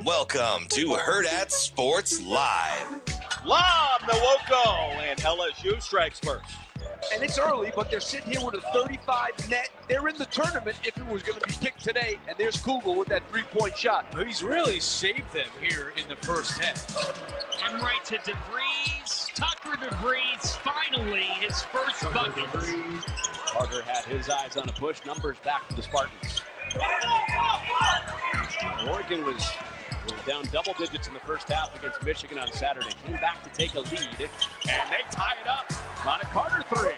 Welcome to Hurrdat Sports Live. Lob, Nwoko, and LSU strikes first. And it's early, but they're sitting here with a 35 net. They're in the tournament if it was going to be picked today. And there's Kugel with that three-point shot. He's really saved them here in the first half. And right to DeVries. Tucker DeVries, finally his first bucket. Carter had his eyes on a push. Numbers back to the Spartans. Oregon was down double digits in the first half against Michigan on Saturday. Came back to take a lead, and they tie it up on a Carter three.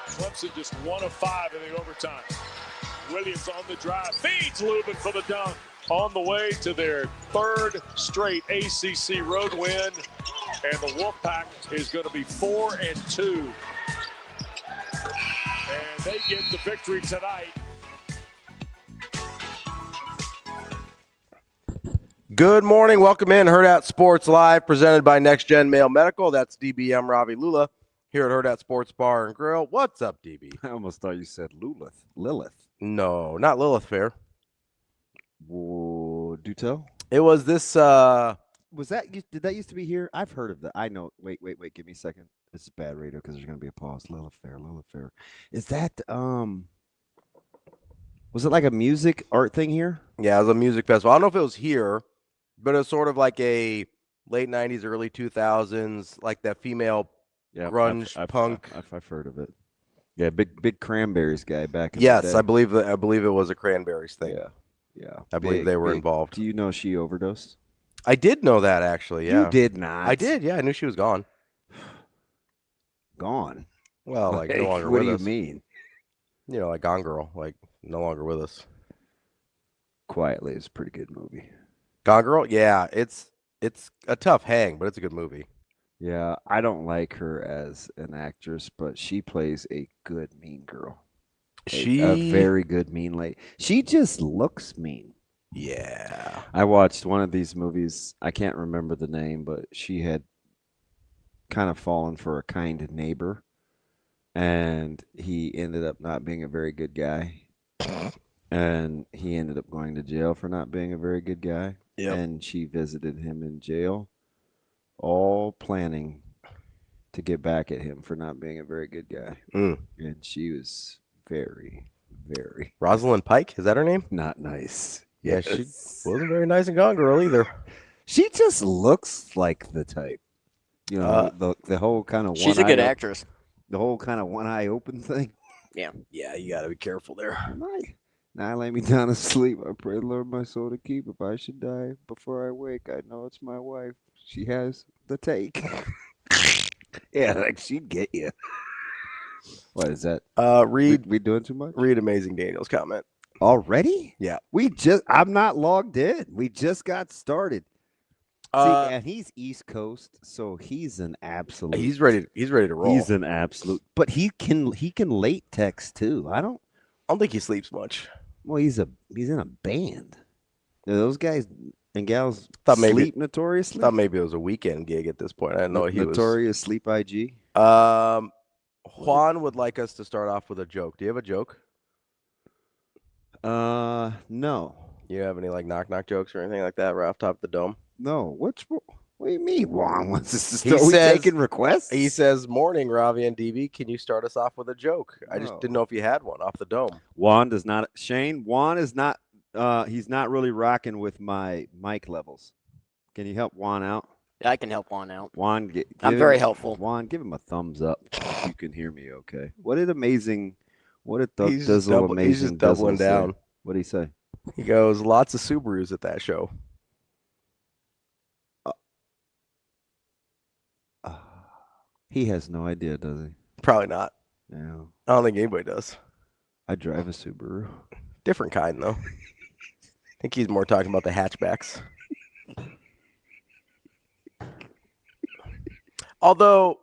Clemson just 1 of 5 in the overtime. Williams on the drive, feeds Lubin for the dunk. On the way to their third straight ACC road win, and the Wolfpack is going to be 4-2. And they get the victory tonight. Good morning. Welcome in Hurrdat Sports Live, presented by Next Gen Male Medical. That's DBM Ravi Lulla here at Hurrdat Sports Bar and Grill. What's up, DB? I almost thought you said Lilith. No, not Lilith Fair. Whoa, do tell. It was this. Was that? Did that used to be here? I've heard of that. I know. Wait. Give me a second. It's bad radio because there's going to be a pause. Lilith Fair. Is that? Was it like a music art thing here? Yeah, it was a music festival. I don't know if it was here, but it's sort of like a late 90s, early 2000s, like that female grunge punk. I've heard of it. Yeah, big Cranberries guy back in yes, the day. I believe it was a Cranberries thing. Yeah. I believe they were involved. Do you know she overdosed? I did know that, actually, yeah. You did not. I did, yeah. I knew she was gone. Gone? Well, like no longer with us. What do you mean? You know, like Gone Girl, like no longer with us. Quietly is a pretty good movie. Gone Girl? Yeah, it's a tough hang, but it's a good movie. Yeah, I don't like her as an actress, but she plays a good mean girl. A very good mean lady. She just looks mean. Yeah. I watched one of these movies. I can't remember the name, but she had kind of fallen for a kind neighbor, and he ended up not being a very good guy. And he ended up going to jail for not being a very good guy. Yep. And she visited him in jail, all planning to get back at him for not being a very good guy. And she was very, very... Rosalind Pike? Is that her name? Not nice. Yeah, she wasn't very nice in Gone Girl either. She just looks like the type. You know, the whole kind of she's a good actress. The whole kind of one eye open thing. Yeah, you got to be careful there. Now I lay me down to sleep. I pray the Lord my soul to keep. If I should die before I wake, I know it's my wife. She has the take. Yeah, like she'd get you. What is that? We doing too much? Read Amazing Daniel's comment. Already? Yeah. I'm not logged in. We just got started. See, and he's East Coast, so he's an absolute. He's ready to roll. He's an absolute. But he can late text too. I don't think he sleeps much. Well, he's in a band. Those guys and gals sleep notoriously. Thought maybe it was a weekend gig at this point. I didn't know he was notorious sleep IG. Juan would like us to start off with a joke. Do you have a joke? No. You have any like knock jokes or anything like that right off top of the dome? No. What do you mean, Juan wants us to start? He says, taking requests? He says, "Morning, Ravi and DB. Can you start us off with a joke?" I just didn't know if you had one off the dome. Juan does not. Shane, Juan is not. He's not really rocking with my mic levels. Can you help Juan out? Yeah, I can help Juan out. Juan, I'm very helpful. Juan, give him a thumbs up if you can hear me okay. What did amazing He's just doubling down. Say? What did he say? He goes, lots of Subarus at that show. He has no idea, does he? Probably not. No. I don't think anybody does. I drive a Subaru. Different kind, though. I think he's more talking about the hatchbacks. Although,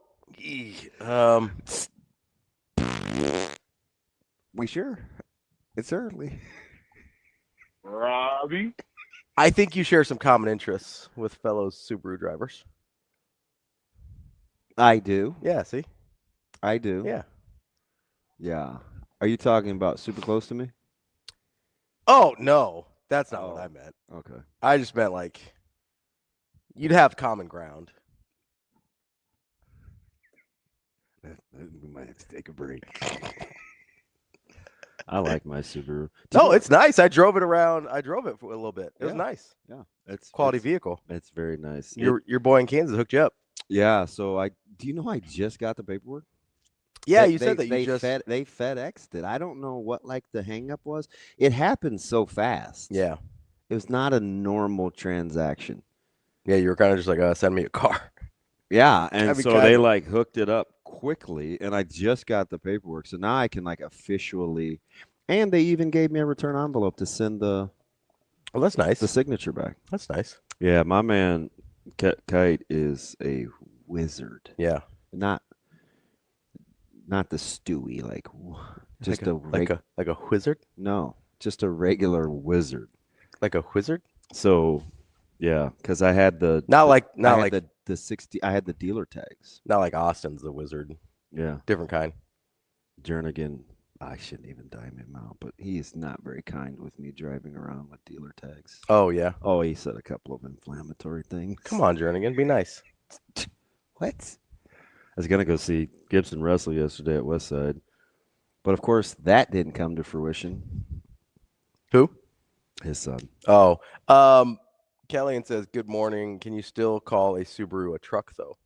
we sure? It's early. Robbie? I think you share some common interests with fellow Subaru drivers. I do. Yeah, see? I do. Yeah. Yeah. Are you talking about super close to me? Oh, no. That's not what I meant. Okay. I just meant like you'd have common ground. We might have to take a break. I like my Subaru. No, it's nice. I drove it around. I drove it for a little bit. It was Yeah. nice. Yeah. It's Quality vehicle. It's very nice. Your boy in Kansas hooked you up. Yeah, so do you know I just got the paperwork? Yeah, you said that they you just they FedExed it. I don't know what like the hang up was. It happened so fast. Yeah. It was not a normal transaction. Yeah, you were kind of just like, send me a car. Yeah, and That'd be so they like hooked it up quickly, and I just got the paperwork. So now I can like officially, and they even gave me a return envelope to send the Well, that's nice. the signature back. That's nice. Yeah, my man Kite is a wizard. Yeah. Not the Stewie, like just like a wizard? No, just a regular wizard. Like a wizard? So, yeah, because I had the the 60. I had the dealer tags. Not like Austin's the wizard. Yeah, Different kind. Jernigan. I shouldn't even dime him out, but he is not very kind with me driving around with dealer tags. Oh yeah. Oh, he said a couple of inflammatory things. Come on, Jernigan, be nice. What? I was gonna go see Gibson wrestle yesterday at Westside, but of course that didn't come to fruition. Who? His son. Oh, Kellyanne says, "Good morning. Can you still call a Subaru a truck, though?"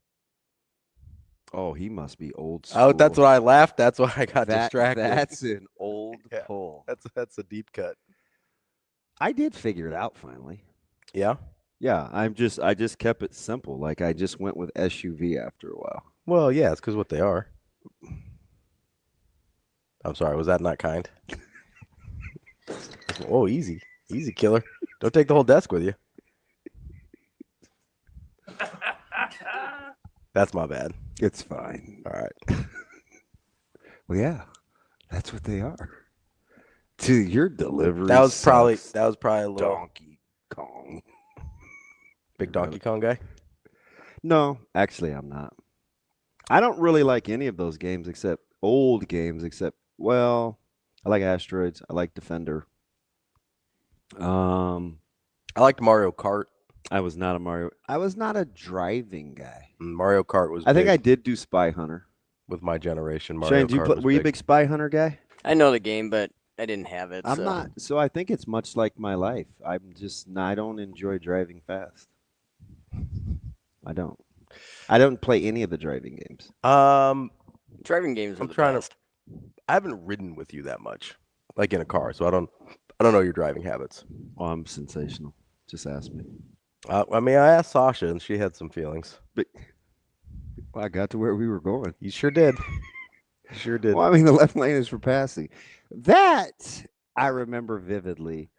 Oh, he must be old school. Oh, that's why I laughed. That's why I got distracted. That's an old Yeah. pull. That's a deep cut. I did figure it out finally. Yeah. Yeah, I just kept it simple. Like I just went with SUV after a while. Well, yeah, it's because what they are. I'm sorry. Was that not kind? Oh, easy, killer. Don't take the whole desk with you. That's my bad. It's fine. All right. Well, yeah, that's what they are. Dude, your delivery. That was probably sucks. a little Donkey Kong. big Donkey Kong guy. No, actually, I'm not. I don't really like any of those games except old games. Well, I like Asteroids. I like Defender. I liked Mario Kart. I was not a driving guy. Mario Kart was. I think big I did do Spy Hunter. with my generation. Mario Shane, Kart was were you a big. big Spy Hunter guy? I know the game, but I didn't have it. I'm so. not. So I think it's much like my life. I don't enjoy driving fast. I don't play any of the driving games. Driving games. I'm trying to. I haven't ridden with you that much, like in a car, so I don't know your driving habits. Oh, I'm sensational. Just ask me. I mean, I asked Sasha, and she had some feelings. But I got to where we were going. You sure did. Sure did. Well, I mean, the left lane is for passing. That I remember vividly.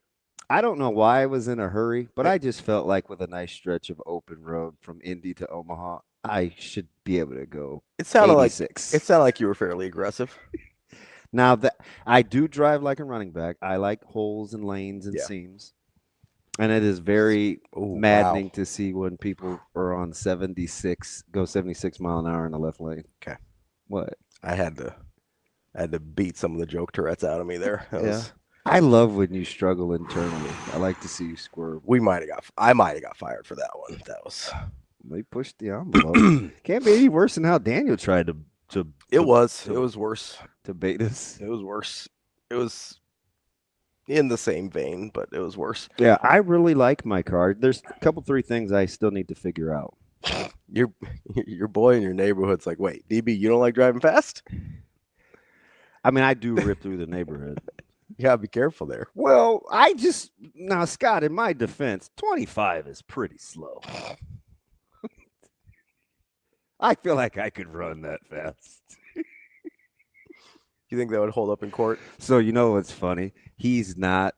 I don't know why I was in a hurry, but I just felt like with a nice stretch of open road from Indy to Omaha, I should be able to go. It sounded 86. like you were fairly aggressive. Now that I do drive like a running back, I like holes and lanes and seams. And it is very maddening to see when people are on 76 mile an hour in the left lane. Okay. What? I had to beat some of the joke Tourette's out of me there. I love when you struggle internally. I like to see you squirm. I might have got fired for that one. That was. They pushed the envelope. Can't be any worse than how Daniel tried to. It was worse. To bait us. It was worse. It was in the same vein, but it was worse. Yeah, I really like my car. There's a couple, 3 things I still need to figure out. Your boy in your neighborhood's like, wait, DB, you don't like driving fast? I mean, I do rip through the neighborhood. You gotta be careful there. Well, now, Scott, in my defense, 25 is pretty slow. I feel like I could run that fast. You think that would hold up in court? So you know what's funny? He's not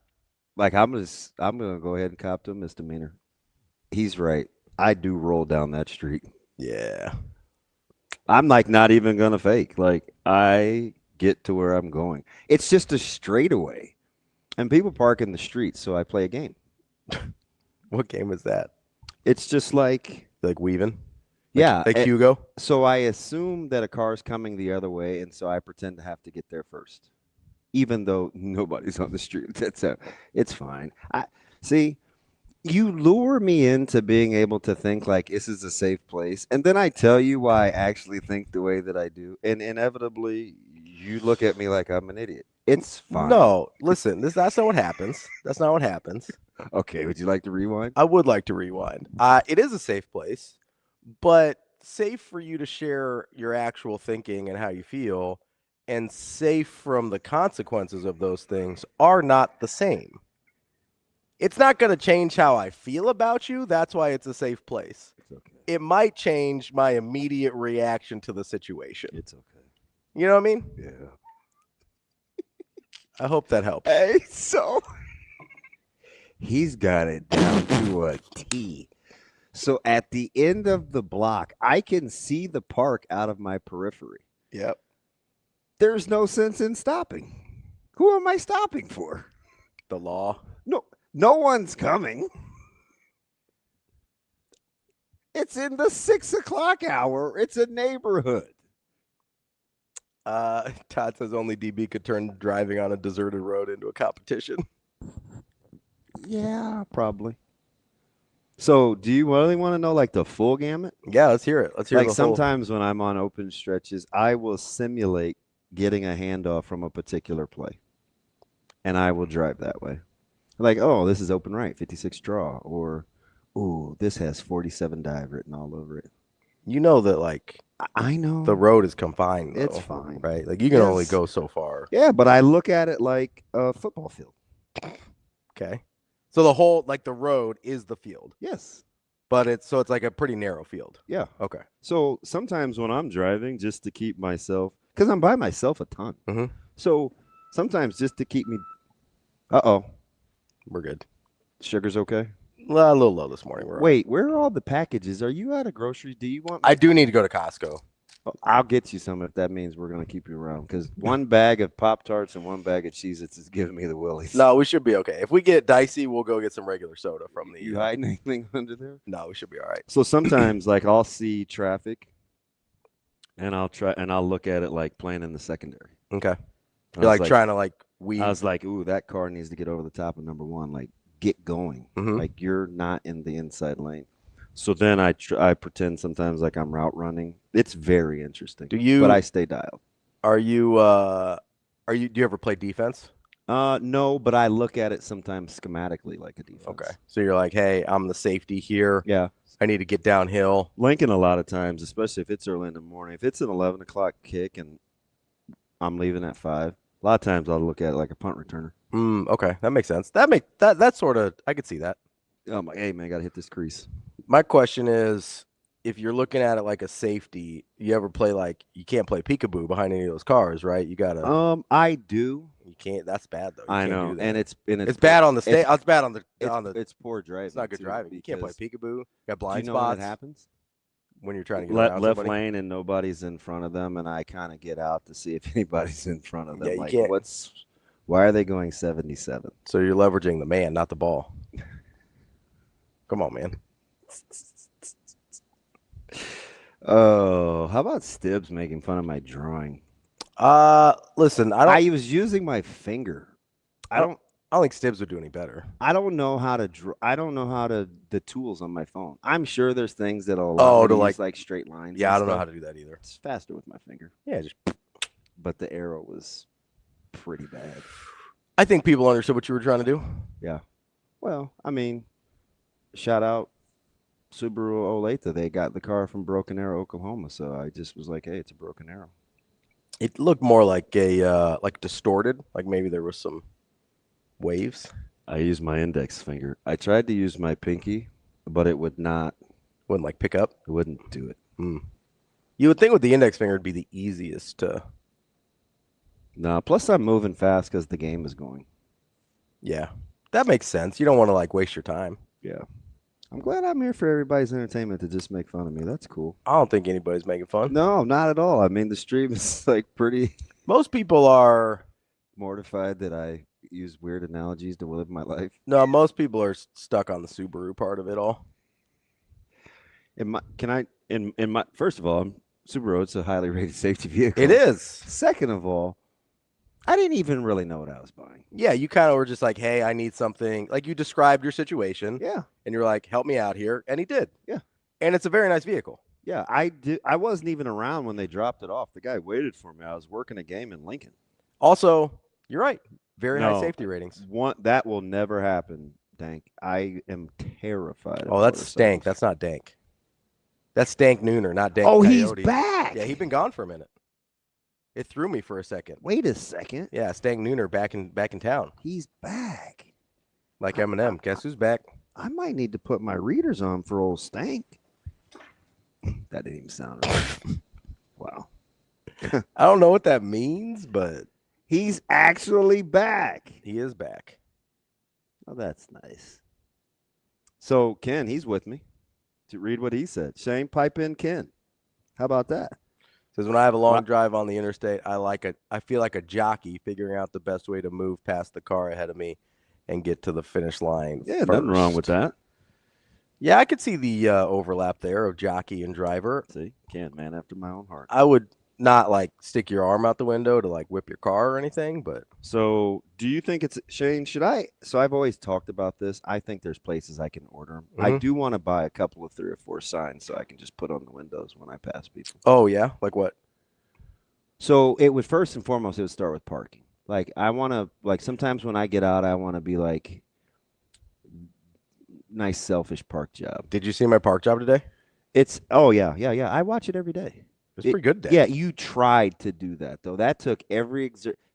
like I'm gonna go ahead and cop to a misdemeanor. He's right. I do roll down that street. Yeah. I'm like not even gonna fake. Like I get to where I'm going. It's just a straightaway. And people park in the street, so I play a game. What game is that? It's just like weaving? Yeah. Like Hugo. So I assume that a car's coming the other way, and so I pretend to have to get there first, even though nobody's on the street. It's fine. See, you lure me into being able to think like this is a safe place, and then I tell you why I actually think the way that I do, and inevitably you look at me like I'm an idiot. It's fine. No, listen, that's not what happens. That's not what happens. Okay, would you like to rewind? I would like to rewind. It is a safe place, but safe for you to share your actual thinking and how you feel, and safe from the consequences of those things are not the same. It's not going to change how I feel about you. That's why it's a safe place. It's okay. It might change my immediate reaction to the situation. It's okay. You know what I mean? Yeah. I hope that helps. Hey, so he's got it down to a T. So at the end of the block, I can see the park out of my periphery. Yep. There's no sense in stopping. Who am I stopping for? The law. No one's coming. It's in the 6 o'clock hour. It's a neighborhood. Todd says only DB could turn driving on a deserted road into a competition. Yeah, probably. So do you really want to know like the full gamut? Yeah, let's hear it. Let's hear like the sometimes when I'm on open stretches, I will simulate getting a handoff from a particular play. And I will drive that way. Like, oh, this is open right, 56 draw. Or, ooh, this has 47 dive written all over it. You know that, like, I know. the road is confined, though, It's fine. right? Like, you can only go so far. Yeah, but I look at it like a football field. Okay. So the whole, like, the road is the field. Yes. But it's like a pretty narrow field. Yeah. Okay. So sometimes when I'm driving, just to keep myself, because I'm by myself a ton. Mm-hmm. So sometimes just to keep me, uh-oh. We're good. Sugar's okay? A little low this morning. Wait, where are all the packages? Are you out of groceries? Do you want me? I do need to go to Costco. I'll get you some if that means we're going to keep you around. Because one bag of Pop-Tarts and one bag of Cheez-Its is giving me the willies. No, we should be okay. If we get dicey, we'll go get some regular soda from the. You hiding anything under there? No, we should be all right. So sometimes, like, I'll see traffic, and I'll look at it like playing in the secondary. Okay. You're like trying to like weed. I was like, ooh, that car needs to get over the top of number one. Like, get going. Mm-hmm. Like, you're not in the inside lane. So then I pretend sometimes like I'm route running. It's very interesting. But I stay dialed. Do you ever play defense? No, but I look at it sometimes schematically like a defense. Okay. So you're like, hey, I'm the safety here. Yeah. I need to get downhill. Lincoln a lot of times, especially if it's early in the morning. If it's an 11 o'clock kick and I'm leaving at 5, a lot of times I'll look at it like a punt returner. Okay. That makes sense. That sort of, I could see that. I'm like, hey, man, got to hit this crease. My question is, if you're looking at it like a safety, you ever play like, you can't play peekaboo behind any of those cars, right? You got to. I do. You can't. That's bad, though. I know. And it's bad on the state. It's bad on the. It's poor driving. It's not good driving. You can't play peekaboo. You got blind spots. spots. What happens? When you're trying to get left lane and nobody's in front of them, and I kind of get out to see if anybody's in front of them. Yeah, you like, can't. Why are they going 77? So you're leveraging the man, not the ball. Come on, man. Oh, how about Stibbs making fun of my drawing? Listen, I was using my finger. I don't think Stibbs would do any better. I don't know how to draw. I don't know how to the tools on my phone. I'm sure there's things that'll allow me to use like straight lines. Yeah, I don't know how to do that either. It's faster with my finger. Yeah, just. But the arrow was pretty bad. I think people understood what you were trying to do. Yeah. Well, I mean, shout out Subaru Olathe. They got the car from Broken Arrow, Oklahoma. So I just was like, hey, it's a Broken Arrow. It looked more like a like distorted, like maybe there was some waves. I used my index finger. I tried to use my pinky, but it wouldn't like pick up. It wouldn't do it. You would think with the index finger it'd be the easiest to. No, plus I'm moving fast because the game is going. Yeah, that makes sense. You don't want to like waste your time. Yeah. I'm glad I'm here for everybody's entertainment to just make fun of me. That's cool. I don't think anybody's making fun. No, not at all. I mean, the stream is like pretty. Most people are mortified that I use weird analogies to live my life. No, most people are stuck on the Subaru part of it all. First of all, Subaru, it's a highly rated safety vehicle. It is. Second of all, I didn't even really know what I was buying. Yeah, you kind of were just like, hey, I need something. Like you described your situation. Yeah. And you're like, help me out here. And he did. Yeah. And it's a very nice vehicle. Yeah, I did. I wasn't even around when they dropped it off. The guy waited for me. I was working a game in Lincoln. Also, you're right. Very high safety ratings. That will never happen, Dank. I am terrified. Oh, that's Stank. That's not Dank. That's Stank Nooner, not Dank. Oh, Coyote. he's back. Yeah, he's been gone for a minute. It threw me for a second. Wait a second. Yeah, Stank Nooner back in town. He's back. Like Eminem. Guess who's back? I might need to put my readers on for old Stank. That didn't even sound right. Wow. I don't know what that means, but he's actually back. He is back. Oh, that's nice. So, Ken, he's with me to read what he said. Shane, pipe in Ken. How about that? Says, when I have a long drive on the interstate, I feel like a jockey figuring out the best way to move past the car ahead of me and get to the finish line. Yeah, nothing wrong with that. Yeah, I could see the overlap there of jockey and driver. See, Ken, man after my own heart. I would not like stick your arm out the window to like whip your car or anything, but so do you think it's Shane? Should I? So I've always talked about this. I think there's places I can order them. Mm-hmm. I do want to buy a couple of 3 or 4 signs so I can just put on the windows when I pass people. Oh yeah, like what? So it would first and foremost, it would start with parking. Like I want to, like sometimes when I get out, I want to be like, nice selfish park job. Did you see my park job today? It's yeah. I watch it every day. It's pretty good day. Yeah, you tried to do that though. That took every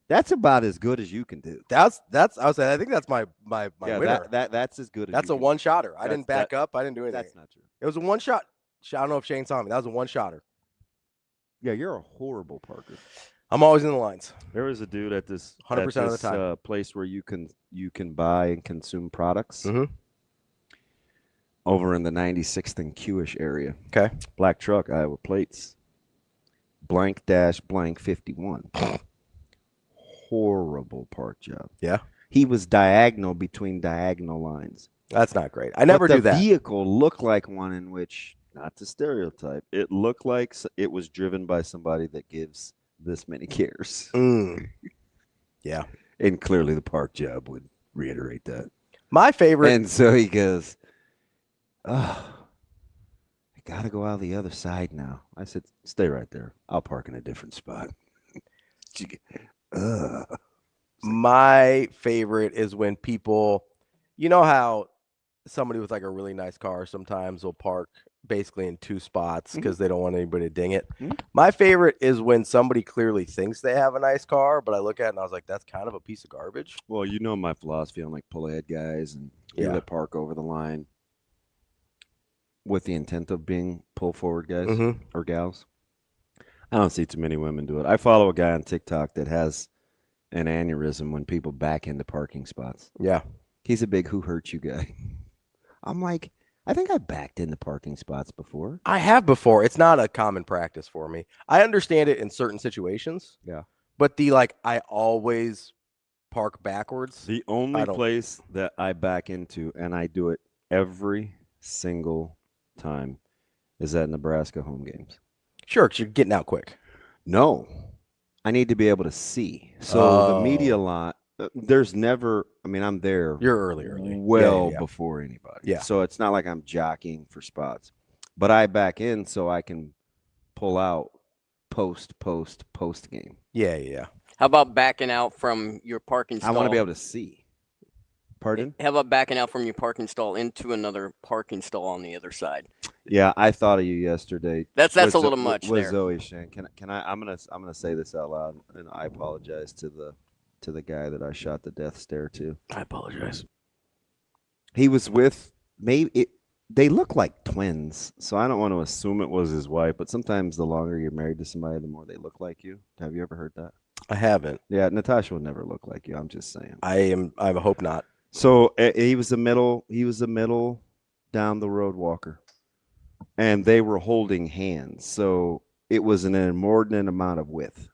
That's about as good as you can do. I was saying I think that's my winner. That's as good as that's a one shotter. I didn't back up. I didn't do anything. That's not true. It was a one shot. I don't know if Shane saw me. That was a one shotter. Yeah, you're a horrible parker. I'm always in the lines. There was a dude at this 100% of the time place where you can buy and consume products. Mm-hmm. Over in the 96th and Q-ish area. Okay. Black truck, Iowa plates. Blank-blank 51. Horrible park job. Yeah. He was diagonal between diagonal lines. That's not great. I never do that. The vehicle looked like one in which, not to stereotype, it looked like it was driven by somebody that gives this many cares. Yeah. And clearly the park job would reiterate that. My favorite. And so he goes, oh, I got to go out the other side now. I said, stay right there. I'll park in a different spot. My favorite is when people, you know how somebody with like a really nice car sometimes will park basically in 2 spots because they don't want anybody to ding it. My favorite is when somebody clearly thinks they have a nice car, but I look at it and I was like, that's kind of a piece of garbage. Well, you know my philosophy on like pull ahead guys and that park over the line with the intent of being pull forward guys or gals. I don't see too many women do it. I follow a guy on TikTok that has an aneurysm when people back into parking spots. Yeah. He's a big who hurt you guy. I'm like, I think I backed into parking spots before. I have before. It's not a common practice for me. I understand it in certain situations. Yeah. But I always park backwards. The only place that I back into, and I do it every single time, is at Nebraska home games. Sure, because you're getting out quick. No. I need to be able to see. So the media lot, there's never, I mean, I'm there. You're early. Before anybody. Yeah. So it's not like I'm jockeying for spots. But I back in so I can pull out post game. Yeah. How about backing out from your parking stall? I want to be able to see. Pardon? How about backing out from your parking stall into another parking stall on the other side? Yeah, I thought of you yesterday. That's a little much with there. Zoe, Shane. Can I? I'm gonna say this out loud, and I apologize to the guy that I shot the death stare to. I apologize. He was with they look like twins, so I don't want to assume it was his wife. But sometimes the longer you're married to somebody, the more they look like you. Have you ever heard that? I haven't. Yeah, Natasha would never look like you. I'm just saying. I hope not. So he was a middle down the road walker, and they were holding hands. So it was an inordinate amount of width.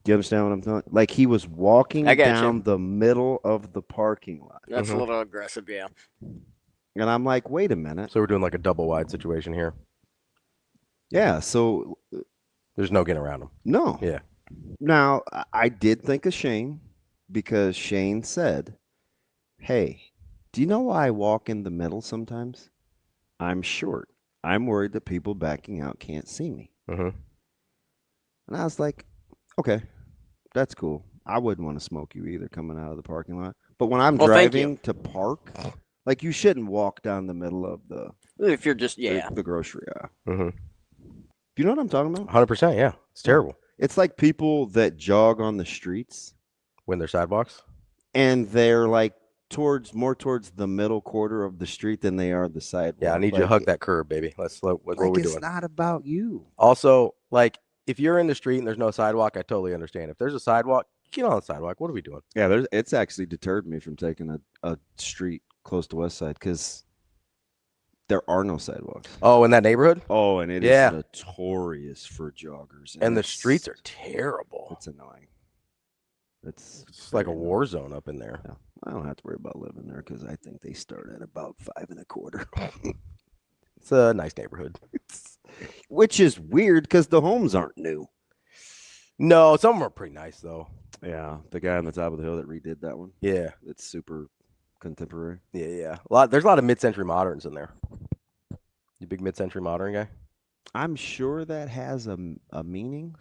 Do you understand what I'm talking? Like he was walking down the middle of the parking lot. That's a little aggressive, yeah. And I'm like, wait a minute. So we're doing like a double wide situation here. Yeah, so there's no getting around them. No. Yeah. Now, I did think of Shane because Shane said, hey, do you know why I walk in the middle sometimes? I'm short. I'm worried that people backing out can't see me. Mm-hmm. And I was like, okay, that's cool. I wouldn't want to smoke you either coming out of the parking lot. But when I'm driving to park, like you shouldn't walk down the middle of the if you're just the grocery aisle. Mm-hmm. You know what I'm talking about? 100%, yeah. It's terrible. It's like people that jog on the streets when they're sidewalks, and they're like more towards the middle quarter of the street than they are the sidewalk. Yeah, I need you to hug that curb, baby. What we're doing. It's not about you. Also, like if you're in the street and there's no sidewalk, I totally understand. If there's a sidewalk, get on the sidewalk. What are we doing? Yeah, it's actually deterred me from taking a street close to West Side because there are no sidewalks. Oh, in that neighborhood? Oh, and it is notorious for joggers. And the streets are terrible. It's annoying. It's like a war zone up in there. Yeah. I don't have to worry about living there because I think they start at about 5 1/4. It's a nice neighborhood. Which is weird because the homes aren't new. No, some of them are pretty nice, though. Yeah, the guy on the top of the hill that redid that one. Yeah. It's super contemporary. Yeah. There's a lot of mid-century moderns in there. You big mid-century modern guy? I'm sure that has a meaning.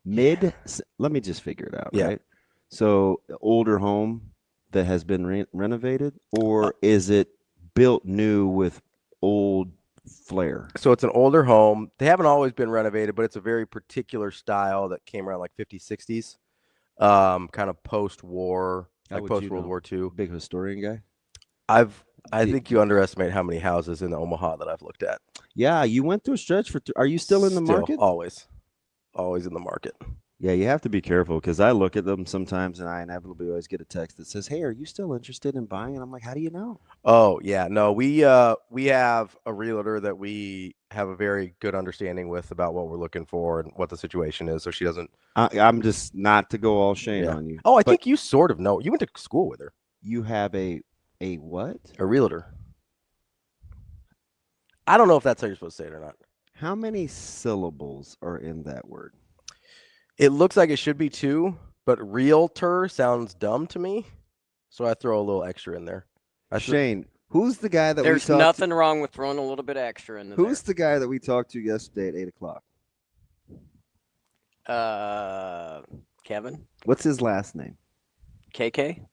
Let me just figure it out, right? So, older home that has been renovated, or is it built new with old flair? So it's an older home. They haven't always been renovated, but it's a very particular style that came around like 50s, 60s, kind of post-war, like post-World War II. Big historian guy? I think you underestimate how many houses in Omaha that I've looked at. Yeah, you went through a stretch are you still in the market? Always in the market. Yeah, you have to be careful because I look at them sometimes and I inevitably always get a text that says, hey, are you still interested in buying? And I'm like, how do you know? Oh, yeah. No, we have a realtor that we have a very good understanding with about what we're looking for and what the situation is. So she doesn't. I'm just not to go all Shane on you. Oh, I think you sort of know. You went to school with her. You have a what? A realtor. I don't know if that's how you're supposed to say it or not. How many syllables are in that word? It looks like it should be 2, but realtor sounds dumb to me, so I throw a little extra in there. Shane, who's the guy that There's nothing wrong with throwing a little bit extra in there. Who's the guy that we talked to yesterday at 8 o'clock? Kevin. What's his last name? KK?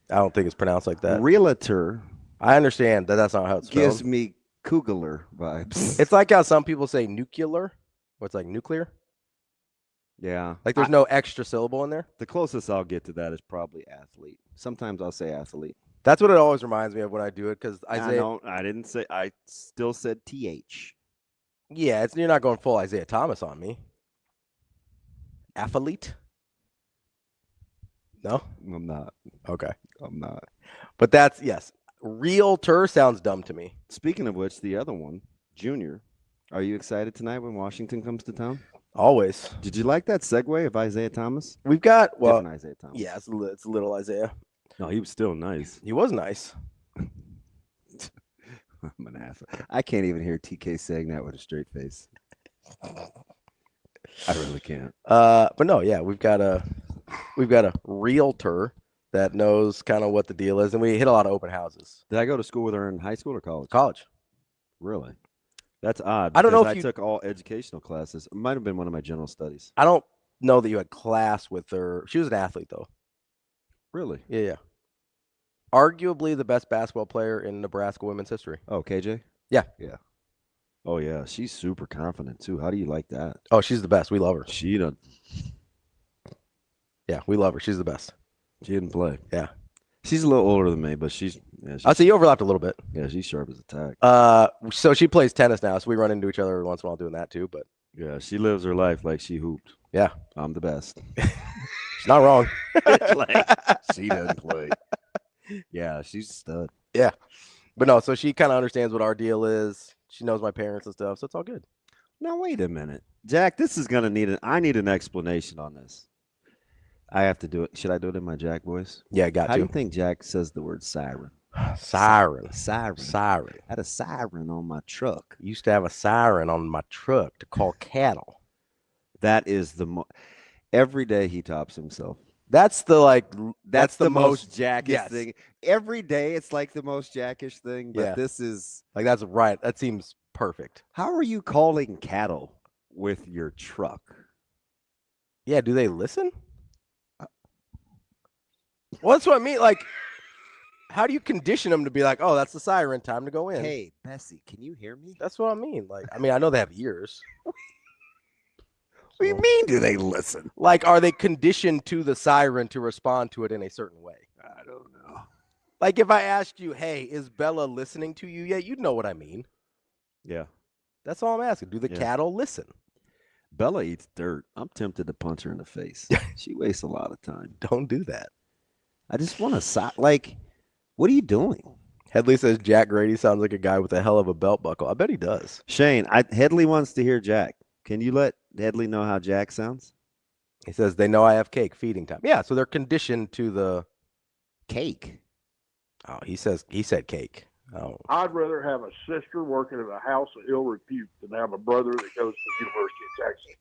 I don't think it's pronounced like that. Realtor. I understand that's not how it's spelled. Gives me Kugler vibes. It's like how some people say nuclear. What's like nuclear? Yeah. Like there's no extra syllable in there? The closest I'll get to that is probably athlete. Sometimes I'll say athlete. That's what it always reminds me of when I do it because I didn't say. I still said TH. Yeah, you're not going full Isaiah Thomas on me. Athlete? No? I'm not. Okay. I'm not. But that's, yes. Realtor sounds dumb to me. Speaking of which, the other one, Junior. Are you excited tonight when Washington comes to town? Always. Did you like that segue of Isaiah Thomas? We've got, different Isaiah Thomas. Yeah, it's a little Isaiah. No, he was still nice. He was nice. I'm an ass. I can't even hear TK saying that with a straight face. I really can't. But no, yeah, we've got a realtor that knows kind of what the deal is, and we hit a lot of open houses. Did I go to school with her in high school or college? College. Really? That's odd. I don't know if I took all educational classes. It might have been one of my general studies. I don't know that you had class with her. She was an athlete, though. Really? Yeah. Arguably the best basketball player in Nebraska women's history. Oh, KJ? Yeah. Yeah. Oh, yeah. She's super confident, too. How do you like that? Oh, she's the best. We love her. Yeah, we love her. She's the best. She didn't play. Yeah. She's a little older than me, but she's I'd say you overlapped a little bit. Yeah, she's sharp as a tack. So she plays tennis now, so we run into each other every once in a while doing that too. But yeah, she lives her life like she hooped. Yeah. I'm the best. She's not wrong. She doesn't play. Yeah, she's a stud. Yeah. But no, so she kind of understands what our deal is. She knows my parents and stuff, so it's all good. Now wait a minute. Jack, this is gonna I need an explanation on this. I have to do it. Should I do it in my Jack voice? Yeah, got How to. do you think Jack says the word siren? Siren. Siren. Siren. I had a siren on my truck. Used to have a siren on my truck to call cattle. That is every day he tops himself. That's the most Jackish yes. thing. Every day it's like the most Jackish thing, but this is like that's right. That seems perfect. How are you calling cattle with your truck? Yeah, do they listen? Well, that's what I mean. Like, how do you condition them to be like, oh, that's the siren, time to go in? Hey, Bessie, can you hear me? That's what I mean. Like, I mean, I know they have ears. What do you mean, do they listen? Like, are they conditioned to the siren to respond to it in a certain way? I don't know. Like, if I asked you, hey, is Bella listening to you yet? You'd know what I mean. Yeah. That's all I'm asking. Do the cattle listen? Bella eats dirt. I'm tempted to punch her in the face. She wastes a lot of time. Don't do that. I just want to, what are you doing? Headley says Jack Grady sounds like a guy with a hell of a belt buckle. I bet he does. Shane, Headley wants to hear Jack. Can you let Headley know how Jack sounds? He says they know I have cake, feeding time. Yeah, so they're conditioned to the cake. Oh, he said cake. Oh. I'd rather have a sister working at a house of ill repute than have a brother that goes to the University of Texas.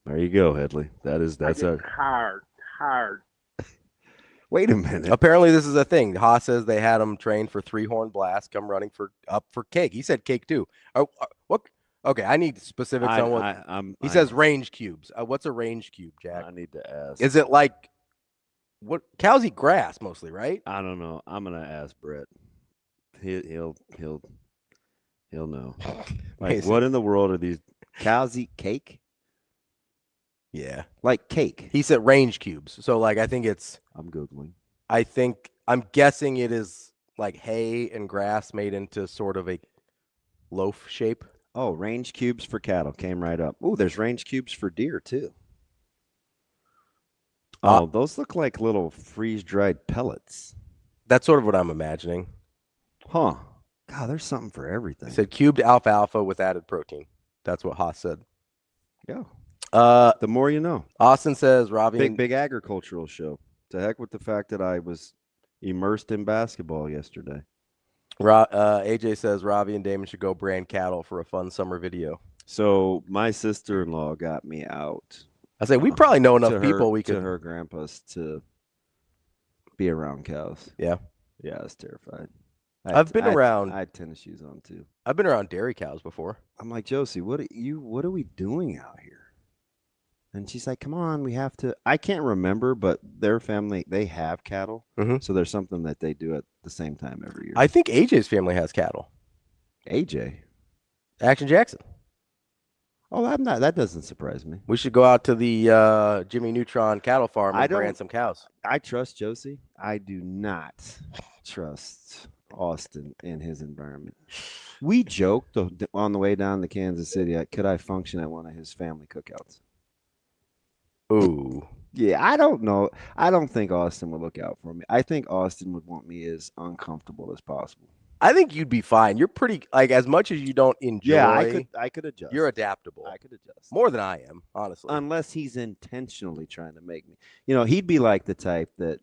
There you go, Headley. That's tired. Wait a minute. Apparently, this is a thing. Haas says they had him train for 3-horn blast, come running up for cake. He said cake too. What? Okay, I need specifics on what he says. Range cubes. What's a range cube, Jack? I need to ask. Is it like what? Cows eat grass mostly, right? I don't know. I'm gonna ask Brett. He'll know. Like, what in the world are these cows eat cake? Yeah, like cake. He said range cubes. So like, I think it's. I'm googling. I'm guessing it is like hay and grass made into sort of a loaf shape. Oh, range cubes for cattle came right up. Oh, there's range cubes for deer too. Oh, those look like little freeze-dried pellets. That's sort of what I'm imagining. Huh. God, there's something for everything. He said cubed alfalfa with added protein. That's what Haas said. Yeah. The more you know. Austin says Ravi. Big agricultural show. To heck with the fact that I was immersed in basketball yesterday. AJ says Ravi and Damon should go brand cattle for a fun summer video. So my sister-in-law got me out. I say we probably know enough people we could. To her grandpa's to be around cows. Yeah. Yeah, I was terrified. I've been around. I had tennis shoes on too. I've been around dairy cows before. I'm like, Josie, what are we doing out here? And she's like, come on, we have to. I can't remember, but their family, they have cattle. Mm-hmm. So there's something that they do at the same time every year. I think AJ's family has cattle. AJ? Action Jackson. Oh, that doesn't surprise me. We should go out to the Jimmy Neutron cattle farm and brand some cows. I trust Josie. I do not trust Austin in his environment. We joked on the way down to Kansas City, could I function at one of his family cookouts? Ooh. Yeah, I don't know. I don't think Austin would look out for me. I think Austin would want me as uncomfortable as possible. I think you'd be fine. You're pretty, like, as much as you don't enjoy. Yeah, I could adjust. You're adaptable. I could adjust. More than I am, honestly. Unless he's intentionally trying to make me. He'd be like the type that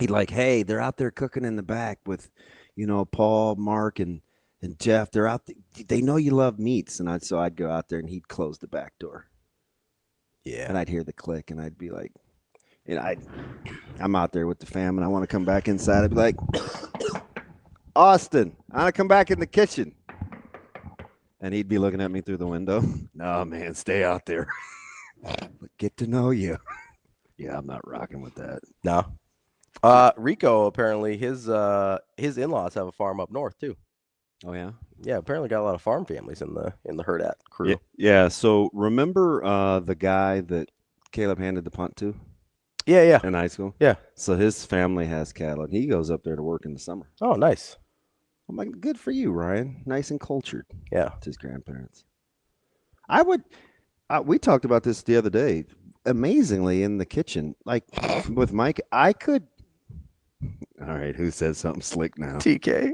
he'd like, hey, they're out there cooking in the back with, Paul, Mark, and Jeff. They're out there. They know you love meats. And so I'd go out there and he'd close the back door. Yeah. And I'd hear the click and I'd be like, I'm out there with the fam and I want to come back inside. I'd be like, Austin, I want to come back in the kitchen. And he'd be looking at me through the window. No, man, stay out there. Get to know you. Yeah, I'm not rocking with that. No. Rico, apparently, his in-laws have a farm up north, too. Oh, yeah? Yeah, apparently got a lot of farm families in the Hurrdat crew. Yeah, so remember the guy that Caleb handed the punt to? Yeah. In high school? Yeah. So his family has cattle, and he goes up there to work in the summer. Oh, nice. I'm like, good for you, Ryan. Nice and cultured. Yeah. To his grandparents. I would we talked about this the other day. Amazingly, in the kitchen, like with Mike, I could. All right, who says something slick now? TK.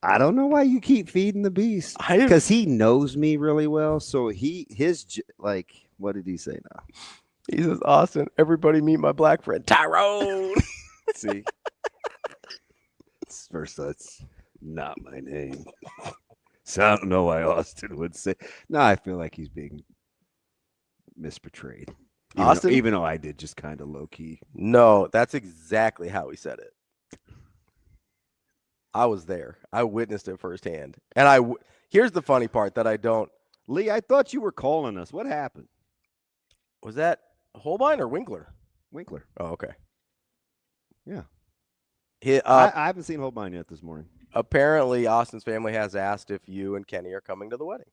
I don't know why you keep feeding the beast. Because he knows me really well. So what did he say now? He says, Austin, everybody meet my black friend, Tyrone. See? First, that's not my name. So I don't know why Austin would say. No, I feel like he's being misportrayed. Austin? Even though I did just kind of low-key. No, that's exactly how he said it. I was there. I witnessed it firsthand. And here's the funny part that I don't. Lee, I thought you were calling us. What happened? Was that Holbein or Winkler? Winkler. Oh, okay. Yeah. I haven't seen Holbein yet this morning. Apparently, Austin's family has asked if you and Kenny are coming to the wedding.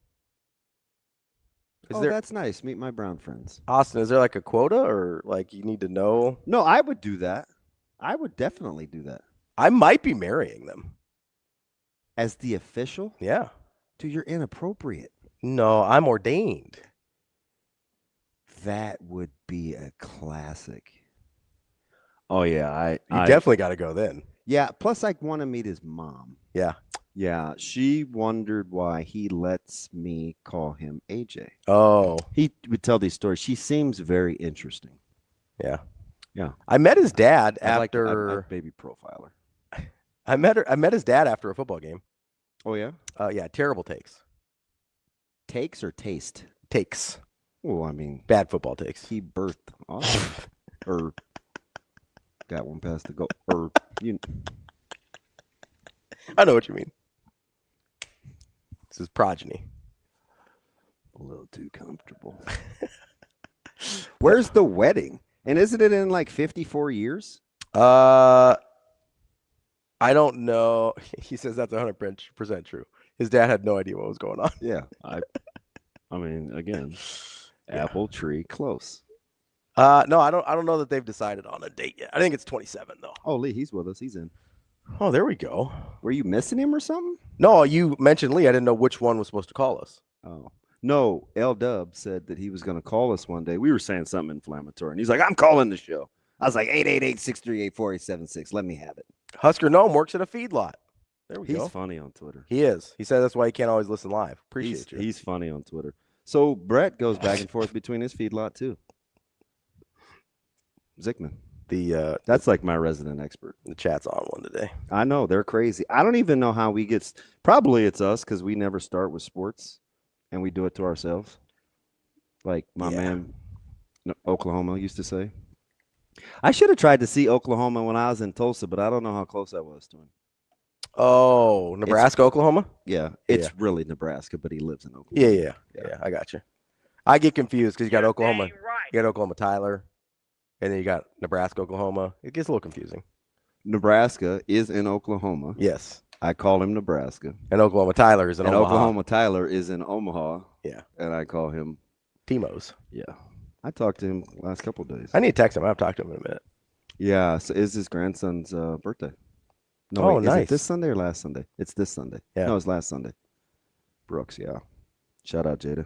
That's nice. Meet my brown friends. Austin, is there like a quota or like you need to know? No, I would do that. I would definitely do that. I might be marrying them. As the official? Yeah. Dude, you're inappropriate. No, I'm ordained. That would be a classic. Oh, yeah. You definitely got to go then. Yeah, plus I want to meet his mom. Yeah. Yeah, she wondered why he lets me call him AJ. Oh. He would tell these stories. She seems very interesting. Yeah. Yeah. I met his dad I'm after baby profiler. I met his dad after a football game. Oh, yeah? Yeah, terrible takes. Takes or taste? Takes. Well, I mean, bad football takes. He birthed awesome. Or got one past the goal. Or I know what you mean. This is progeny. A little too comfortable. Where's the wedding? And isn't it in like 54 years? I don't know. He says that's 100% true. His dad had no idea what was going on. Yeah. I mean, again, apple tree close. No, I don't know that they've decided on a date yet. I think it's 27 though. Oh, Lee, he's with us. He's in. Oh, there we go. Were you missing him or something? No, you mentioned Lee. I didn't know which one was supposed to call us. Oh. No, L-Dub said that he was going to call us one day. We were saying something inflammatory, and he's like, I'm calling the show. I was like, 888-638-4876. Let me have it. Husker Gnome works at a feedlot. There we go. He's funny on Twitter. He is. He said that's why he can't always listen live. Appreciate you. He's funny on Twitter. So Brett goes back and forth between his feedlot, too. Zickman. That's like my resident expert. The chat's on one today. I know. They're crazy. I don't even know how we get – probably it's us because we never start with sports. And we do it to ourselves, like my man Oklahoma used to say. I should have tried to see Oklahoma when I was in Tulsa, but I don't know how close I was to him. Oh, Nebraska, Oklahoma? Yeah, it's really Nebraska, but he lives in Oklahoma. Yeah, I got you. I get confused because you got Oklahoma. You got Oklahoma Tyler, and then you got Nebraska, Oklahoma. It gets a little confusing. Nebraska is in Oklahoma. Yes. I call him Nebraska. And Oklahoma Tyler is in Omaha. Oklahoma Tyler is in Omaha. Yeah. And I call him Timo's. Yeah. I talked to him last couple of days. I need to text him. I've talked to him in a minute. Yeah. So it's his grandson's birthday. No, wait, nice. Is it this Sunday or last Sunday? It's this Sunday. Yeah. No, it's last Sunday. Brooks, yeah. Shout out, Jada.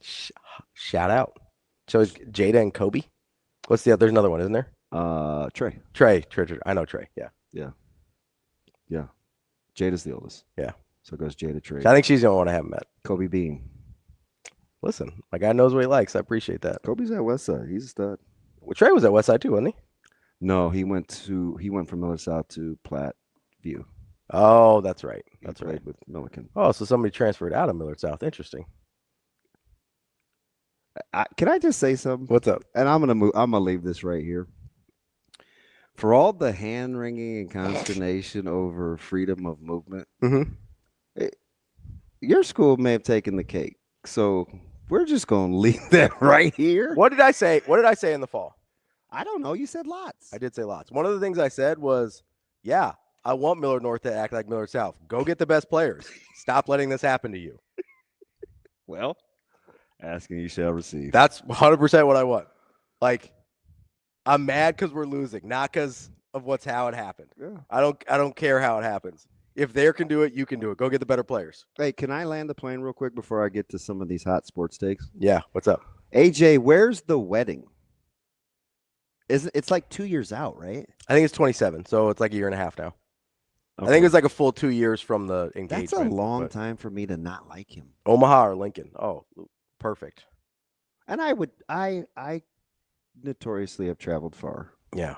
Shout out. So it's Jada and Kobe? What's the other? There's another one, isn't there? Trey. Trey. I know Trey. Yeah. Yeah. Yeah. Jada's the oldest. Yeah. So it goes Jada, Trey. I think she's the only one I haven't met. Kobe Bean. Listen, my guy knows what he likes. I appreciate that. Kobe's at Westside. He's a stud. Well, Trey was at Westside too, wasn't he? No, he went from Millard South to Platte View. Oh, that's right. That's right. With Milliken. Oh, so somebody transferred out of Millard South. Interesting. Can I just say something? What's up? And I'm gonna leave this right here. For all the hand wringing and consternation over freedom of movement, your school may have taken the cake. So we're just gonna leave that right here. What did I say? What did I say in the fall? I don't know. You said lots. I did say lots. One of the things I said was, yeah, I want Millard North to act like Millard South. Go get the best players. Stop letting this happen to you. Well, asking you shall receive. That's 100% what I want. Like, I'm mad because we're losing, not because of how it happened. Yeah. I don't care how it happens. If they can do it, you can do it. Go get the better players. Hey, can I land the plane real quick before I get to some of these hot sports takes? Yeah. What's up? AJ, where's the wedding? It's like 2 years out, right? I think it's 27, so it's like a year and a half now. Okay. I think it's like a full 2 years from the engagement. That's a long time for me to not like him. Omaha or Lincoln? Oh, perfect. And I notoriously have traveled far. Yeah.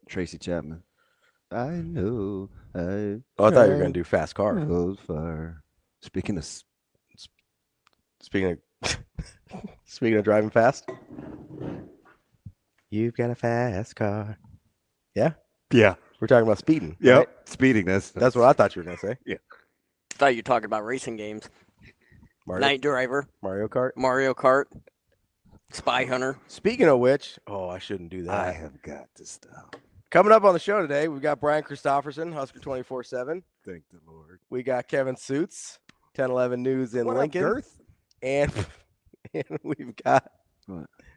Tracy Chapman. I know. I thought you were going to do fast car. Far. Speaking of speaking of driving fast, you've got a fast car. Yeah? Yeah. We're talking about speeding. Yep. Right? Speeding. That's what I thought you were going to say. Yeah. Thought you were talking about racing games. Night Driver. Mario Kart. Mario Kart. Spy Hunter. Speaking of which, I shouldn't do that. I have got to stop. Coming up on the show today, we've got Brian CHRISTOPHERSON, Husker 24/7. Thank the Lord. We got Kevin Suits, 1011 News in What Lincoln. Up, Girth? And we've got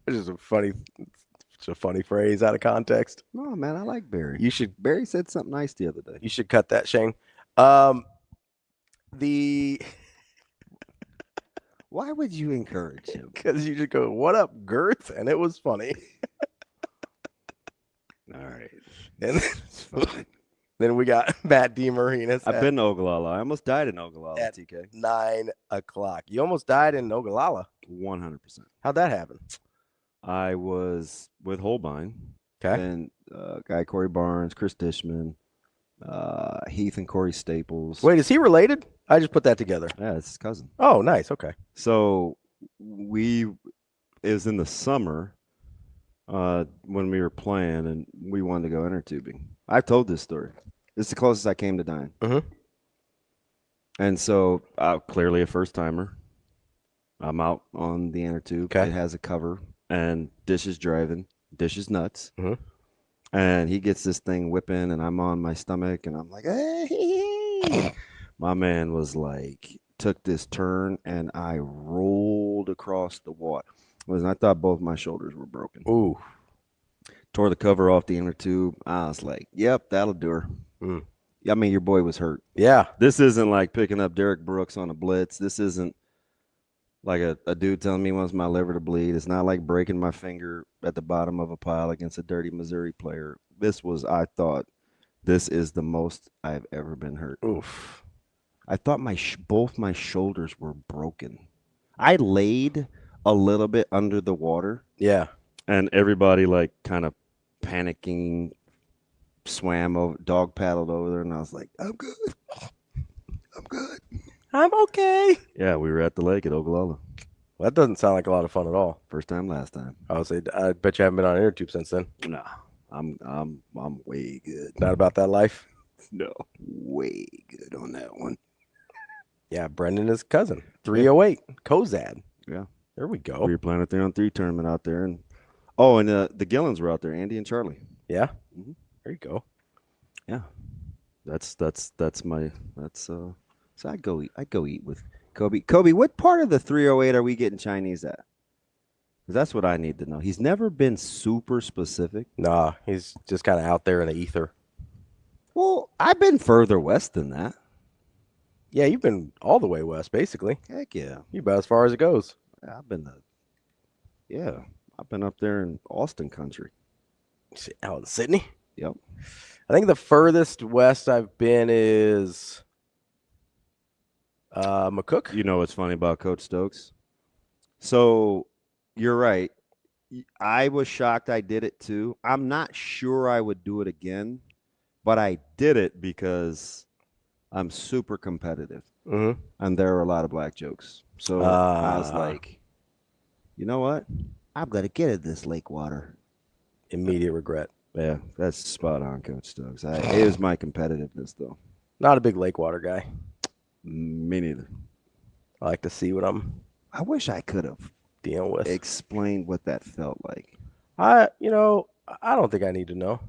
it's just a funny phrase out of context. No, man, I like Barry. Barry said something nice the other day. You should cut that, Shane. Why would you encourage him? Because you just go, "What up, Girth?" And it was funny. All right. And then we got Matt DeMARINIS. I've been to Ogallala. I almost died in Ogallala, at TK. 9 o'clock. You almost died in Ogallala. 100%. How'd that happen? I was with Holbein. Okay. And guy Corey Barnes, Chris Dishman, Heath and Corey Staples. Wait, is he related? I just put that together. Yeah, it's his cousin. Oh, nice. Okay. So it was in the summer when we were playing, and we wanted to go inner tubing. I've told this story. It's the closest I came to dying. Mm-hmm. And so, clearly a first timer. I'm out on the inner tube. Okay. It has a cover, and Dish is driving. Dish is nuts. Mm-hmm. And he gets this thing whipping, and I'm on my stomach, and I'm like, hey. My man was like, took this turn, and I rolled across the water. And I thought both my shoulders were broken. Ooh. Tore the cover off the inner tube. I was like, yep, that'll do her. Mm. I mean, your boy was hurt. Yeah. This isn't like picking up Derek Brooks on a blitz. This isn't like a dude telling me he wants my liver to bleed. It's not like breaking my finger at the bottom of a pile against a dirty Missouri player. I thought, this is the most I've ever been hurt. Oof. I thought both my shoulders were broken. I laid a little bit under the water. Yeah. And everybody like kind of panicking swam over, dog paddled over there, and I was like, I'm good. I'm good. I'm okay. Yeah, we were at the lake at Ogallala. Well, that doesn't sound like a lot of fun at all. First time, last time. I would say, I bet you haven't been on inner tube since then. Nah, I'm way good. Not about that life. No, way good on that one. Yeah, Brendan is cousin. 308 Kozad. Yeah, there we go. We were playing a 3-on-3 tournament out there, and the Gillens were out there, Andy and Charlie. Yeah, mm-hmm. There you go. Yeah, so I'd go eat with Kobe. Kobe, what part of the 308 are we getting Chinese at? Because that's what I need to know. He's never been super specific. Nah, he's just kind of out there in the ether. Well, I've been further west than that. Yeah, you've been all the way west, basically. Heck yeah. You're about as far as it goes. I've been up there in Austin country. Out in Sydney? Yep. I think the furthest west I've been is McCook. You know what's funny about Coach Stokes? So you're right. I was shocked I did it too. I'm not sure I would do it again, but I did it because I'm super competitive. Mm-hmm. And there are a lot of black jokes. So I was like, you know what? I'm going to get at this lake water. Immediate regret. Yeah, that's spot on, Coach Stokes. It was my competitiveness, though. Not a big lake water guy. Me neither. I like to see what I'm I wish I could have dealing with. Explained what that felt like. I don't think I need to know.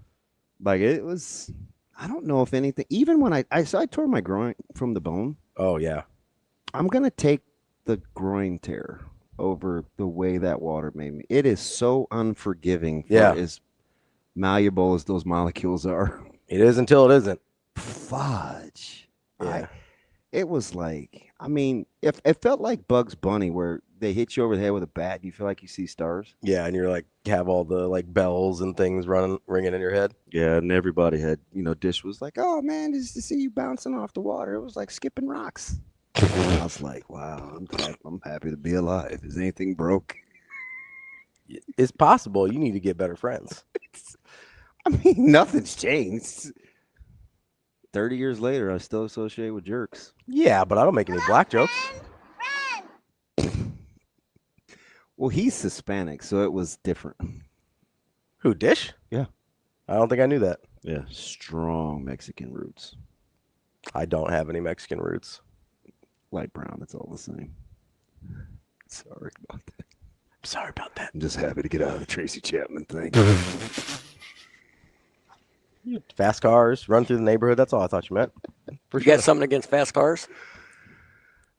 Like, it was, I don't know if anything, even when I tore my groin from the bone. Oh, yeah. I'm going to take the groin tear over the way that water made me. It is so unforgiving for as malleable as those molecules are. It is until it isn't. Fudge. Yeah. It was like, I mean, if it felt like Bugs Bunny where they hit you over the head with a bat and you feel like you see stars. Yeah, and you're like, have all the like bells and things ringing in your head. Yeah, and everybody had, Dish was like, oh man, just to see you bouncing off the water. It was like skipping rocks. I was like, wow, I'm happy to be alive. Is anything broke? It's possible. You need to get better friends. I mean, nothing's changed. 30 years later, I still associate with jerks. Yeah, but I don't make any black jokes. Well, he's Hispanic, so it was different. Who, Dish? Yeah. I don't think I knew that. Yeah, strong Mexican roots. I don't have any Mexican roots. Light brown, it's all the same. Sorry about that. Sorry about that. I'm just happy to get out of the Tracy Chapman thing. Fast cars, run through the neighborhood. That's all I thought you meant. You got something against fast cars?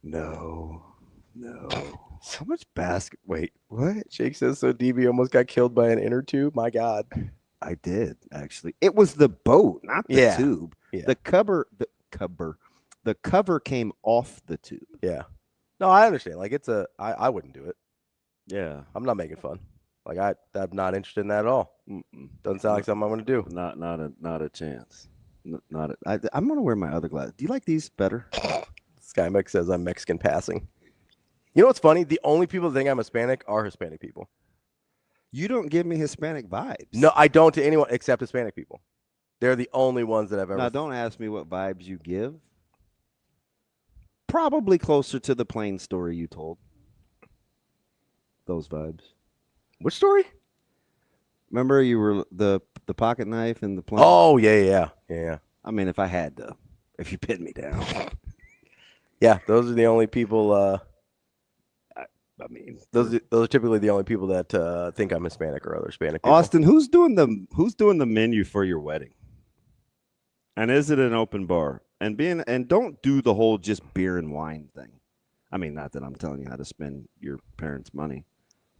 No. So much basket. Wait, what? Jake says so. DB almost got killed by an inner tube. My God. I did, actually. It was the boat, not the Yeah. tube. Yeah. The cover came off the tube. Yeah. No, I understand. Like I wouldn't do it. Yeah. I'm not making fun. Like I'm not interested in that at all. Doesn't sound like something I'm going to do. Not a chance. I'm going to wear my other glasses. Do you like these better? Skymex says I'm Mexican passing. You know what's funny? The only people that think I'm Hispanic are Hispanic people. You don't give me Hispanic vibes. No, I don't to anyone except Hispanic people. They're the only ones that I've ever. Now, don't ask me what vibes you give. Probably closer to the plain story you told. Those vibes. Which story? Remember you were the pocket knife and the plane? Oh, yeah. I mean, if you pinned me down. Yeah, those are the only people. I mean, those are typically the only people that think I'm Hispanic or other Hispanic people. Austin, who's doing the menu for your wedding? And is it an open bar? And don't do the whole just beer and wine thing. I mean, not that I'm telling you how to spend your parents' money,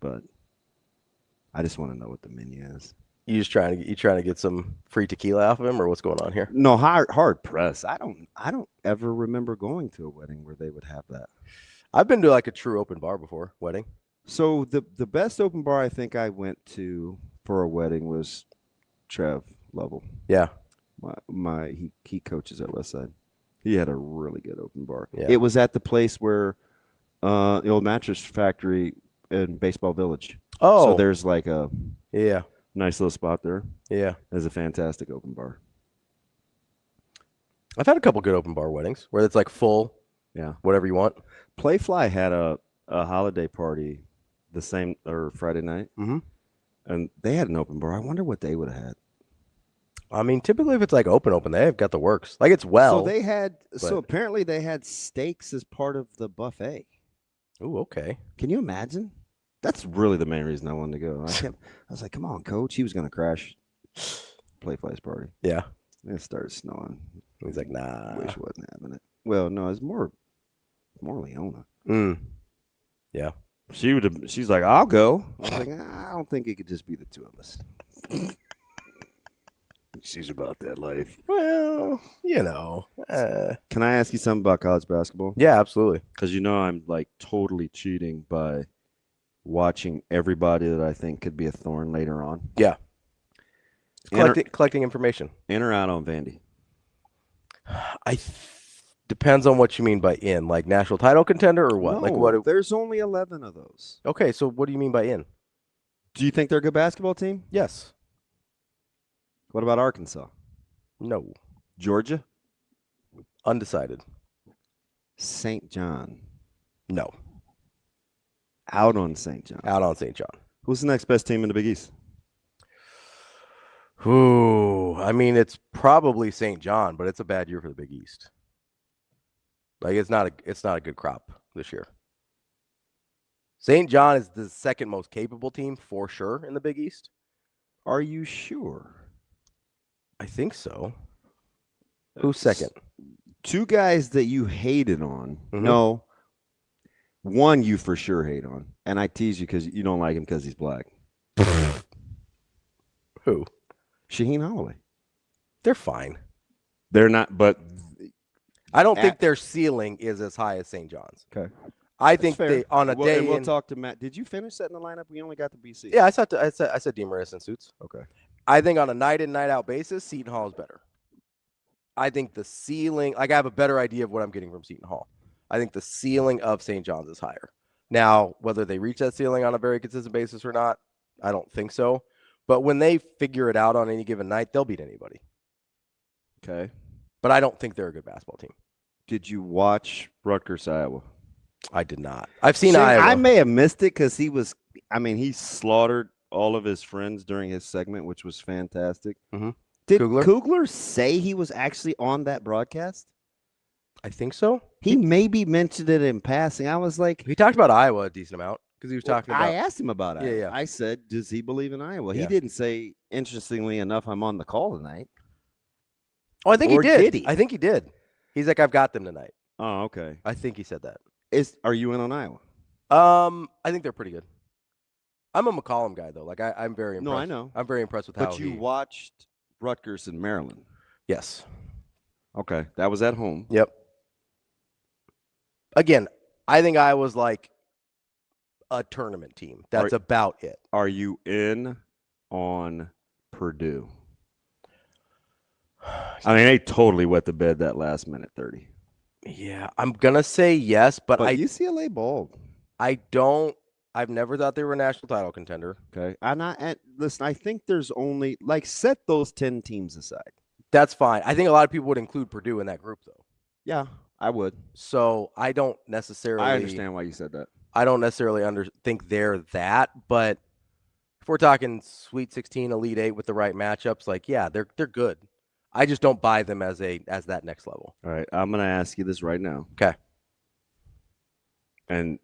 but I just want to know what the menu is. You trying to get some free tequila off of him, or what's going on here? No, hard press. I don't ever remember going to a wedding where they would have that. I've been to like a true open bar before, wedding. So the best open bar I think I went to for a wedding was Trev Lovell. Yeah. He coaches at Westside. He had a really good open bar. Yeah. It was at the place where the old mattress factory in Baseball Village. Oh. So there's like a nice little spot there. Yeah. There's a fantastic open bar. I've had a couple good open bar weddings where it's like full. Yeah. Whatever you want. Playfly had a holiday party Friday night. Mm-hmm. And they had an open bar. I wonder what they would have had. I mean, typically if it's like open, they've got the works. Like it's well. So apparently they had steaks as part of the buffet. Ooh, okay. Can you imagine? That's really the main reason I wanted to go. I was like, come on, coach. He was going to crash Playfly's party. Yeah. And it started snowing. He's like, nah. Wish wasn't having it. Well, no, it's more Leona. Yeah. She's like, I'll go. I was like, I don't think it could just be the two of us. She's about that life. Well, you know. Can I ask you something about college basketball? Yeah, absolutely. Because I'm like totally cheating by watching everybody that I think could be a thorn later on. Yeah. Collecting information. In or out on Vandy? Depends on what you mean by in, like national title contender or what? No, like what? There's only 11 of those. Okay, so what do you mean by in? Do you think they're a good basketball team? Yes. What about Arkansas? No. Georgia? Undecided. St. John? No. Out on St. John? Out on St. John. Who's the next best team in the Big East? Ooh, I mean, it's probably St. John, but it's a bad year for the Big East. Like it's not a good crop this year. St. John is the second most capable team for sure in the Big East. Are you sure? I think so. Who's second? Two guys that you hated on. Mhm. No. One you for sure hate on. And I tease you because you don't like him because he's black. Who? Shaheen Holloway. They're fine. They're not, but I don't think their ceiling is as high as St. John's. Okay. I think they on a day. And we'll talk to Matt. Did you finish setting the lineup? We only got to BC. Yeah, I said DeMARINIS and Suits. Okay. I think on a night in, night out basis, Seton Hall is better. I think the ceiling, like I have a better idea of what I'm getting from Seton Hall. I think the ceiling of St. John's is higher. Now, whether they reach that ceiling on a very consistent basis or not, I don't think so. But when they figure it out on any given night, they'll beat anybody. Okay. But I don't think they're a good basketball team. Did you watch Rutgers, Iowa? I did not. I've seen See, Iowa. I may have missed it because he slaughtered all of his friends during his segment, which was fantastic. Mm-hmm. Did Kugler say he was actually on that broadcast? I think so. He maybe mentioned it in passing. I was like, he talked about Iowa a decent amount because he was talking about. I asked him about Iowa. Yeah. I said, does he believe in Iowa? Yeah. He didn't say, interestingly enough, I'm on the call tonight. Oh, I think Or he did. did he? I think he did. He's like, I've got them tonight. Oh, okay. I think he said that. Are you in on Iowa? I think they're pretty good. I'm a McCollum guy though. Like I'm very impressed. No, I know. I'm very impressed with how. But you watched Rutgers in Maryland. Yes. Okay, that was at home. Yep. Again, I think Iowa's like a tournament team. That's about it. Are you in on Purdue? I mean, they totally wet the bed that last minute 30. Yeah, I'm gonna say yes, but UCLA balled. I've never thought they were a national title contender. Okay. Listen, I think there's only set those 10 teams aside. That's fine. I think a lot of people would include Purdue in that group though. Yeah, I would. So I don't necessarily. I understand why you said that. I don't necessarily think they're that, but if we're talking Sweet 16, Elite 8 with the right matchups, like yeah, they're good. I just don't buy them as that next level. All right, I'm going to ask you this right now. Okay. And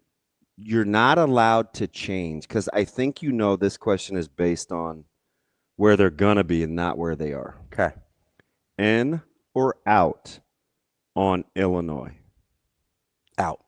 you're not allowed to change because I think this question is based on where they're going to be and not where they are. Okay. In or out on Illinois? Out.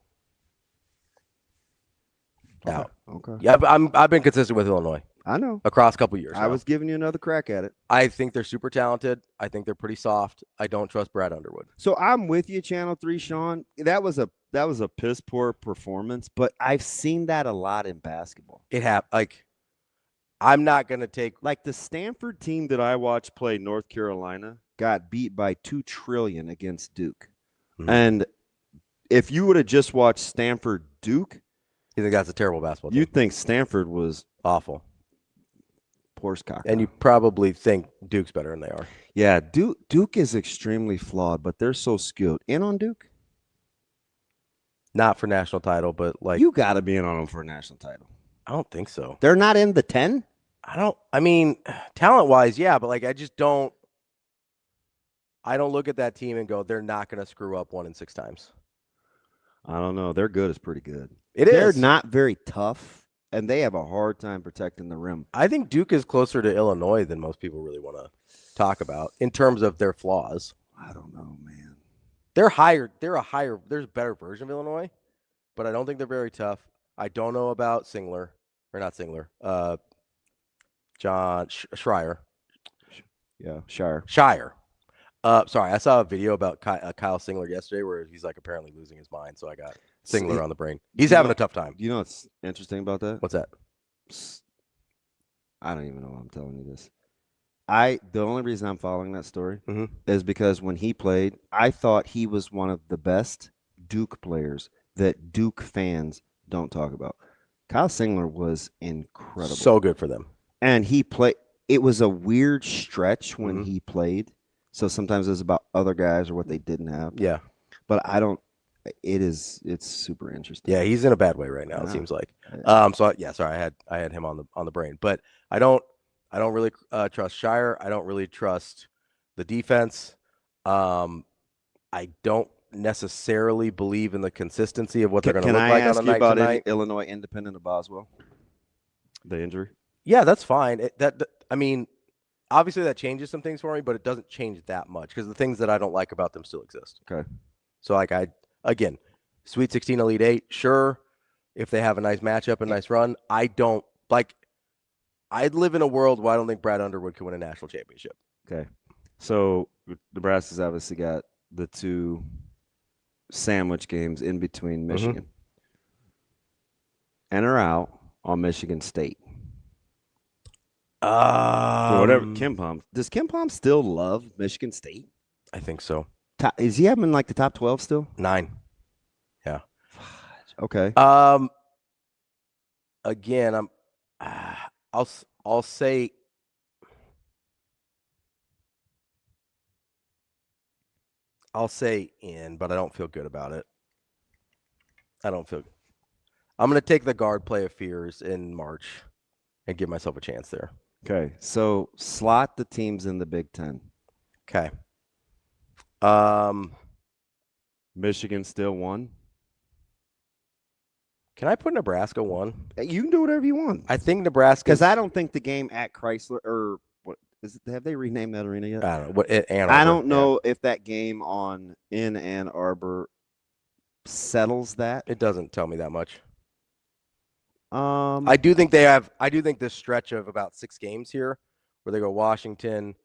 Okay. Out. Okay. Yeah, I've been consistent with Illinois. I know. Across a couple years. I was giving you another crack at it. I think they're super talented. I think they're pretty soft. I don't trust Brad Underwood. So I'm with you, Channel 3, Sean. That was a piss poor performance, but I've seen that a lot in basketball. I'm not gonna take the Stanford team that I watched play North Carolina got beat by $2 trillion against Duke. Mm-hmm. And if you would have just watched Stanford Duke, you think that's a terrible basketball team? You'd think Stanford was awful. And you probably think Duke's better than they are. Yeah, Duke is extremely flawed, but they're so skilled. In on Duke? Not for national title, but you got to be in on them for a national title. I don't think so. They're not in the 10? I mean, talent-wise, yeah, but I just don't. I don't look at that team and go, they're not going to screw up 1 in 6 times. I don't know. Their good is pretty good. They're not very tough. And they have a hard time protecting the rim. I think Duke is closer to Illinois than most people really want to talk about in terms of their flaws. I don't know, man. There's a better version of Illinois, but I don't think they're very tough. I don't know about Singler. John Schreier. Yeah, Shire. Sorry, I saw a video about Kyle Singler yesterday where he's apparently losing his mind, so I got Singler on the brain. He's having a tough time. You know what's interesting about that? What's that? I don't even know why I'm telling you this. The only reason I'm following that story is because when he played, I thought he was one of the best Duke players that Duke fans don't talk about. Kyle Singler was incredible. So good for them. And he played. It was a weird stretch when he played. So sometimes it was about other guys or what they didn't have. Yeah. But it's super interesting. Yeah, he's in a bad way right now, it seems like. Sorry, I had him on the brain. But I don't really trust Shire. I don't really trust the defense. I don't necessarily believe in the consistency of what they're going to look like on a night-to-night. Can I ask you about Illinois Independent of Boswell? The injury? Yeah, that's fine. I mean, obviously that changes some things for me, but it doesn't change that much because the things that I don't like about them still exist. Okay. So again, Sweet 16, Elite 8, sure. If they have a nice matchup and nice run, I'd live in a world where I don't think Brad Underwood can win a national championship. Okay. So Nebraska's obviously got the 2 sandwich games in between Michigan. In or out on Michigan State? Whatever. Does Kim Palm still love Michigan State? I think so. Is he having the top 12 still? 9. Yeah. Okay. Again, I'll say in, but I don't feel good about it. I'm going to take the guard play of fears in March and give myself a chance there. Okay, so slot the teams in the Big Ten. Okay. Michigan still 1. Can I put Nebraska 1? You can do whatever you want. I think Nebraska, because I don't think the game at Chrysler or what is it? Have they renamed that arena yet? I don't know. I don't know if that game in Ann Arbor settles that. It doesn't tell me that much. I I do think this stretch of about 6 games here where they go Washington,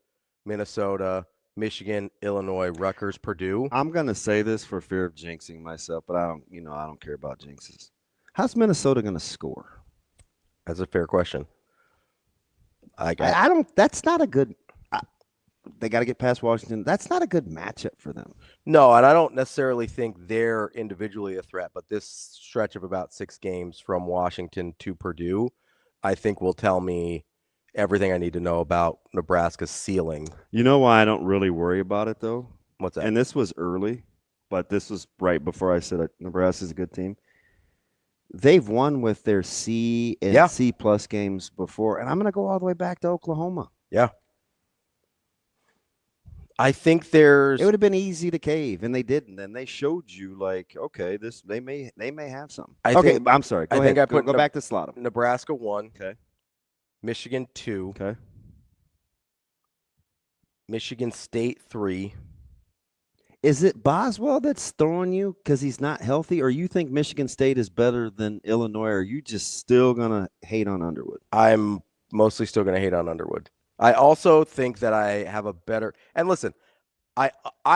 Minnesota, Michigan, Illinois, Rutgers, Purdue. I'm going to say this for fear of jinxing myself, but I don't care about jinxes. How's Minnesota going to score? That's a fair question. I don't. That's not a good. They got to get past Washington. That's not a good matchup for them. No, and I don't necessarily think they're individually a threat, but this stretch of about 6 games from Washington to Purdue, I think will tell me everything I need to know about Nebraska's ceiling. You know why I don't really worry about it, though? What's that? And this was early, but this was right before I said Nebraska's a good team. They've won with their C and C+ games before, and I'm going to go all the way back to Oklahoma. Yeah. I think it would have been easy to cave, and they didn't. And they showed you, like, okay, they may have something. I'm sorry. Go ahead. Go back to slot 'em. Nebraska 1. Okay. Michigan 2. Okay. Michigan State 3. Is it Boswell that's throwing you because he's not healthy, or you think Michigan State is better than Illinois, or are you just still going to hate on Underwood? I'm mostly still going to hate on Underwood. I also think that I have a better – and listen, I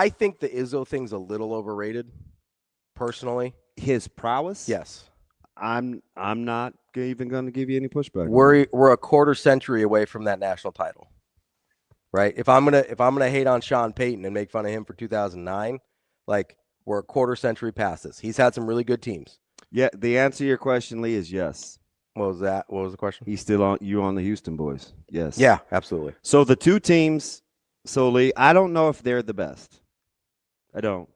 think the Izzo thing's a little overrated, personally. His prowess? Yes. I'm not even going to give you any pushback. We're a quarter century away from that national title. Right? If I'm gonna hate on Sean Payton and make fun of him for 2009, like we're a quarter century past this. He's had some really good teams. Yeah, the answer to your question, Lee, is yes. What was that? What was the question? He's still on the Houston boys. Yes. Yeah, absolutely. So the 2 teams, Lee, I don't know if they're the best. I don't.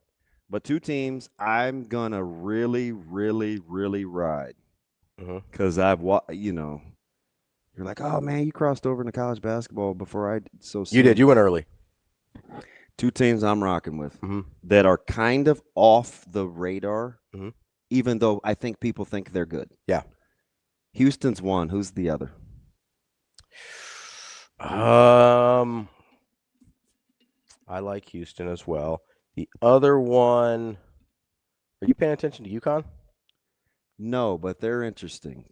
But 2 teams I'm gonna really, really, really ride. Because you're like, oh, man, you crossed over into college basketball before I did. So soon. You did. You went early. 2 teams I'm rocking with that are kind of off the radar, even though I think people think they're good. Yeah. Houston's 1. Who's the other? I like Houston as well. The other one, are you paying attention to UConn? No, but they're interesting.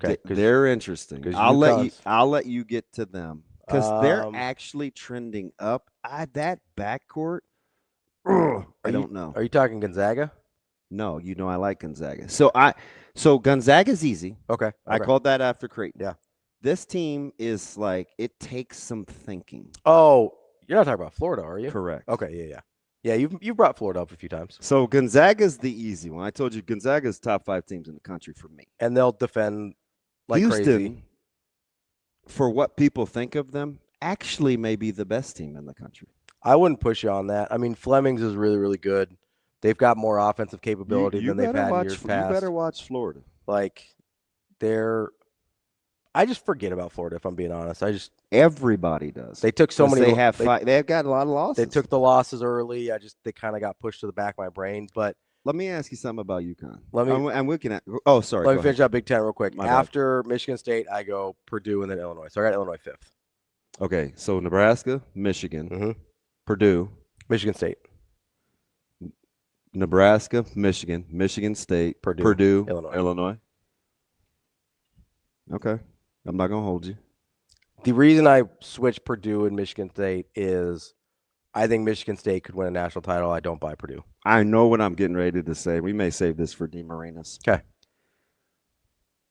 Okay, they're interesting. I'll let you get to them because they're actually trending up. That backcourt, I don't know. Are you talking Gonzaga? No, I like Gonzaga. So Gonzaga's easy. Okay. I called that after Creighton. Yeah. This team is like, it takes some thinking. Oh, you're not talking about Florida, are you? Correct. Okay. Yeah. Yeah, you've brought Florida up a few times. So Gonzaga's the easy one. I told you Gonzaga's top 5 teams in the country for me. And they'll defend like Houston, crazy. For what people think of them, actually may be the best team in the country. I wouldn't push you on that. I mean, Fleming's is really, really good. They've got more offensive capability than they've had in years past. You better watch Florida. Like, I just forget about Florida, if I'm being honest. Everybody does. They took so many. They've got a lot of losses. They took the losses early. They kind of got pushed to the back of my brain. But let me ask you something about UConn. Sorry. Let me finish up Big Ten real quick. After Michigan State, I go Purdue and then Illinois. So I got Illinois 5th. Okay, so Nebraska, Michigan, Purdue, Michigan State, Nebraska, Michigan, Michigan State, Purdue, Illinois. Okay, I'm not gonna hold you. The reason I switched Purdue and Michigan State is I think Michigan State could win a national title. I don't buy Purdue. I know what I'm getting ready to say. We may save this for DeMARINIS. Okay.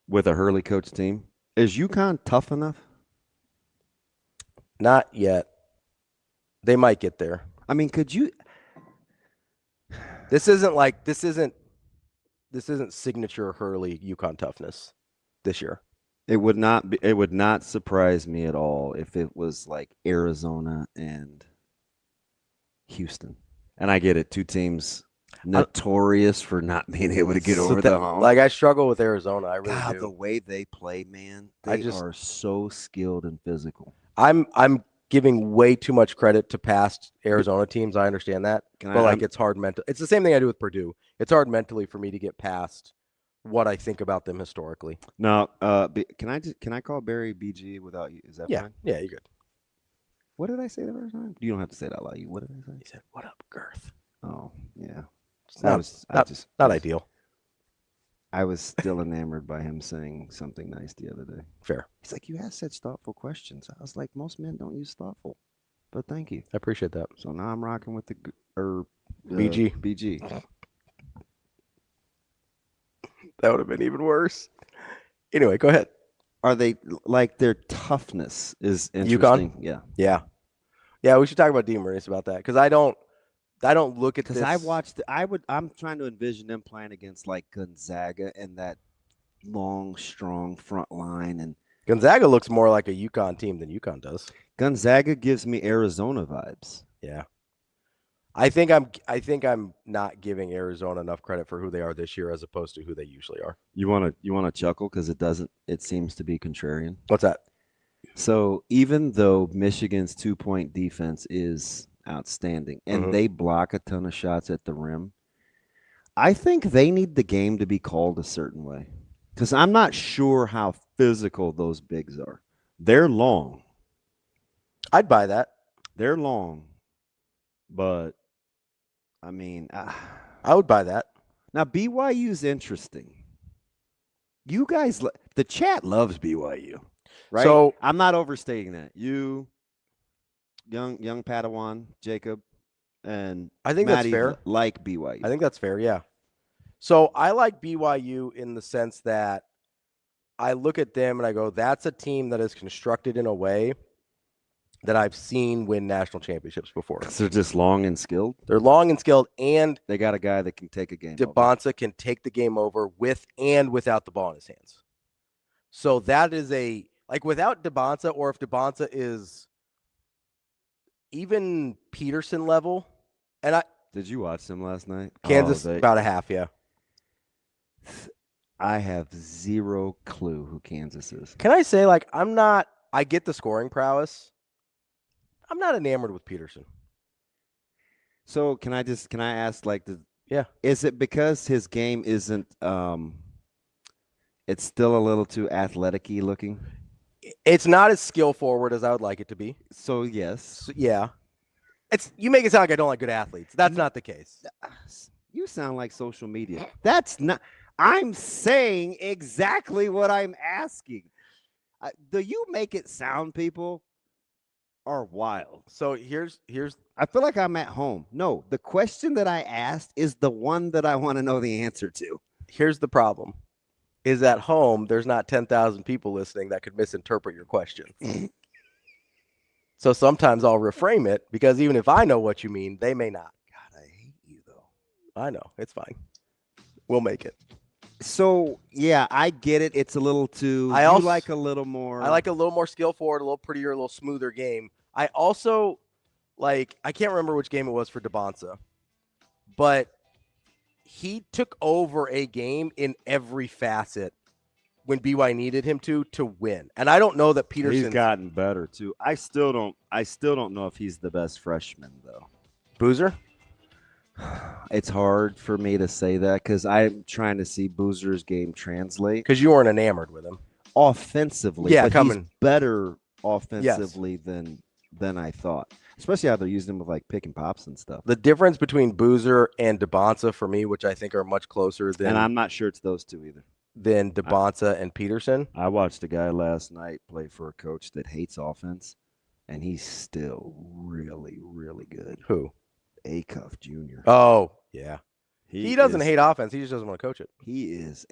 With a Hurley coach team, is UConn tough enough? Not yet. They might get there. I mean, could you? This isn't signature Hurley UConn toughness this year. It would not surprise me at all if it was like Arizona and Houston. And I get it, two teams notorious for not being able to get over the hump. Like I struggle with Arizona. I really God, do. the way they play, man, they are so skilled and physical. I'm giving way too much credit to past Arizona teams. I understand that, it's hard mental. It's the same thing I do with Purdue. It's hard mentally for me to get past what I think about them historically. Now, can I call Barry BG without you? Is that fine? Yeah, you're good. What did I say the first time? You don't have to say it out loud. What did I say? He said, "What up, Girth?" Oh, yeah. It's not ideal. I was still enamored by him saying something nice the other day. Fair. He's like, "You ask such thoughtful questions." I was like, "Most men don't use thoughtful," but thank you. I appreciate that. So now I'm rocking with the BG. BG. That would have been even worse. Anyway, go ahead. Are they like their toughness is interesting? UConn? Yeah. We should talk about DeMARINIS about that because I don't look at this. Because I watched. I'm trying to envision them playing against like Gonzaga and that long, strong front line. And Gonzaga looks more like a UConn team than UConn does. Gonzaga gives me Arizona vibes. Yeah. I think I'm not giving Arizona enough credit for who they are this year as opposed to who they usually are. You want to chuckle because it seems to be contrarian. What's that? So even though Michigan's 2-point defense is outstanding and they block a ton of shots at the rim, I think they need the game to be called a certain way because I'm not sure how physical those bigs are. They're long. I'd buy that. They're long, but I mean, I would buy that. Now, BYU's interesting. You guys, the chat loves BYU, right? So I'm not overstating that. You, young Padawan, Jacob, and I think Maddie that's fair. Like BYU. I think that's fair, yeah. So I like BYU in the sense that I look at them and I go, that's a team that is constructed in a way that I've seen win national championships before. They're just long and skilled. They're long and skilled, and they got a guy that can take a game. DeBonsa can take the game over with and without the ball in his hands. So that is without DeBonsa, or if DeBonsa is even Peterson level. And did you watch them last night? Kansas about a half, yeah. I have zero clue who Kansas is. Can I say I get the scoring prowess. I'm not enamored with Peterson. So can I ask yeah. Is it because his game isn't it's still a little too athletic-y looking? It's not as skill forward as I would like it to be. So yes. Yeah. You make it sound like I don't like good athletes. That's not the case. You sound like social media. That's not I'm saying exactly what I'm asking. Do you make it sound, people? Are wild. So here's I feel like I'm at home. No, the question that I asked is the one that I want to know the answer to. Here's the problem. Is at home there's not 10,000 people listening that could misinterpret your question. So sometimes I'll reframe it because even if I know what you mean, they may not. God, I hate you though. I know. It's fine. We'll make it. So, yeah, I get it. It's a little too I like a little more. I like a little more skill forward, a little prettier, a little smoother game. I also I can't remember which game it was for DeBonsa, but he took over a game in every facet when BYU needed him to win. And I don't know that Peterson's He's gotten better too. I still don't know if he's the best freshman though. Boozer? It's hard for me to say that because I'm trying to see Boozer's game translate. Because you weren't enamored with him. Offensively. Yeah, but he's better offensively than I thought. Especially how they're using him with like pick and pops and stuff. The difference between Boozer and DeBonsa for me, which I think are much closer than. And I'm not sure it's those two either. Than DeBonsa and Peterson. I watched a guy last night play for a coach that hates offense, and he's still really, really good. Who? Acuff Jr. Oh, yeah. He doesn't hate offense. He just doesn't want to coach it. He is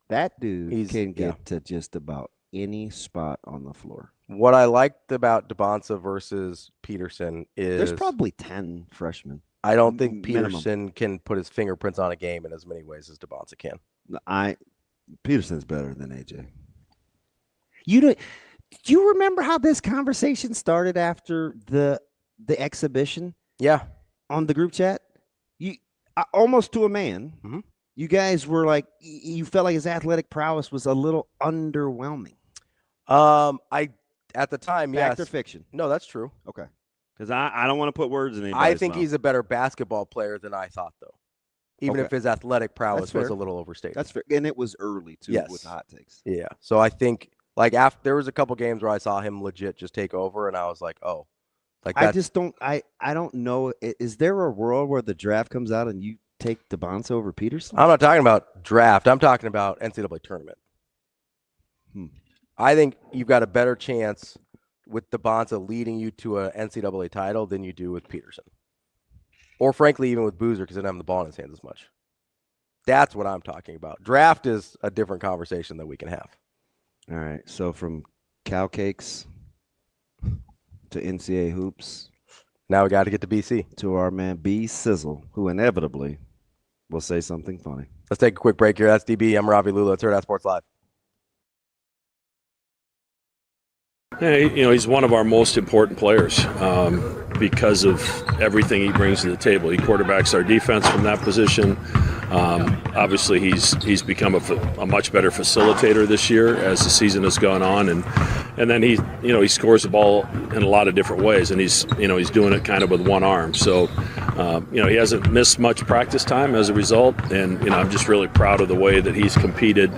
that dude can get to just about any spot on the floor. What I liked about DeBonsa versus Peterson is there's probably 10 freshmen. I don't think Peterson can put his fingerprints on a game in as many ways as DeBonsa can. Peterson's better than AJ. Do you remember how this conversation started after the exhibition? Yeah. On the group chat? Almost to a man. Mm-hmm. You guys were like, you felt like his athletic prowess was a little underwhelming. At the time, Fact yes. or fiction? No, that's true. Okay. Because I don't want to put words in anybody's I think mouth. he's a better basketball player than I thought, though. Even if his athletic prowess was a little overstated. That's fair. And it was early, too, with the hot takes. Yeah. So I think, like, after there was a couple games where I saw him legit just take over, and I was like, oh. Like I just don't – I don't know. Is there a world where the draft comes out and you take DeBonce over Peterson? I'm not talking about draft. I'm talking about NCAA tournament. I think you've got a better chance with DeBonce leading you to an NCAA title than you do with Peterson. Or, frankly, even with Boozer, because he doesn't have the ball in his hands as much. That's what I'm talking about. Draft is a different conversation that we can have. All right. So from cow cakes to NCAA hoops. Now we got to get to BC. To our man B Sizzle, who inevitably will say something funny. Let's take a quick break here. That's DB. I'm Ravi Lulla. It's Hurrdat Sports Live. Hey, he's one of our most important players because of everything he brings to the table. He quarterbacks our defense from that position. Obviously, he's become a much better facilitator this year as the season has gone on, and then he scores the ball in a lot of different ways, and he's doing it kind of with one arm. So, he hasn't missed much practice time as a result, and I'm just really proud of the way that he's competed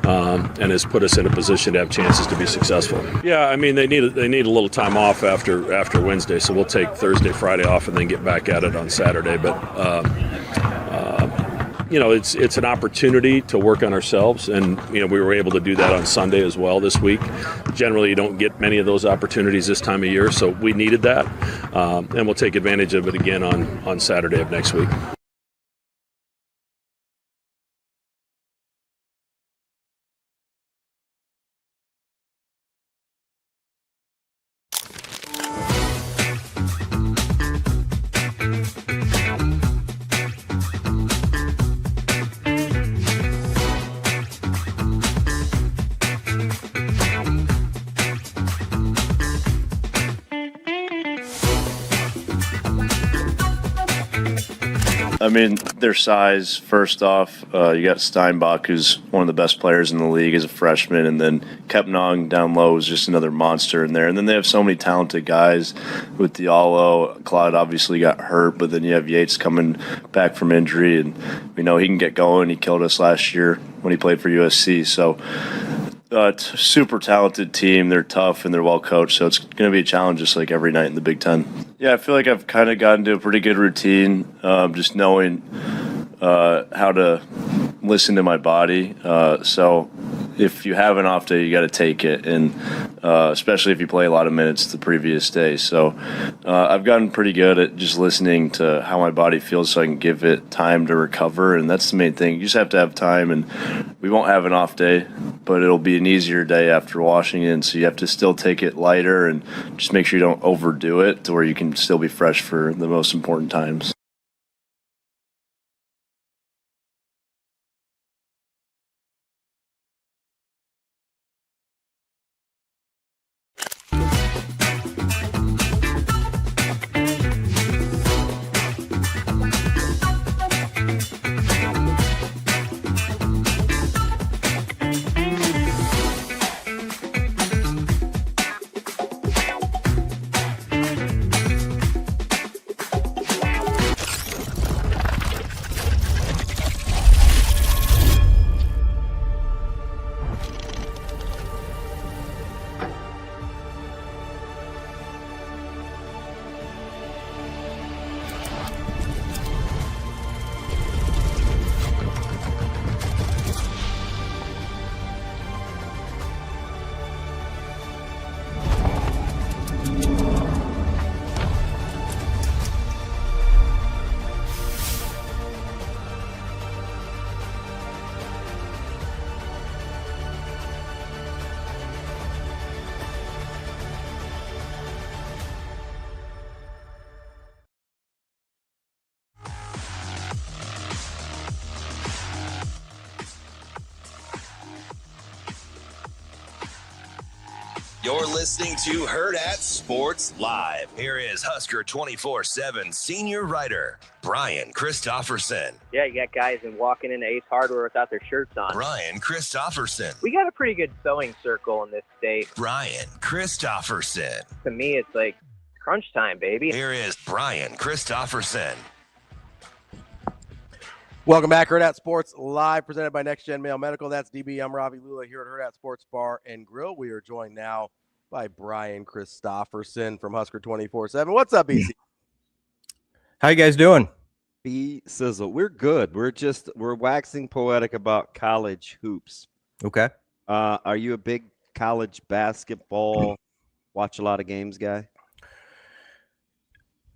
and has put us in a position to have chances to be successful. Yeah, I mean they need a little time off after Wednesday, so we'll take Thursday, Friday off, and then get back at it on Saturday. But it's an opportunity to work on ourselves, and we were able to do that on Sunday as well this week. Generally, you don't get many of those opportunities this time of year, so we needed that, and we'll take advantage of it again on Saturday of next week. I mean, their size, first off, you got Steinbach, who's one of the best players in the league as a freshman, and then Kepnong down low is just another monster in there. And then they have so many talented guys with Diallo. Clyde obviously got hurt, but then you have Yates coming back from injury, and we know he can get going. He killed us last year when he played for USC. So it's a super talented team. They're tough and they're well coached, so it's going to be a challenge just like every night in the Big Ten. Yeah, I feel like I've kind of gotten to a pretty good routine, just knowing how to listen to my body. So if you have an off day, you got to take it, and especially if you play a lot of minutes the previous day. So I've gotten pretty good at just listening to how my body feels so I can give it time to recover, and that's the main thing. You just have to have time, and we won't have an off day, but it'll be an easier day after Washington, so you have to still take it lighter and just make sure you don't overdo it to where you can still be fresh for the most important times. You're listening to Hurrdat Sports Live. Here is Husker 24/7 senior writer, Brian Christopherson. Yeah, you got guys walking into Ace Hardware without their shirts on. Brian Christopherson. We got a pretty good sewing circle in this state. Brian Christopherson. To me, it's like crunch time, baby. Here is Brian Christopherson. Welcome back, Hurrdat Sports Live, presented by Next Gen Male Medical. That's DB. I'm Ravi Lulla here at Hurrdat Sports Bar and Grill. We are joined now by Brian Christopherson from Husker 24/7. What's up, BC? How you guys doing? B Sizzle. We're good. We're waxing poetic about college hoops. Okay. Are you a big college basketball, watch a lot of games guy?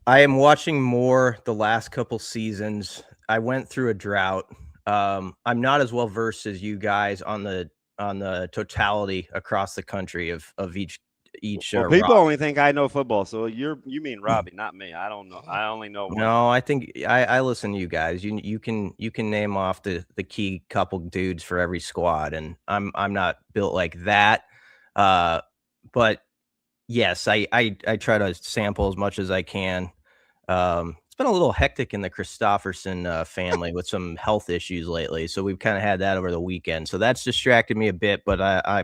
I am watching more the last couple seasons. I went through a drought. I'm not as well versed as you guys on the totality across the country of each. Well, people only think I know football, so you mean Robbie, not me. I don't know. I only know one. No, I think I listen to you guys. You can name off the key couple dudes for every squad, and I'm not built like that. But yes, I try to sample as much as I can. It's been a little hectic in the Christopherson family with some health issues lately, so we've kind of had that over the weekend. So that's distracted me a bit, but I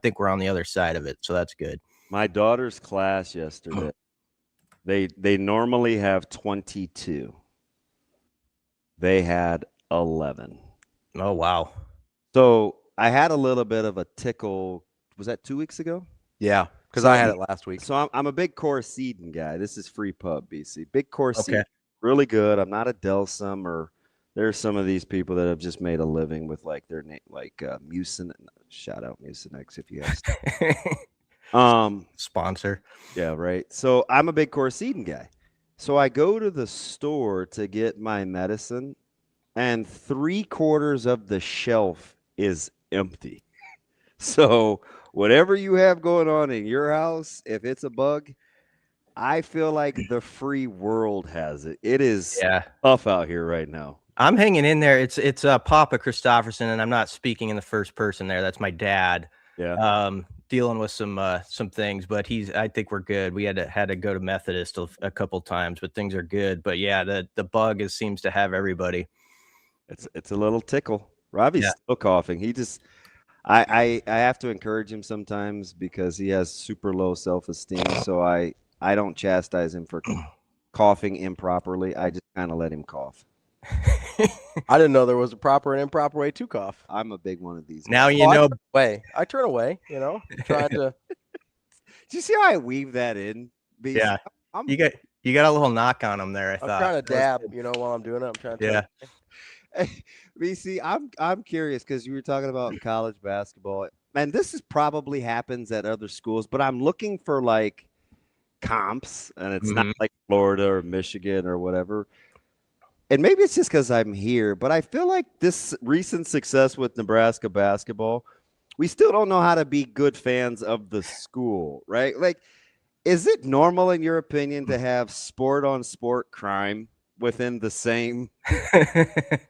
think we're on the other side of it, so that's good. My daughter's class yesterday, they normally have 22. They had 11. Oh wow! So I had a little bit of a tickle. Was that 2 weeks ago? Yeah. Because I had it last week. So I'm a big Course Eden guy. This is free pub, BC. Big Course Eden. Really good. I'm not a Delsum, or there's some of these people that have just made a living with like their name, like Mucin. Shout out Mucinex if you guys. Sponsor. Yeah, right. So I'm a big Course Eden guy. So I go to the store to get my medicine, and 3/4 of the shelf is empty. So whatever you have going on in your house, if it's a bug, I feel like the free world has it. It is tough out here right now. I'm hanging in there. It's Papa Christopherson, and I'm not speaking in the first person there. That's my dad. Yeah. Dealing with some things, but I think we're good. We had to go to Methodist a couple times, but things are good. But yeah, the bug seems to have everybody. It's a little tickle. Robbie's still coughing. He just I have to encourage him sometimes because he has super low self-esteem. So I don't chastise him for coughing improperly. I just kind of let him cough. I didn't know there was a proper and improper way to cough. I'm a big one of these. Now you know. I turn away. Trying to. Do you see how I weave that in? Yeah. You got a little knock on him there. I'm trying to dab. While I'm doing it, I'm trying to. Yeah. BC, I'm curious because you were talking about college basketball, and this probably happens at other schools, but I'm looking for like comps, and it's not like Florida or Michigan or whatever. And maybe it's just because I'm here, but I feel like this recent success with Nebraska basketball, we still don't know how to be good fans of the school, right? Like, is it normal, in your opinion, to have sport on sport crime within the same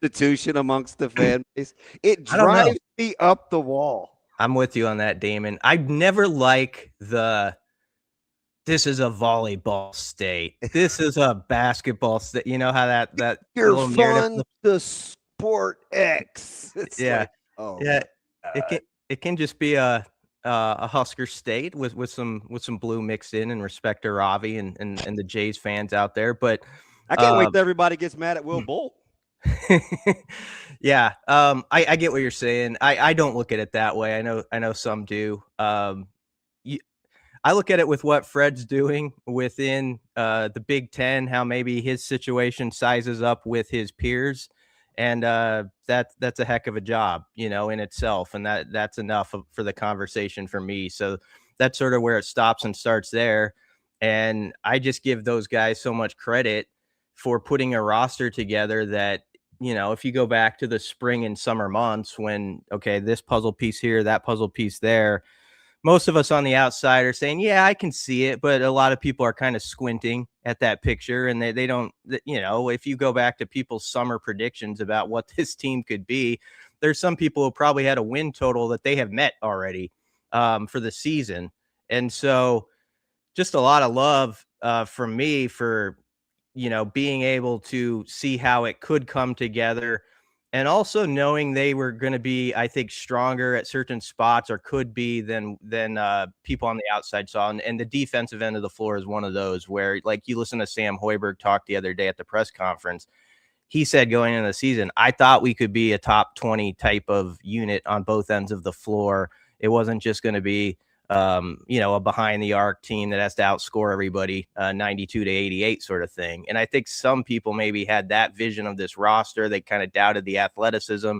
institution amongst the fan base? It drives me up the wall. I'm with you on that, Damon. I never like this is a volleyball state. This is a basketball state. You know how that you're fun the sport X. It's it can just be a Husker state with some blue mixed in, and respect to Ravi and the Jays fans out there. But I can't wait till everybody gets mad at Will Bolt. Yeah. I get what you're saying. I don't look at it that way. I know some do. I look at it with what Fred's doing within the Big Ten, how maybe his situation sizes up with his peers. And that's a heck of a job, in itself. And that's enough for the conversation for me. So that's sort of where it stops and starts there. And I just give those guys so much credit for putting a roster together that, if you go back to the spring and summer months when, this puzzle piece here, that puzzle piece there, most of us on the outside are saying, yeah, I can see it. But a lot of people are kind of squinting at that picture, and they don't, if you go back to people's summer predictions about what this team could be, there's some people who probably had a win total that they have met already for the season. And so just a lot of love from me for, being able to see how it could come together, and also knowing they were going to be, I think, stronger at certain spots, or could be, than people on the outside saw. And the defensive end of the floor is one of those where, like, you listen to Sam Hoiberg talk the other day at the press conference. He said going into the season, I thought we could be a top 20 type of unit on both ends of the floor. It wasn't just going to be, a behind the arc team that has to outscore everybody 92 to 88 sort of thing. And I think some people maybe had that vision of this roster. They kind of doubted the athleticism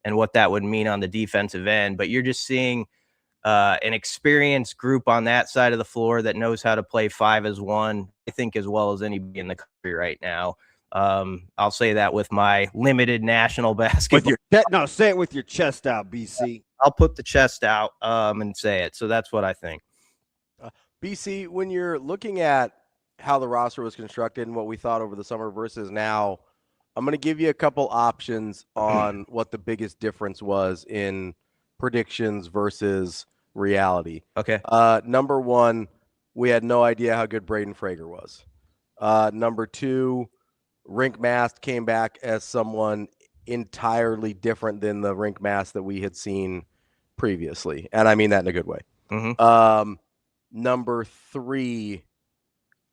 and what that would mean on the defensive end. But you're just seeing an experienced group on that side of the floor that knows how to play 5-as-1, I think, as well as anybody in the country right now. I'll say that with my limited national basketball. Say it with your chest out, BC. I'll put the chest out and say it. So that's what I think. BC, when you're looking at how the roster was constructed and what we thought over the summer versus now, I'm going to give you a couple options on what the biggest difference was in predictions versus reality. Okay. Number one, we had no idea how good Braden Frager was. Number two, Rink Mast came back as someone entirely different than the Rink Mast that we had seen previously. And I mean that in a good way. Mm-hmm. Number three,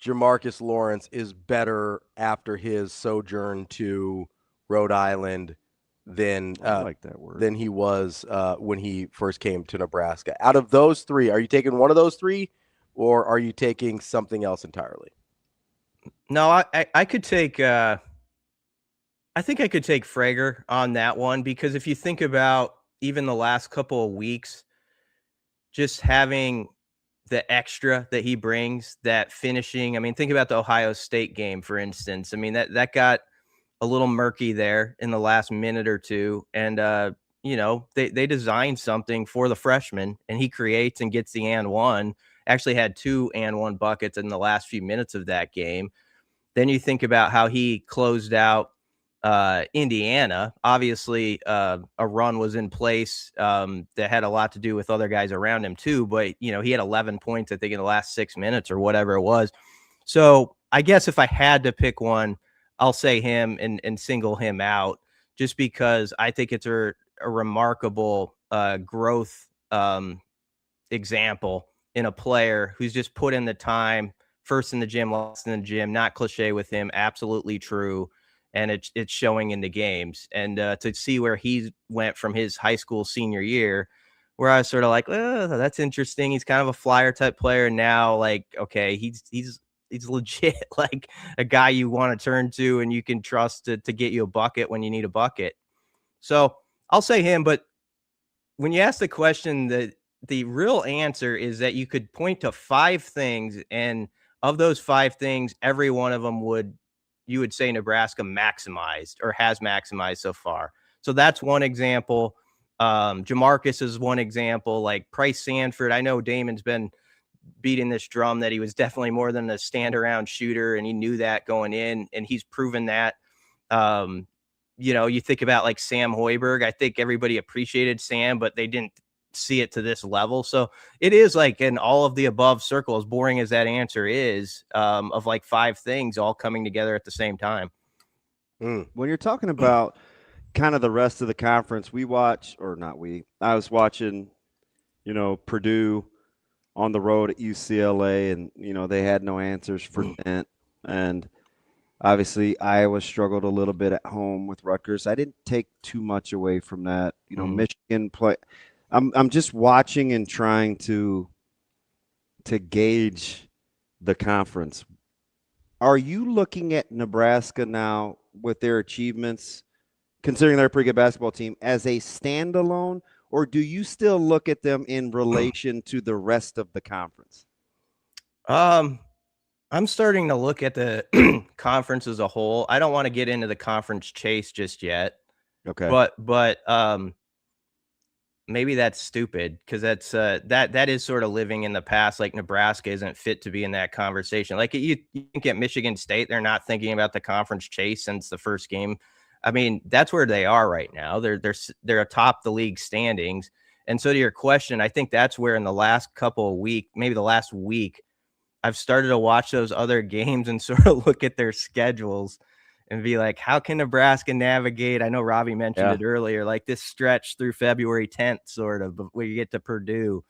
Jamarcus Lawrence is better after his sojourn to Rhode Island than I like that word. than he was when he first came to Nebraska. Out of those three, are you taking one of those three, or are you taking something else entirely? No, I could take I think I could take Frager on that one, because if you think about even the last couple of weeks, just having the extra that he brings, that finishing. I mean, think about the Ohio State game, for instance. I mean, that got a little murky there in the last minute or two. And, they designed something for the freshman, and he creates and gets the and one. Actually had 2 and 1 buckets in the last few minutes of that game. Then you think about how he closed out Indiana. Obviously, a run was in place that had a lot to do with other guys around him too. But, he had 11 points, I think, in the last 6 minutes or whatever it was. So I guess if I had to pick one, I'll say him and single him out, just because I think it's a remarkable growth example in a player who's just put in the time, first in the gym, last in the gym. Not cliche with him, absolutely true. And it's showing in the games. And to see where he went from his high school senior year, where I was sort of like, oh, that's interesting. He's kind of a flyer type player. And now, like, okay, he's legit, like a guy you want to turn to and you can trust to get you a bucket when you need a bucket. So I'll say him. But when you ask the question, the real answer is that you could point to 5 things, and of those 5 things, every one of them you would say Nebraska maximized or has maximized so far. So that's one example. Jamarcus is one example. Like Price Sanford, I know Damon's been beating this drum that he was definitely more than a stand around shooter, and he knew that going in, and he's proven that. You think about like Sam Hoiberg. I think everybody appreciated Sam, but they didn't see it to this level. So it is like in all of the above circle, as boring as that answer is, of like 5 things all coming together at the same time. When you're talking about kind of the rest of the conference, I was watching, Purdue on the road at UCLA, and, they had no answers for Dent. And obviously Iowa struggled a little bit at home with Rutgers. I didn't take too much away from that. Michigan play. I'm just watching and trying to gauge the conference. Are you looking at Nebraska now with their achievements, considering they're a pretty good basketball team, as a standalone, or do you still look at them in relation to the rest of the conference? I'm starting to look at the conference as a whole. I don't want to get into the conference chase just yet. Okay. But maybe that's stupid, because that's that is sort of living in the past. Like Nebraska isn't fit to be in that conversation. Like you think at Michigan State, they're not thinking about the conference chase since the first game. I mean, that's where they are right now. They're atop the league standings, And so to your question, I think that's where in the last couple of weeks, maybe the last week, I've started to watch those other games and sort of look at their schedules and be like, how can Nebraska navigate? I know Ravi mentioned it earlier, like this stretch through February 10th, sort of, where you get to Purdue,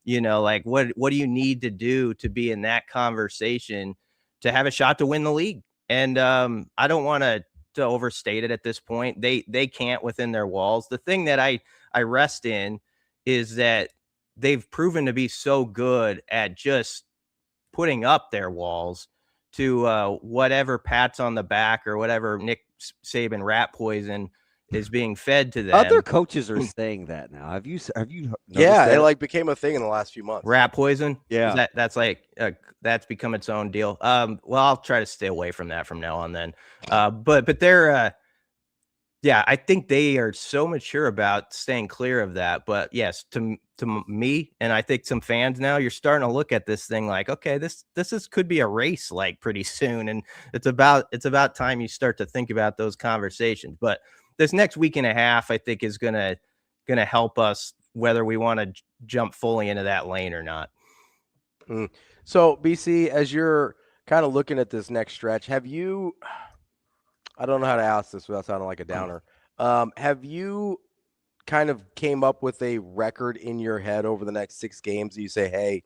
like what do you need to do to be in that conversation to have a shot to win the league? And I don't want to overstate it at this point. They can't within their walls. The thing that I rest in is that they've proven to be so good at just putting up their walls to whatever pats on the back or whatever Nick Saban rat poison is being fed to them. Other coaches are saying that now. Have you Yeah, that? it like became a thing in the last few months. Rat poison? Yeah. That's like that's become its own deal. Well, I'll try to stay away from that from now on then. But they're yeah, I think they are so mature about staying clear of that. But yes, to me, and I think some fans now, you're starting to look at this thing like, okay, this could be a race like pretty soon, and it's about time you start to think about those conversations. But this next week and a half, I think, is gonna help us whether we want to jump fully into that lane or not. So BC, as you're kind of looking at this next stretch, have you? I don't know how to ask this without sounding like a downer. Have you kind of came up with a record in your head over the next 6 games? You say, hey,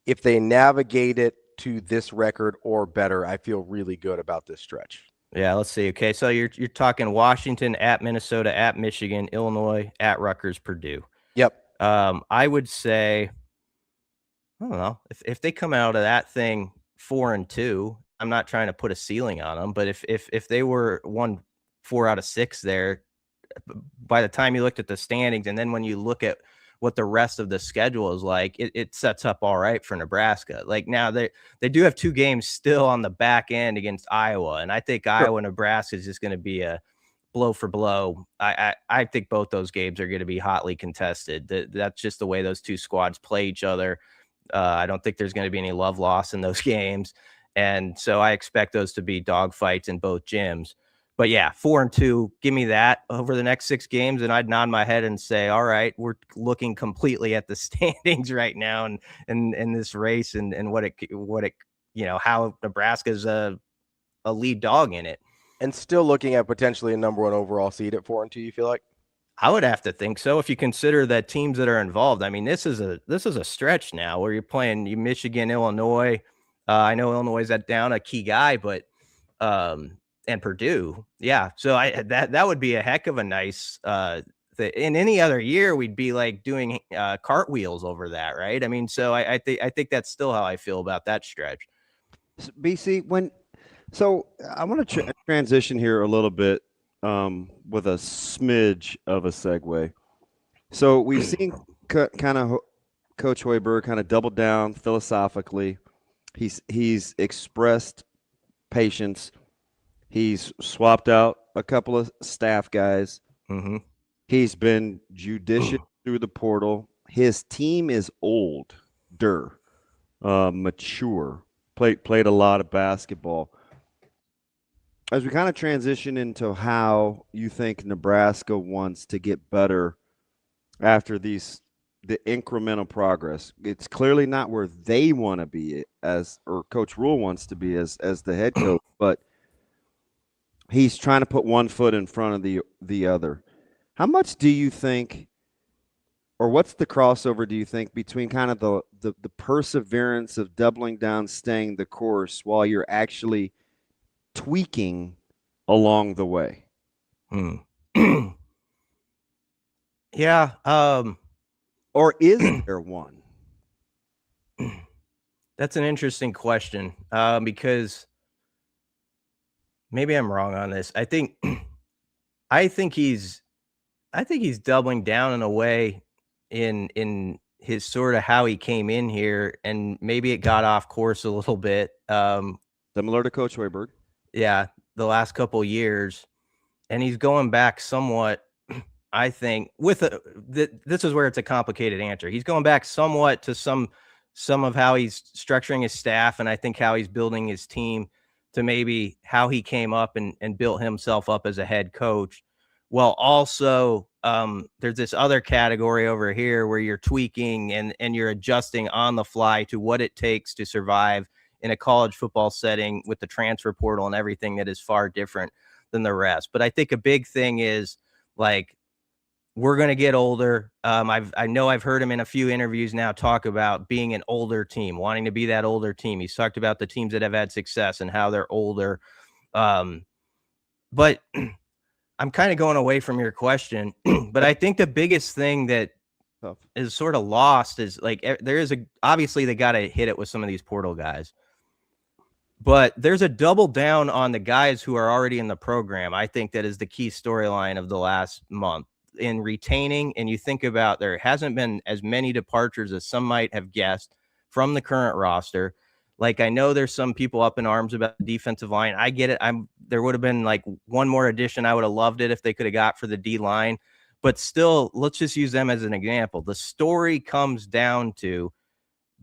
if they navigate it to this record or better, I feel really good about this stretch. Yeah, let's see. Okay, so you're talking Washington, at Minnesota, at Michigan, Illinois, at Rutgers, Purdue. Yep. I would say, I don't know, if they come out of that thing 4-2. I'm not trying to put a ceiling on them, but if they were 4 out of 6 there, by the time you looked at the standings, and then when you look at what the rest of the schedule is like, it sets up all right for Nebraska. Like now they do have 2 games still on the back end against Iowa, and I think Iowa, Nebraska is just going to be a blow for blow. I think both those games are going to be hotly contested. That's just the way those 2 squads play each other. I don't think there's going to be any love loss in those games. And so I expect those to be dogfights in both gyms. But yeah, 4-2, give me that over the next 6 games, and I'd nod my head and say, all right, we're looking completely at the standings right now and in this race and what it how Nebraska's a lead dog in it. And still looking at potentially a number 1 overall seed at 4-2, you feel like? I would have to think so. If you consider that teams that are involved, I mean, this is a stretch now where you're playing Michigan, Illinois. I know Illinois is down a key guy, but and Purdue, yeah. So that would be a heck of a nice. In any other year, we'd be like doing cartwheels over that, right? I mean, so I think that's still how I feel about that stretch. BC, so I want to transition here a little bit with a smidge of a segue. So we've seen kind of Coach Hoiberg kind of double down philosophically. He's expressed patience. He's swapped out a couple of staff guys. Mm-hmm. He's been judicious through the portal. His team is older, mature, played a lot of basketball. As we kind of transition into how you think Nebraska wants to get better after the incremental progress, it's clearly not where they want to be or Coach Rule wants to be as the head coach, but he's trying to put one foot in front of the other. How much do you think, or what's the crossover, do you think, between kind of the perseverance of doubling down, staying the course, while you're actually tweaking along the way? Yeah. Or is there one? That's an interesting question because maybe I'm wrong on this. I think he's doubling down in a way in his sort of how he came in here, and maybe it got off course a little bit. Similar to Coach Hoiberg. Yeah, the last couple years, and he's going back somewhat. I think this is where it's a complicated answer. He's going back somewhat to some of how he's structuring his staff, and I think how he's building his team to maybe how he came up and built himself up as a head coach, while also there's this other category over here where you're tweaking and you're adjusting on the fly to what it takes to survive in a college football setting with the transfer portal and everything that is far different than the rest. But I think a big thing is, like, we're going to get older. I know I've heard him in a few interviews now talk about being an older team, wanting to be that older team. He's talked about the teams that have had success and how they're older. But I'm kind of going away from your question, but I think the biggest thing that is sort of lost is, like, obviously they got to hit it with some of these portal guys, but there's a double down on the guys who are already in the program. I think that is the key storyline of the last month in retaining. And you think about, there hasn't been as many departures as some might have guessed from the current roster. Like, I know there's some people up in arms about the defensive line. I get it. There would have been like one more addition. I would have loved it if they could have got for the D line, but still, let's just use them as an example. The story comes down to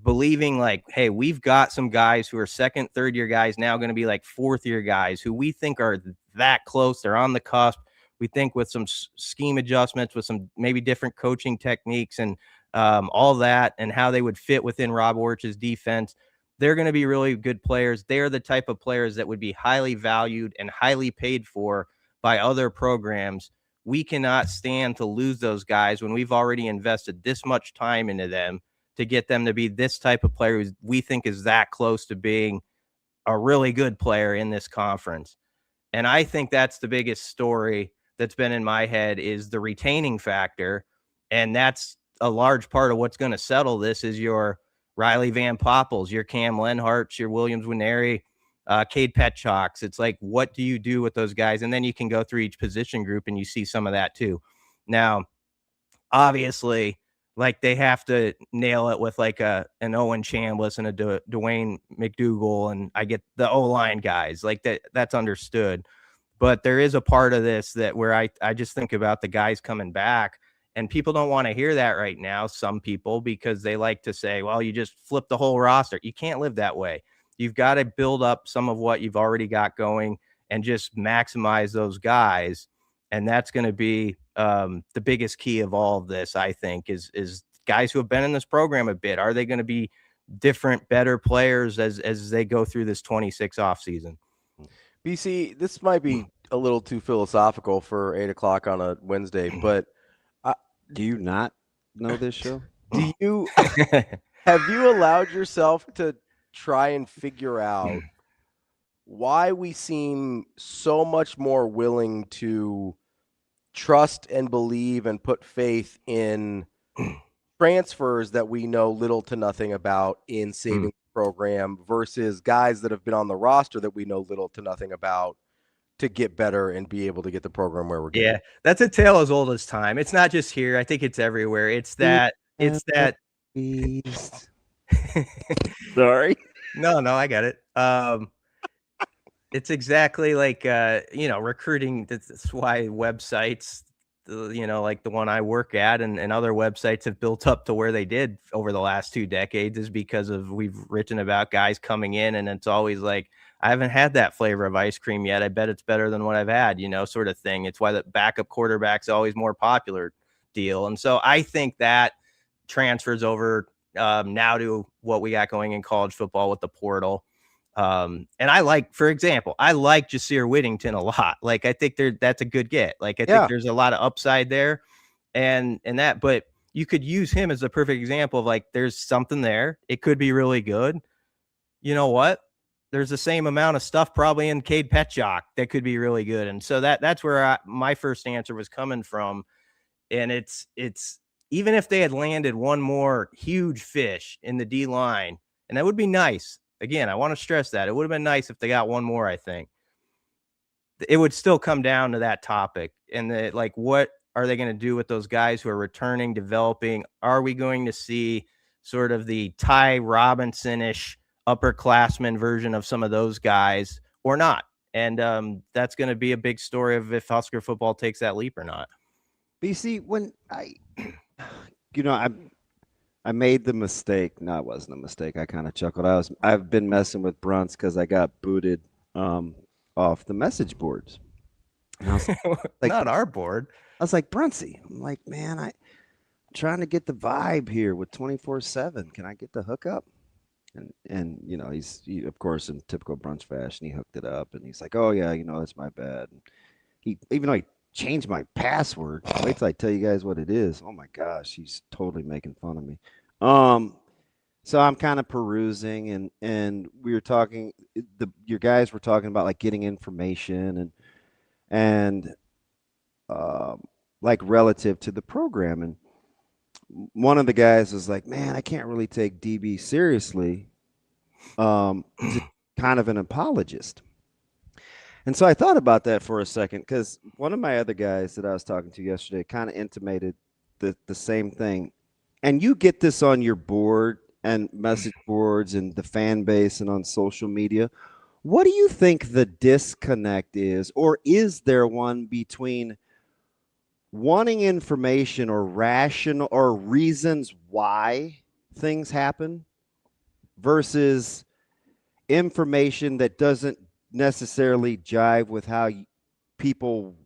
believing, like, hey, we've got some guys who are second, third year guys now going to be like fourth year guys who we think are that close. They're on the cusp. We think with some scheme adjustments, with some maybe different coaching techniques and all that, and how they would fit within Rob Orch's defense, they're going to be really good players. They're the type of players that would be highly valued and highly paid for by other programs. We cannot stand to lose those guys when we've already invested this much time into them to get them to be this type of player who we think is that close to being a really good player in this conference. And I think that's the biggest story that's been in my head, is the retaining factor. And that's a large part of what's going to settle this, is your Riley Van Poppels, your Cam Lenharts, your Williams Winery, Cade Petchocks. It's like, what do you do with those guys? And then you can go through each position group and you see some of that too. Now, obviously, like, they have to nail it with like an Owen Chambliss and a Dwayne McDougal, and I get the O-line guys, like that's understood. But there is a part of this that where I just think about the guys coming back, and people don't want to hear that right now, some people, because they like to say, well, you just flip the whole roster. You can't live that way. You've got to build up some of what you've already got going and just maximize those guys. And that's going to be the biggest key of all of this, I think, is guys who have been in this program a bit. Are they going to be different, better players as they go through this 26 offseason? BC, this might be a little too philosophical for 8 o'clock on a Wednesday, but do you not know this show? Do you have you allowed yourself to try and figure out why we seem so much more willing to trust and believe and put faith in transfers that we know little to nothing about in saving the program versus guys that have been on the roster that we know little to nothing about to get better and be able to get the program where we're going? Yeah, that's a tale as old as time. It's not just here. I think it's everywhere. It's that. Sorry. No, I got it. It's exactly like, recruiting. That's why websites, like the one I work at and other websites have built up to where they did over the last 2 decades, is because of we've written about guys coming in, and it's always like, I haven't had that flavor of ice cream yet. I bet it's better than what I've had, sort of thing. It's why the backup quarterback's always more popular deal. And so I think that transfers over now to what we got going in college football with the portal. And I like, for example, Jasir Whittington a lot. Like, I think that's a good get. Like, I think there's a lot of upside there and that, but you could use him as a perfect example of, like, there's something there. It could be really good. You know what? There's the same amount of stuff probably in Cade Petchock that could be really good. And so that's where my first answer was coming from. And it's even if they had landed one more huge fish in the D line, and that would be nice. Again, I want to stress that it would have been nice if they got one more. I think it would still come down to that topic, and like, what are they going to do with those guys who are returning, developing? Are we going to see sort of the Ty Robinson-ish upperclassman version of some of those guys or not? And that's going to be a big story of if Husker football takes that leap or not. BC, when I made the mistake. No, it wasn't a mistake. I kind of chuckled. I've been messing with Brunts because I got booted off the message boards. And I was like, not our board. I was like, Brunsey. I'm like, man, I'm trying to get the vibe here with 24/7. Can I get the hookup? And you know, he of course in typical brunch fashion, he hooked it up, and he's like, oh yeah, you know, that's my bad. And he, even though he changed my password, wait till I tell you guys what it is. Oh my gosh, he's totally making fun of me. So I'm kind of perusing, and we were talking. Your guys were talking about like getting information and like relative to the program. And one of the guys was like, man, I can't really take DB seriously. He's kind of an apologist. And so I thought about that for a second, because one of my other guys that I was talking to yesterday kind of intimated the same thing. And you get this on your board and message boards and the fan base and on social media. What do you think the disconnect is, or is there one between wanting information or rational or reasons why things happen versus information that doesn't necessarily jive with how people,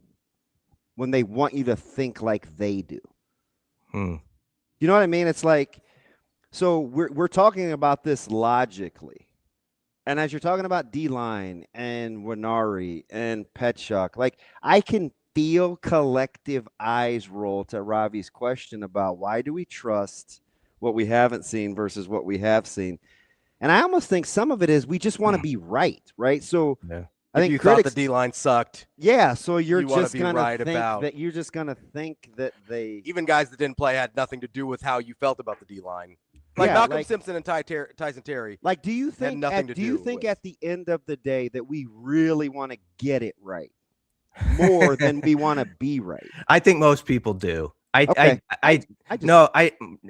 when they want you to think like they do? You know what I mean? It's like, so we're talking about this logically. And as you're talking about D-line and Winari and Petchuk, like I can feel collective eyes roll to Ravi's question about why do we trust what we haven't seen versus what we have seen. And I almost think some of it is we just want to be right? So I think you critics, thought the D-line sucked. Yeah, so you're you just going right to think about that you're just going to think that they, even guys that didn't play had nothing to do with how you felt about the D-line. Like Malcolm Simpson and Tyson Terry. Like, do you think at the end of the day that we really want to get it right more than we want to be right? I think most people do. And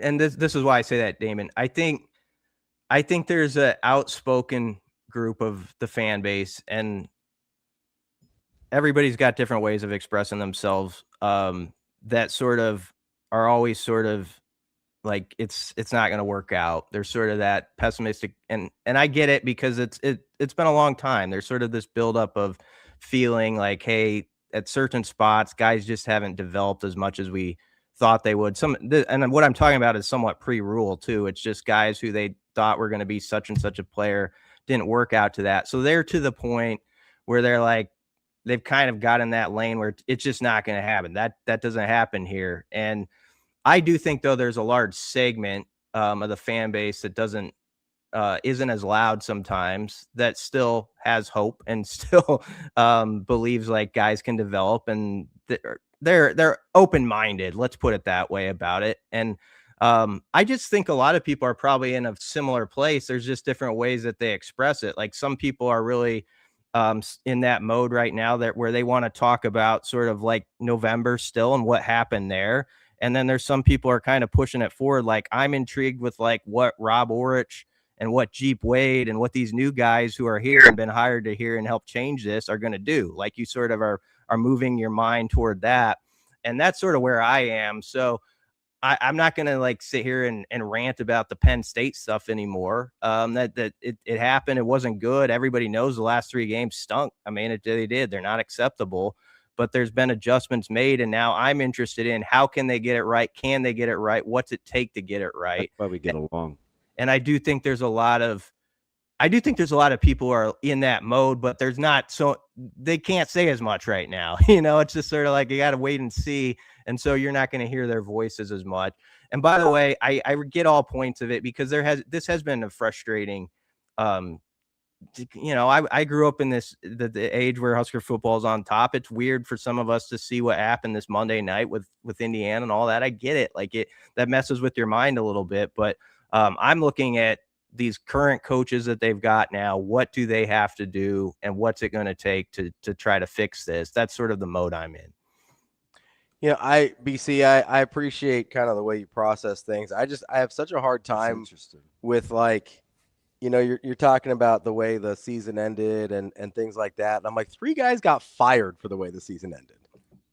this is why I say that, Damon. I think there's an outspoken group of the fan base, and everybody's got different ways of expressing themselves that sort of are always sort of like it's not going to work out. There's sort of that pessimistic, and I get it, because it's been a long time. There's sort of this buildup of feeling like, hey, at certain spots, guys just haven't developed as much as we thought they would. And what I'm talking about is somewhat pre-rule too. It's just guys who they thought were going to be such and such a player didn't work out to that. So they're to the point where they're like, they've kind of got in that lane where it's just not going to happen. That doesn't happen here. And I do think, though, there's a large segment of the fan base that isn't as loud sometimes, that still has hope and still believes like guys can develop, and they're open-minded. Let's put it that way about it. And I just think a lot of people are probably in a similar place. There's just different ways that they express it. Like some people are really in that mode right now where they want to talk about sort of like November still and what happened there. And then there's some people are kind of pushing it forward. Like I'm intrigued with like what Rob Orich and what Jeep Wade and what these new guys who are here and been hired to here and help change this are going to do. Like you sort of are moving your mind toward that. And that's sort of where I am. So I'm not going to like sit here and rant about the Penn State stuff anymore. That it happened. It wasn't good. Everybody knows the last 3 games stunk. I mean, they did. They're not acceptable. But there's been adjustments made, and now I'm interested in how can they get it right? Can they get it right? What's it take to get it right? That's why we get along. And I do think there's a lot of people who are in that mode, but there's not, so they can't say as much right now. You know, it's just sort of like you got to wait and see. And so you're not going to hear their voices as much. And by the way, I get all points of it, because this has been a frustrating, you know, I grew up in the age where Husker football is on top. It's weird for some of us to see what happened this Monday night with Indiana and all that. I get it. Like that messes with your mind a little bit, but I'm looking at these current coaches that they've got now. What do they have to do, and what's it going to take to try to fix this? That's sort of the mode I'm in. You know, I appreciate kind of the way you process things. I have such a hard time with, like, you know, you're talking about the way the season ended and things like that. And I'm like, 3 guys got fired for the way the season ended.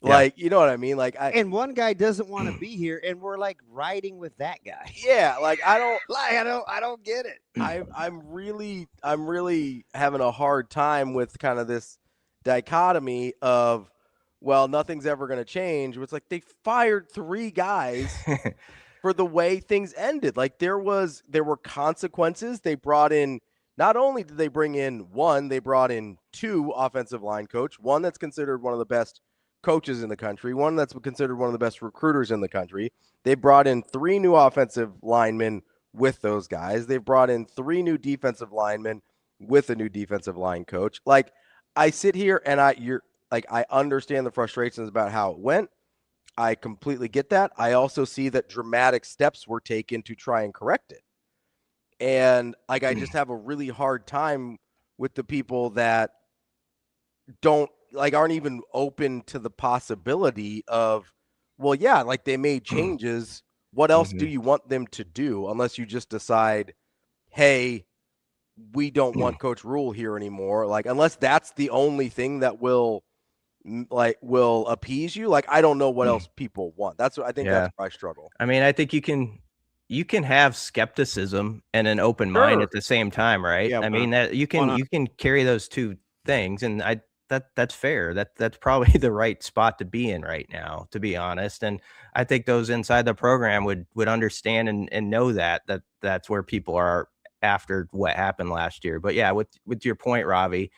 Yeah. Like, you know what I mean? Like, and one guy doesn't want to be here, and we're like riding with that guy. Yeah, like I don't get it. I'm really having a hard time with kind of this dichotomy of well, nothing's ever going to change. It's like they fired 3 guys for the way things ended. Like there were consequences. They brought in, not only did they bring in 1, they brought in 2 offensive line coach, one that's considered one of the best coaches in the country, one that's considered one of the best recruiters in the country. They brought in 3 new offensive linemen with those guys. They brought in 3 new defensive linemen with a new defensive line coach. Like I sit here and I understand the frustrations about how it went. I completely get that. I also see that dramatic steps were taken to try and correct it. And like I just have a really hard time with the people that aren't even open to the possibility of, well, yeah, like they made changes. What else do you want them to do unless you just decide, hey, we don't want Coach Rule here anymore? Like, unless that's the only thing that will appease you. Like, I don't know what else people want. That's what I think. That's where I struggle. I mean, I think you can have skepticism and an open mind at the same time, right? Yeah, I mean that you can carry those 2 things, and that's fair. That's probably the right spot to be in right now, to be honest. And I think those inside the program would understand and know that's where people are after what happened last year. But yeah, with your point, Ravi,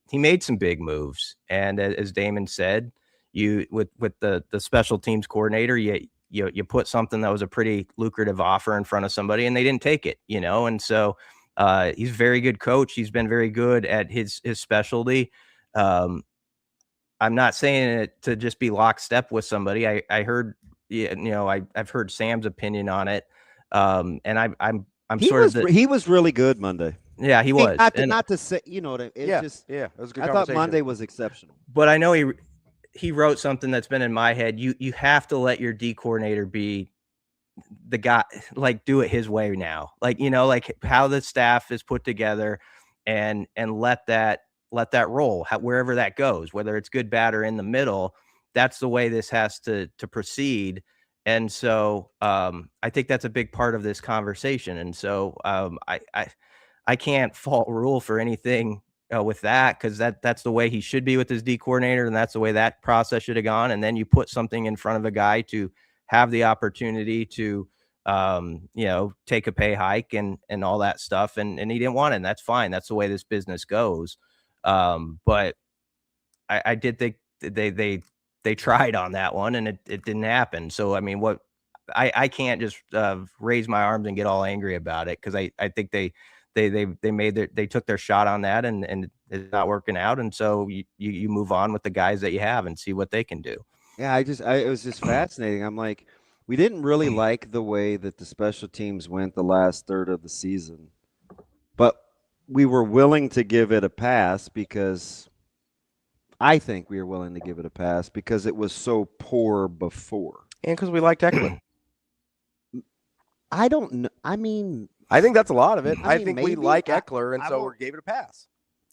he made some big moves, and as Damon said, you with the special teams coordinator, you put something that was a pretty lucrative offer in front of somebody, and they didn't take it, and so he's a very good coach. He's been very good at his specialty. I'm not saying it to just be lockstep with somebody. I heard, I've heard Sam's opinion on it, and I'm he was really good Monday. Yeah, he was. Not to say, it was it was a good I thought Monday was exceptional. But I know he wrote something that's been in my head. You have to let your D coordinator be the guy, like do it his way now. Like, like how the staff is put together and let that roll wherever that goes, whether it's good, bad, or in the middle. That's the way this has to proceed. And so I think that's a big part of this conversation. And so I can't fault Rule for anything with that, because that's the way he should be with his D coordinator, and that's the way that process should have gone. And then you put something in front of a guy to have the opportunity to take a pay hike and all that stuff, and he didn't want it, and that's fine. That's the way this business goes. But I did think they tried on that one, and it didn't happen. So I mean, I can't just raise my arms and get all angry about it, because I think they took their shot on that, and it's not working out. And so you move on with the guys that you have and see what they can do. Yeah, it was just fascinating. I'm like, we didn't really like the way that the special teams went the last third of the season, but we were willing to give it a pass because I think we were willing to give it a pass because it was so poor before. And because we liked Eckler. I don't know. I mean, I think that's a lot of it. I think maybe. we like Eckler, and so we gave it a pass.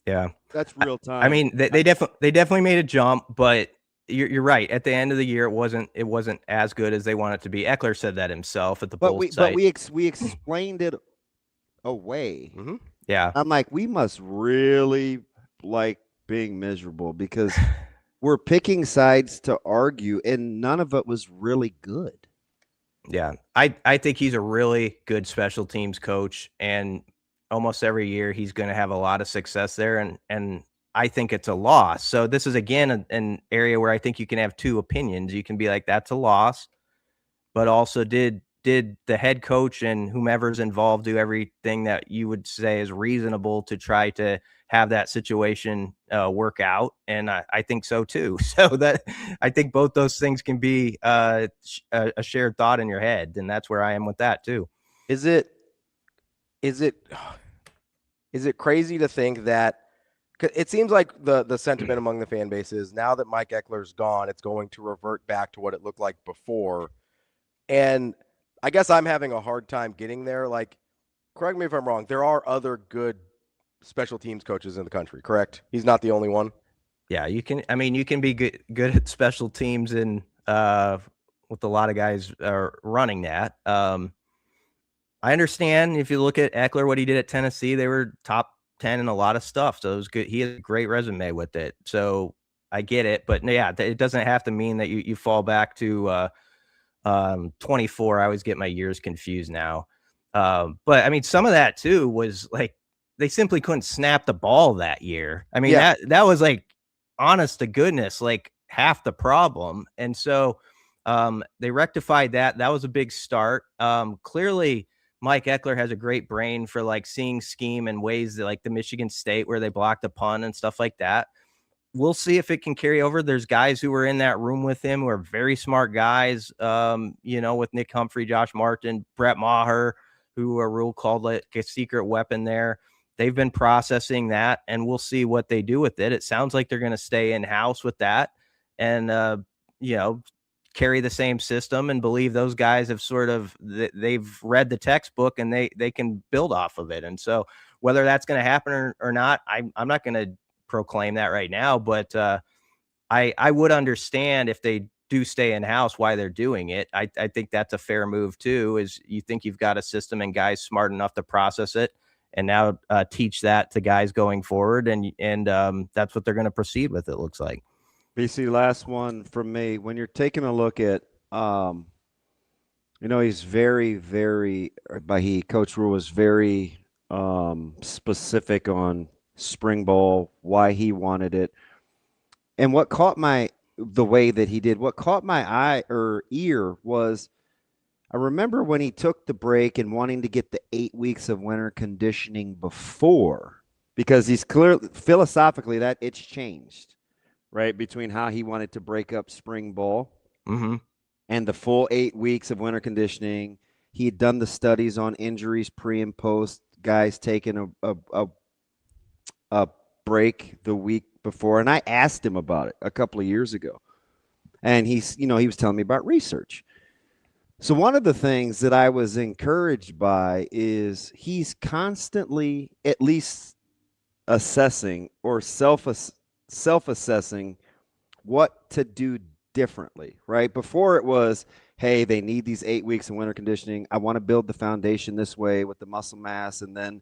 Yeah, that's real time. I mean, they definitely made a jump, but you're right. At the end of the year, it wasn't as good as they want it to be. Eckler said that himself at the Bulls site. But we explained it away. Mm-hmm. Yeah, I'm like, we must really like being miserable because we're picking sides to argue, and none of it was really good. Yeah, I think he's a really good special teams coach, and almost every year he's going to have a lot of success there, and I think it's a loss. So this is, again, an area where I think you can have 2 opinions. You can be like, that's a loss, but also did the head coach and whomever's involved do everything that you would say is reasonable to try to have that situation work out? And I think so too. So that I think both those things can be a shared thought in your head, and that's where I am with that too. Is it crazy to think that? It seems like the sentiment among the fan base is now that Mike Eckler's gone, it's going to revert back to what it looked like before. And I guess I'm having a hard time getting there. Like, correct me if I'm wrong, there are other good special teams coaches in the country, correct? He's not the only one. Yeah, you can be good at special teams and with a lot of guys are running that. I understand if you look at Eckler, what he did at Tennessee, they were top 10 in a lot of stuff. So it was good. He has a great resume with it. So I get it, but yeah, it doesn't have to mean that you fall back to 24. I always get my years confused now. But I mean, some of that too was like they simply couldn't snap the ball that year. I mean, that was like honest to goodness, like half the problem. And so they rectified that. That was a big start. Clearly Mike Eckler has a great brain for like seeing scheme and ways that like the Michigan State where they blocked a punt and stuff like that. We'll see if it can carry over. There's guys who were in that room with him who are very smart guys, with Nick Humphrey, Josh Martin, Brett Maher, who a rule called like a secret weapon there. They've been processing that, and we'll see what they do with it. It sounds like they're going to stay in-house with that and, carry the same system and believe those guys have they've read the textbook and they can build off of it. And so whether that's going to happen or not, I'm not going to proclaim that right now, but I would understand if they do stay in-house why they're doing it. I think that's a fair move too, is you think you've got a system and guys smart enough to process it and now teach that to guys going forward. And that's what they're going to proceed with, it looks like. BC, last one from me. When you're taking a look at, he's very, very, Coach Rule was very specific on spring ball, why he wanted it. And what caught my eye or ear was, I remember when he took the break and wanting to get the 8 weeks of winter conditioning before, because he's clearly philosophically that it's changed, right? Between how he wanted to break up spring ball and the full 8 weeks of winter conditioning. He had done the studies on injuries pre and post, guys taking a break the week before. And I asked him about it a couple of years ago. And he was telling me about research. So one of the things that I was encouraged by is he's constantly at least assessing or self-assessing what to do differently, right? Before it was, hey, they need these 8 weeks of winter conditioning. I want to build the foundation this way with the muscle mass and then,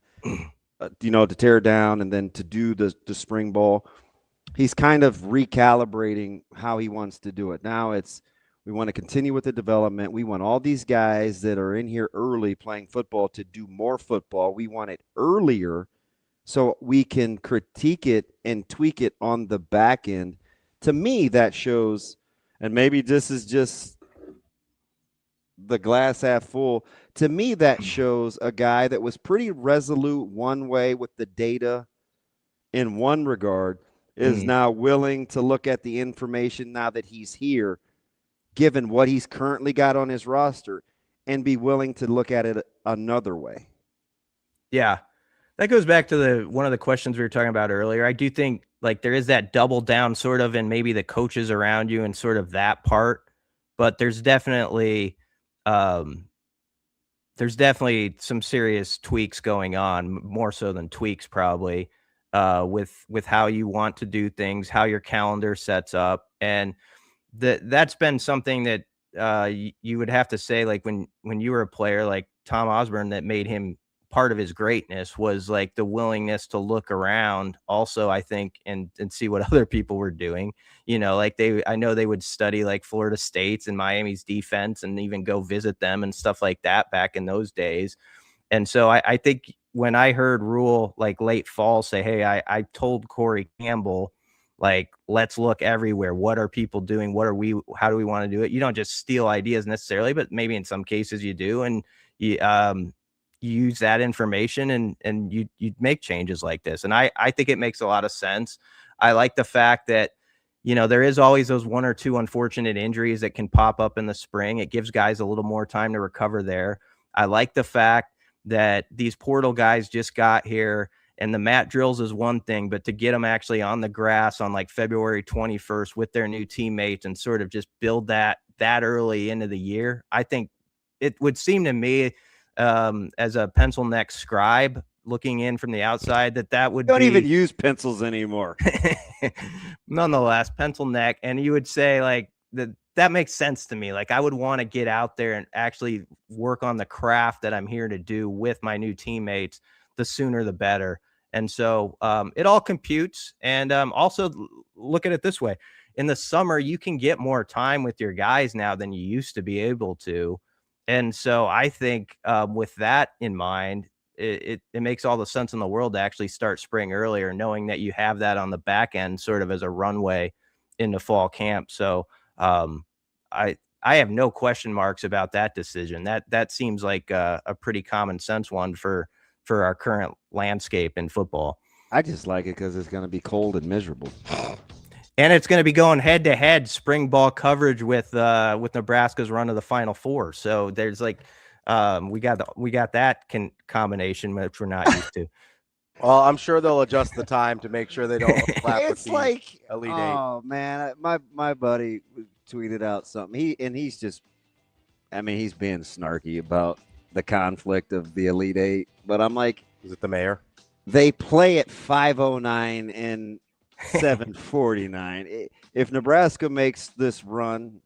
to tear down and then to do the spring ball. He's kind of recalibrating how he wants to do it. Now we want to continue with the development. We want all these guys that are in here early playing football to do more football. We want it earlier so we can critique it and tweak it on the back end. To me, that shows, and maybe this is just the glass half full, to me that shows a guy that was pretty resolute one way with the data in one regard is now willing to look at the information now that he's here, given what he's currently got on his roster, and be willing to look at it another way. Yeah. That goes back to one of the questions we were talking about earlier. I do think like there is that double down sort of, and maybe the coaches around you and sort of that part, but there's definitely some serious tweaks going on, more so than tweaks probably, with how you want to do things, how your calendar sets up. And that's been something that you would have to say, like when you were a player like Tom Osborne, that made him part of his greatness was like the willingness to look around also, I think, and see what other people were doing, like I know they would study like Florida State's and Miami's defense and even go visit them and stuff like that back in those days. And so I think when I heard Rule like late fall say, hey, I told Corey Campbell, like, let's look everywhere. What are people doing? How do we want to do it? You don't just steal ideas necessarily, but maybe in some cases you do. And you use that information and you make changes like this. And I think it makes a lot of sense. I like the fact that, there is always those one or two unfortunate injuries that can pop up in the spring. It gives guys a little more time to recover there. I like the fact that these portal guys just got here, and the mat drills is one thing, but to get them actually on the grass on like February 21st with their new teammates and sort of just build that early into the year, I think it would seem to me, as a pencil neck scribe looking in from the outside, that would don't even use pencils anymore. Nonetheless, pencil neck. And you would say like that makes sense to me. Like I would want to get out there and actually work on the craft that I'm here to do with my new teammates. The sooner the better. And so it all computes. And also look at it this way. In the summer, you can get more time with your guys now than you used to be able to. And so I think with that in mind, it makes all the sense in the world to actually start spring earlier, knowing that you have that on the back end sort of as a runway into fall camp. So I have no question marks about that decision. That seems like a pretty common sense one for our current landscape in football. I just like it because it's going to be cold and miserable. And it's going to be going head to head spring ball coverage with Nebraska's run of the Final Four. So there's like we got that combination, which we're not used to. Well, I'm sure they'll adjust the time to make sure they don't overlap with It's the like, Elite oh man, my buddy tweeted out something. He's just, I mean, he's being snarky about the conflict of the Elite Eight. But I'm like, is it the mayor? They play at 5:09 and 7:49. If Nebraska makes this run,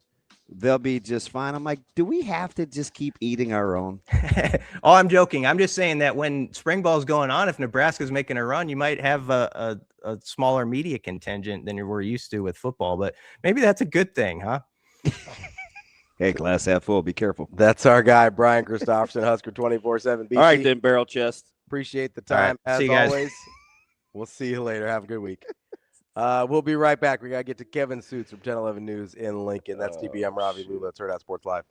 they'll be just fine. I'm like, do we have to just keep eating our own? Oh, I'm joking. I'm just saying that when spring ball's going on, if Nebraska's making a run, you might have a smaller media contingent than we're used to with football. But maybe that's a good thing, huh? Hey, glass half full. Be careful. That's our guy, Brian Christopherson, Husker 24/7. All right, then, barrel chest. Appreciate the time, as always. We'll see you later. Have a good week. We'll be right back. We got to get to Kevin Suits from 1011 News in Lincoln. That's DBM Ravi Lulla. It's Hurrdat Sports Live.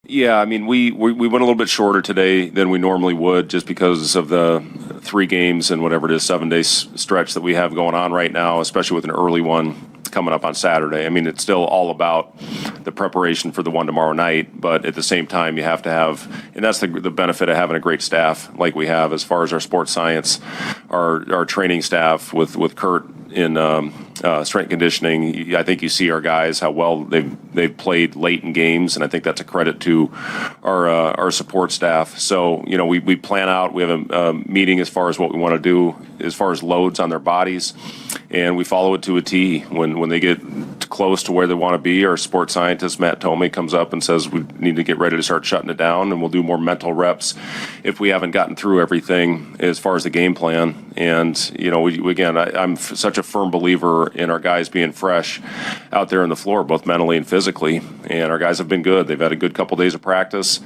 Yeah, I mean, we went a little bit shorter today than we normally would just because of the 3 games and whatever it is, 7-day stretch that we have going on right now, especially with an early one coming up on Saturday. I mean, it's still all about the preparation for the one tomorrow night, but at the same time, you have to have, and that's the benefit of having a great staff like we have as far as our sports science, our training staff with Kurt in strength conditioning. I think you see our guys, how well they've played late in games, and I think that's a credit to our support staff. So, you know, we plan out, we have a meeting as far as what we want to do as far as loads on their bodies, and we follow it to a T. When they get close to where they want to be, our sports scientist, Matt Tomey, comes up and says we need to get ready to start shutting it down, and we'll do more mental reps if we haven't gotten through everything as far as the game plan. And, you know, I'm such a firm believer in our guys being fresh out there on the floor, both mentally and physically, and our guys have been good. They've had a good couple days of practice.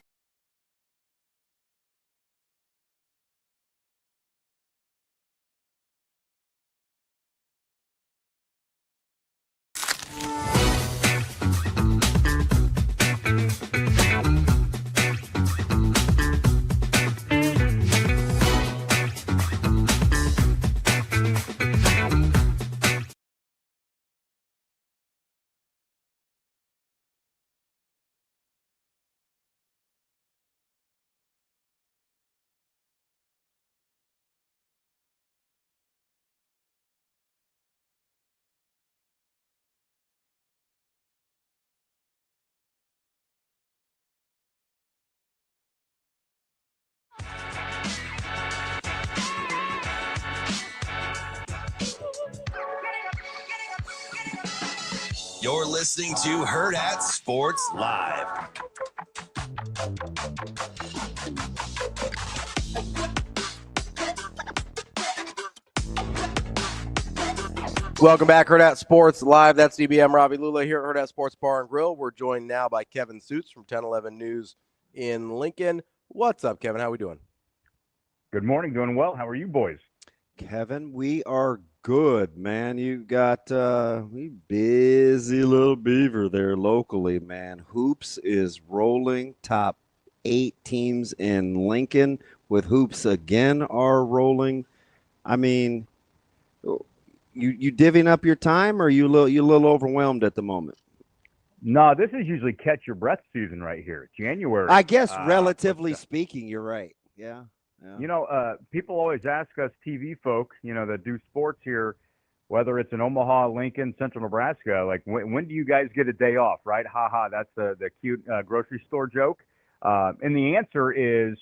You're listening to Hurrdat Sports Live. Welcome back, Hurrdat Sports Live. That's DBM Ravi Lulla here at Hurrdat Sports Bar and Grill. We're joined now by Kevin Suits from 1011 News in Lincoln. What's up, Kevin? How we doing? Good morning. Doing well. How are you boys? Kevin, we are good, man. You got we busy little beaver there locally, man. Hoops is rolling. Top 8 teams in Lincoln with hoops again are rolling. I mean, you divvying up your time, or you a little overwhelmed at the moment? No, this is usually catch your breath season right here. January. I guess relatively speaking, you're right. Yeah. You know, people always ask us TV folk, you know, that do sports here, whether it's in Omaha, Lincoln, Central Nebraska, like when do you guys get a day off, right? Ha ha, that's the cute grocery store joke. And the answer is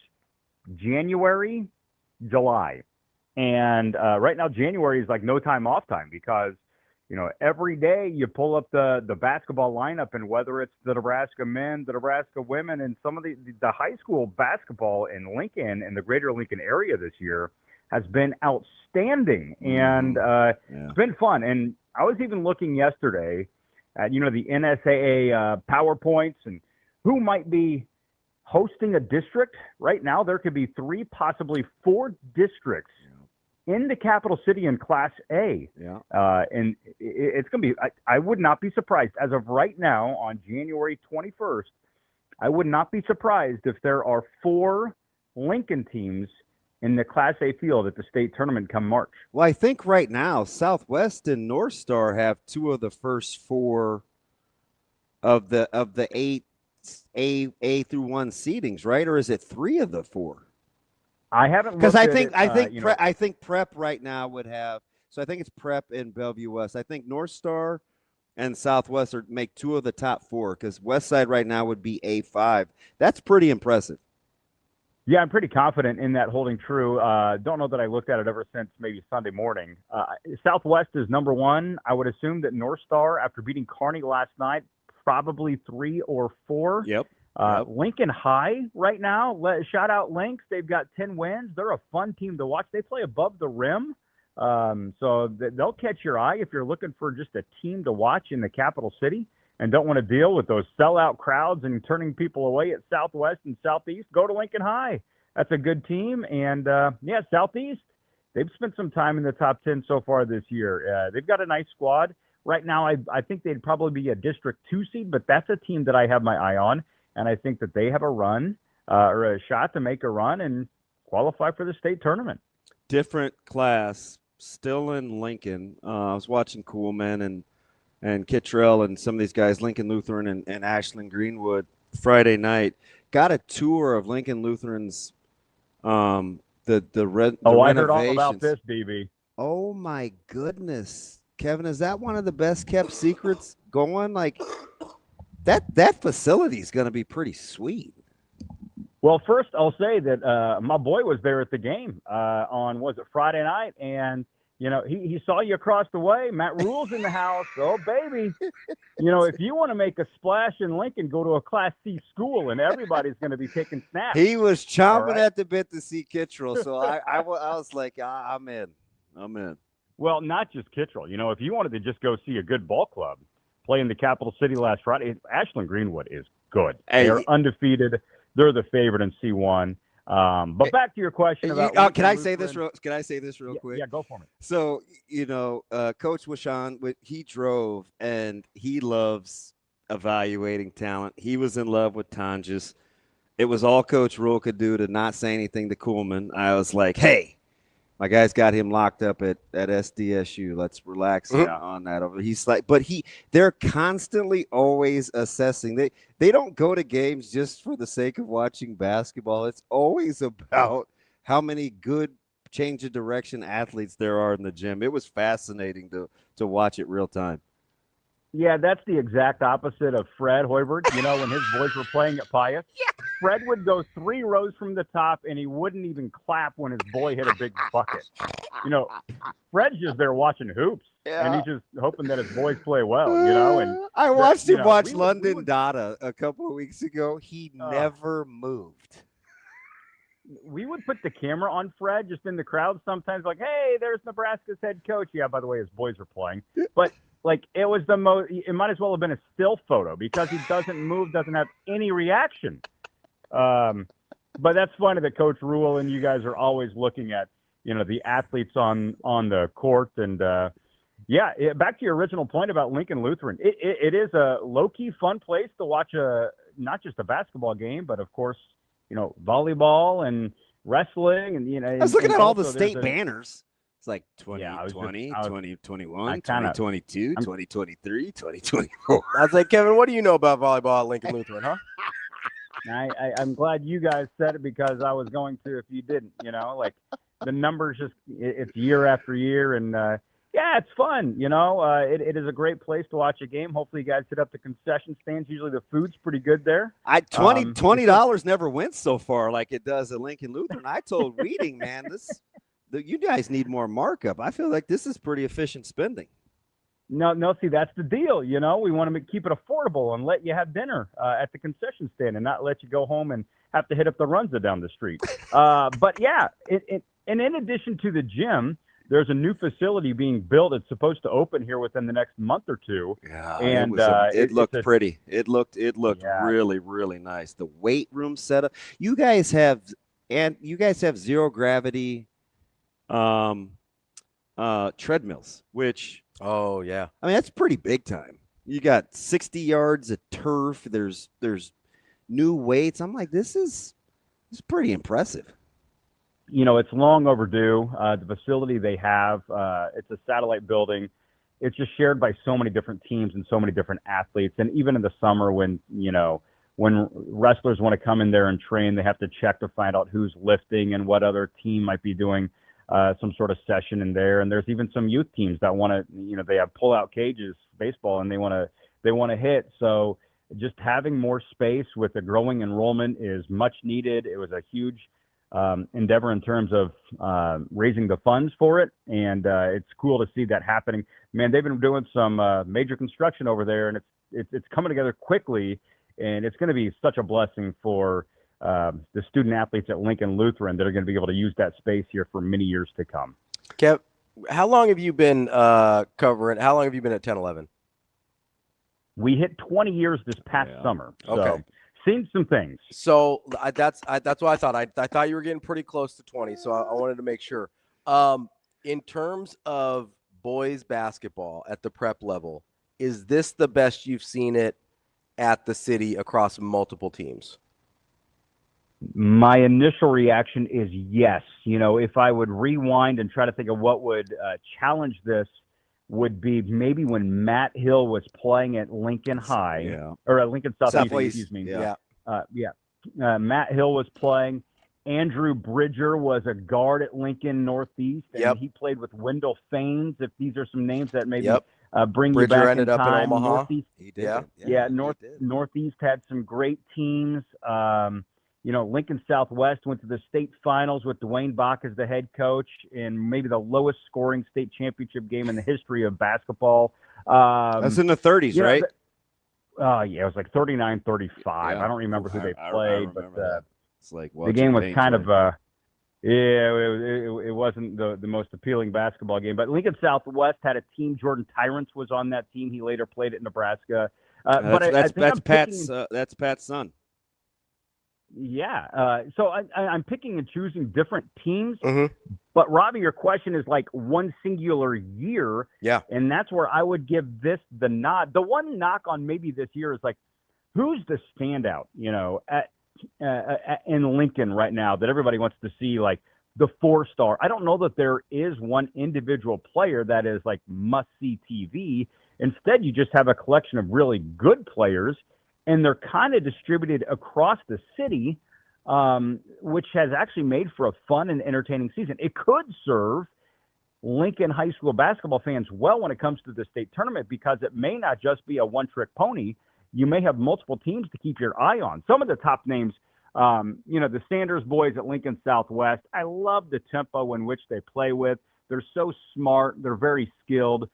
January, July. And right now, January is like no time off time because, you know, every day you pull up the basketball lineup, and whether it's the Nebraska men, the Nebraska women, and some of the high school basketball in Lincoln and the greater Lincoln area this year has been outstanding, and it's been fun. And I was even looking yesterday at, the NSAA PowerPoints and who might be hosting a district. Right now, there could be 3, possibly 4 districts in the capital city in Class A. And it's going to be, I would not be surprised. As of right now, on January 21st, I would not be surprised if there are 4 Lincoln teams in the Class A field at the state tournament come March. Well, I think right now Southwest and North Star have 2 of the first 4 of the 8 A through 1 seedings, right? Or is it 3 of the 4? I haven't, because I think Prep right now would have. So I think it's Prep in Bellevue West. I think North Star and Southwest make 2 of the top 4, because West Side right now would be A5. That's pretty impressive. Yeah, I'm pretty confident in that holding true. Don't know that I looked at it ever since maybe Sunday morning. Southwest is number 1. I would assume that North Star, after beating Kearney last night, probably 3 or 4. Yep. Lincoln High right now, shout out Lynx. They've got 10 wins. They're a fun team to watch. They play above the rim. So they'll catch your eye if you're looking for just a team to watch in the capital city and don't want to deal with those sellout crowds and turning people away at Southwest and Southeast. Go to Lincoln High. That's a good team. And, Southeast, they've spent some time in the top 10 so far this year. They've got a nice squad. Right now, I think they'd probably be a District 2 seed, but that's a team that I have my eye on. And I think that they have a run or a shot to make a run and qualify for the state tournament. Different class, still in Lincoln. I was watching Coolman and Kittrell and some of these guys, Lincoln Lutheran and Ashland Greenwood, Friday night. Got a tour of Lincoln Lutheran's the I heard all about this, BB. Oh, my goodness. Kevin, is that one of the best kept secrets going? Like, that facility is going to be pretty sweet. Well, first I'll say that my boy was there at the game on, was it Friday night? And, he saw you across the way. Matt Rule's in the house. Oh, baby. If you want to make a splash in Lincoln, go to a Class C school, and everybody's going to be taking snaps. He was chomping at the bit to see Kittrell, so I was like, I'm in. Well, not just Kittrell. If you wanted to just go see a good ball club play in the capital city last Friday, Ashland Greenwood is good. They're undefeated. They're the favorite in C1. But back to your question about can I say this real quick? Yeah, go for me. So, Coach Wishon, he drove, and he loves evaluating talent. He was in love with Tonjes. It was all Coach Rule could do to not say anything to Kuhlman. I was like, hey, my guy's got him locked up at SDSU. Let's relax on that. He's like, but they're constantly always assessing. They don't go to games just for the sake of watching basketball. It's always about how many good change of direction athletes there are in the gym. It was fascinating to watch it real time. Yeah, that's the exact opposite of Fred Hoiberg. When his boys were playing at Pius, Fred would go 3 rows from the top, and he wouldn't even clap when his boy hit a big bucket. Fred's just there watching hoops, and he's just hoping that his boys play well, And I watched him watch London Dada a couple of weeks ago. He never moved. We would put the camera on Fred just in the crowd sometimes, like, hey, there's Nebraska's head coach. Yeah, by the way, his boys are playing. But it was the most, it might as well have been a still photo because he doesn't move, doesn't have any reaction. But that's funny that Coach Rule and you guys are always looking at, the athletes on the court. And, back to your original point about Lincoln Lutheran. It is a low-key fun place to watch not just a basketball game, but, of course, volleyball and wrestling. And, I was looking at all the state banners. It's like 2020, 2021, 2022, 2023, 2024. I was like, Kevin, what do you know about volleyball at Lincoln Lutheran, huh? I'm glad you guys said it because I was going to if you didn't, the numbers it's year after year. And, it's fun. It is a great place to watch a game. Hopefully you guys hit up the concession stands. Usually the food's pretty good there. $20 never went so far like it does at Lincoln Lutheran. I told Weeding, man, you guys need more markup. I feel like this is pretty efficient spending. No, see, that's the deal. We want to keep it affordable and let you have dinner at the concession stand and not let you go home and have to hit up the Runza down the street. But yeah, And in addition to the gym, there's a new facility being built. It's supposed to open here within the next month or two. Yeah, and it looked pretty. It looked really, really nice. The weight room setup. You guys have zero gravity treadmills, which I mean that's pretty big time. You got 60 yards of turf. There's new weights. I'm like, this is pretty impressive. It's long overdue. The facility they have, it's a satellite building. It's just shared by so many different teams and so many different athletes. And even in the summer when wrestlers want to come in there and train, they have to check to find out who's lifting and what other team might be doing some sort of session in there. And there's even some youth teams that want to, they have pull-out cages, baseball, and they want to hit. So just having more space with a growing enrollment is much needed. It was a huge endeavor in terms of raising the funds for it, and it's cool to see that happening. Man, they've been doing some major construction over there, and it's coming together quickly, and it's going to be such a blessing for the student athletes at Lincoln Lutheran that are going to be able to use that space here for many years to come. Kev, how long have you been covering? How long have you been at 10-11? We hit 20 years this past summer. So. Okay. Seen some things. So that's what I thought. I thought you were getting pretty close to 20, so I wanted to make sure. In terms of boys basketball at the prep level, is this the best you've seen it at the city across multiple teams? My initial reaction is yes. If I would rewind and try to think of what would challenge this, would be maybe when Matt Hill was playing at Lincoln High, or at Lincoln Southeast, excuse me. Matt Hill was playing. Andrew Bridger was a guard at Lincoln Northeast, and he played with Wendell Faines. If these are some names that maybe bring Bridger you back ended in up time. in Omaha. Northeast, he did. Northeast had some great teams. Lincoln Southwest went to the state finals with Dwayne Bach as the head coach in maybe the lowest scoring state championship game in the history of basketball. That's in the 30s, right? It was like 39-35. I don't remember who they played, but it's like the game was kind of it wasn't the most appealing basketball game. But Lincoln Southwest had a team. Jordan Tyrants was on that team. He later played at Nebraska. That's Pat's son. Yeah. So I'm picking and choosing different teams. Mm-hmm. But, Robbie, your question is like one singular year. Yeah. And that's where I would give this the nod. The one knock on maybe this year is like, who's the standout, in Lincoln right now that everybody wants to see, like the 4-star? I don't know that there is one individual player that is like must-see TV. Instead, you just have a collection of really good players, and they're kind of distributed across the city, which has actually made for a fun and entertaining season. It could serve Lincoln High School basketball fans well when it comes to the state tournament, because it may not just be a one-trick pony. You may have multiple teams to keep your eye on. Some of the top names, the Sanders boys at Lincoln Southwest, I love the tempo in which they play with. They're so smart. They're very skilled.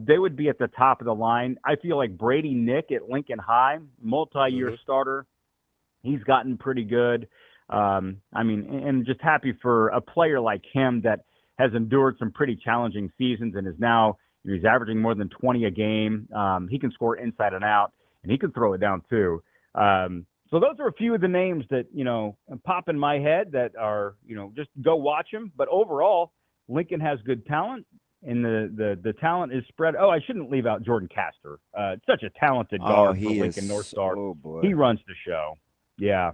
They would be at the top of the line. I feel like Brady Nick at Lincoln High, multi-year starter. He's gotten pretty good. And just happy for a player like him that has endured some pretty challenging seasons and is now, he's averaging more than 20 a game. He can score inside and out, and he can throw it down too. So those are a few of the names that, pop in my head that are, just go watch them. But overall, Lincoln has good talent. And the talent is spread. Oh, I shouldn't leave out Jordan Castor. Such a talented guard for Lincoln North Star. He runs the show. Yeah.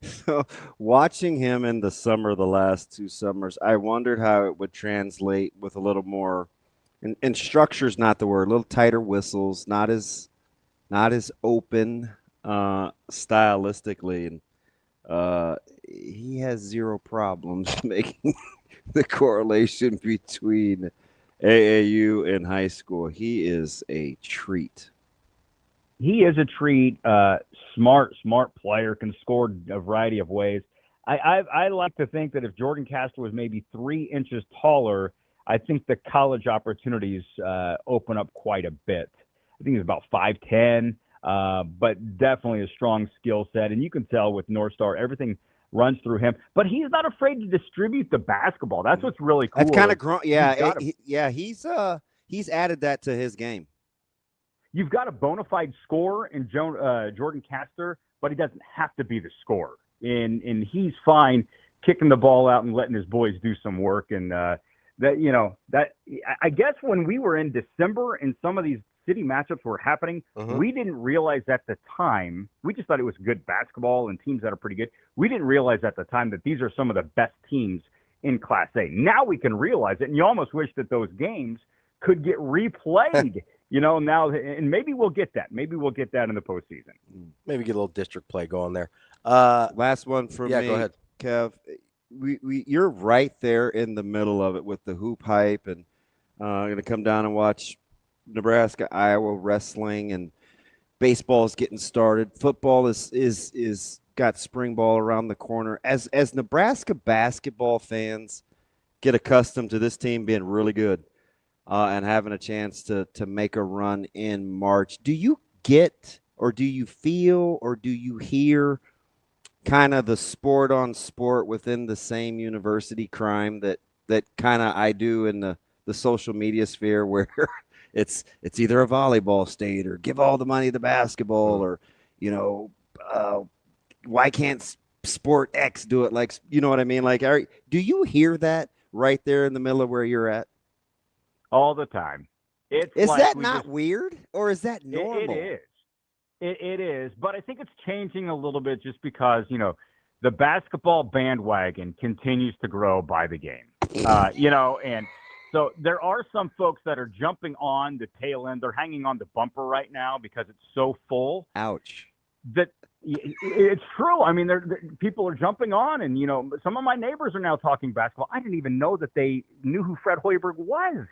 So watching him in the summer, the last 2 summers, I wondered how it would translate with a little more, and structure's not the word, a little tighter whistles, not as open stylistically. And he has zero problems making the correlation between AAU and high school. He is a treat. He is a treat. Smart player, can score a variety of ways. I like to think that if Jordan Castor was maybe 3 inches taller, I think the college opportunities open up quite a bit. I think he's about 5'10", but definitely a strong skill set. And you can tell with North Star, everything runs through him. But he's not afraid to distribute the basketball. That's what's really cool. That's kind of grown. He's added that to his game. You've got a bona fide scorer in Jordan Castor, but he doesn't have to be the scorer. And he's fine kicking the ball out and letting his boys do some work. And I guess when we were in December and some of these city matchups were happening, we didn't realize at the time, we just thought it was good basketball and teams that are pretty good. We didn't realize at the time that these are some of the best teams in Class A. Now we can realize it, and you almost wish that those games could get replayed. Now, and maybe we'll get that. Maybe we'll get that in the postseason. Maybe get a little district play going there. Last one for me. Go ahead, Kev. You're right there in the middle of it with the hoop hype, and going to come down and watch Nebraska, Iowa wrestling, and baseball is getting started. Football is got spring ball around the corner. As Nebraska basketball fans get accustomed to this team being really good and having a chance to make a run in March, do you get, or do you feel, or do you hear kind of the sport on sport within the same university crime that kind of I do in the social media sphere, where it's either a volleyball state or give all the money to basketball, or why can't sport X do it? Like, you know what I mean? Like, do you hear that right there in the middle of where you're at? All the time. Is that not weird, or is that normal? It is. It is, but I think it's changing a little bit just because, the basketball bandwagon continues to grow by the game, and so there are some folks that are jumping on the tail end. They're hanging on the bumper right now because it's so full. Ouch. That it's true. I mean, people are jumping on, and, some of my neighbors are now talking basketball. I didn't even know that they knew who Fred Hoiberg was.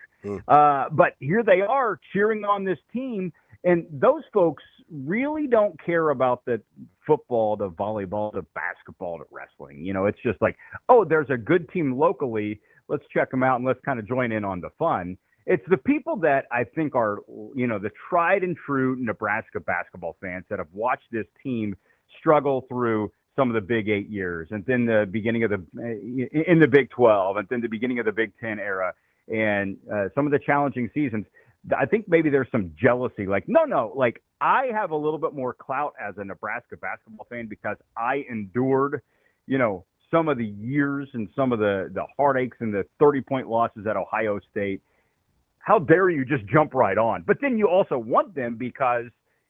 But here they are cheering on this team. And those folks really don't care about the football, the volleyball, the basketball, the wrestling. It's just like, oh, there's a good team locally. Let's check them out and let's kind of join in on the fun. It's the people that I think are, the tried and true Nebraska basketball fans that have watched this team struggle through some of the Big 8 years, and then the beginning of in the Big 12, and then the beginning of the Big 10 era, and some of the challenging seasons. I think maybe there's some jealousy. Like, no, like I have a little bit more clout as a Nebraska basketball fan because I endured, some of the years and some of the heartaches and the 30-point losses at Ohio State. How dare you just jump right on? But then you also want them because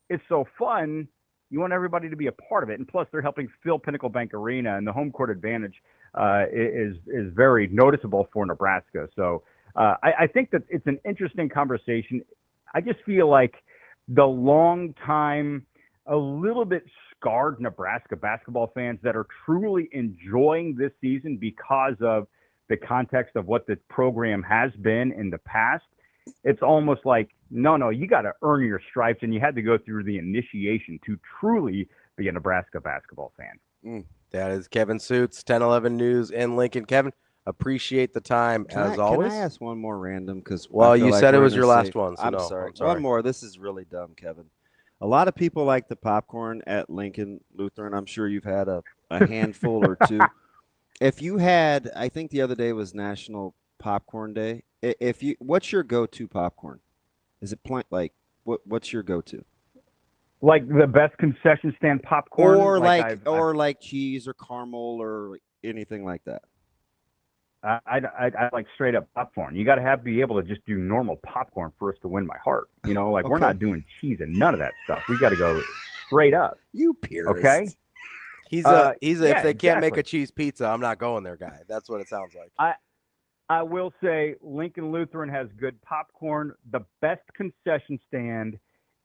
it's so fun. You want everybody to be a part of it. And plus, they're helping fill Pinnacle Bank Arena, and the home court advantage is very noticeable for Nebraska. So I think that it's an interesting conversation. I just feel like the long time, a little bit scarred Nebraska basketball fans that are truly enjoying this season because of the context of what the program has been in the past. It's almost like, no, you got to earn your stripes, and you had to go through the initiation to truly be a Nebraska basketball fan. That is Kevin Suits, 1011 News in Lincoln. Kevin, appreciate the time always. Can I ask one more random? Well, you said it was your last one. So I'm sorry. One more. This is really dumb, Kevin. A lot of people like the popcorn at Lincoln Lutheran. I'm sure you've had a handful or two. If you had, I think the other day was National Popcorn Day. What's your go-to popcorn? Is it what's your go-to? Like the best concession stand popcorn, or like cheese or caramel or anything like that. I like straight up popcorn. You got to be able to just do normal popcorn for us to win my heart. We're not doing cheese and none of that stuff. We got to go straight up. You purist. Okay. He's if they can't make a cheese pizza, I'm not going there, guy. That's what it sounds like. I will say Lincoln Lutheran has good popcorn. The best concession stand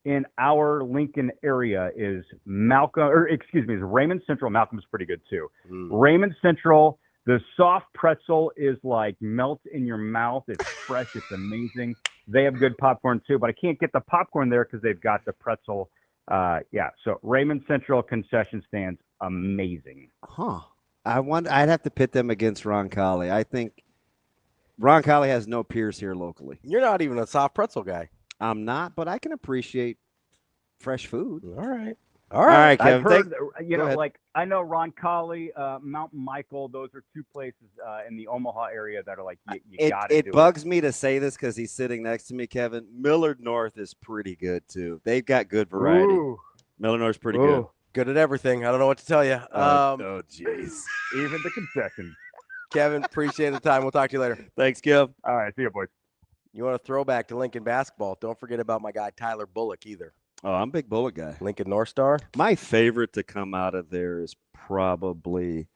in our Lincoln area is Raymond Central. Malcolm's pretty good too. Raymond Central. The soft pretzel is like melt in your mouth. It's fresh. It's amazing. They have good popcorn too, but I can't get the popcorn there because they've got the pretzel. So Raymond Central concession stands, amazing. I'd have to pit them against Roncalli. I think Roncalli has no peers here locally. You're not even a soft pretzel guy. I'm not, but I can appreciate fresh food. All right. All right, I've Kevin. heard, like I know Roncalli, Mountain Michael. Those are two places in the Omaha area that are like you got to do it. It bugs me to say this because he's sitting next to me, Kevin. Millard North is pretty good too. They've got good variety. Ooh. Millard North's pretty good. Good at everything. I don't know what to tell you. Oh, jeez. Even the concessions. Kevin, appreciate the time. We'll talk to you later. Thanks, Kev. All right, see you, boys. You want a throwback to Lincoln basketball? Don't forget about my guy Tyler Bullock either. Oh, I'm a big Bullock guy. Lincoln North Star. My favorite to come out of there is probably.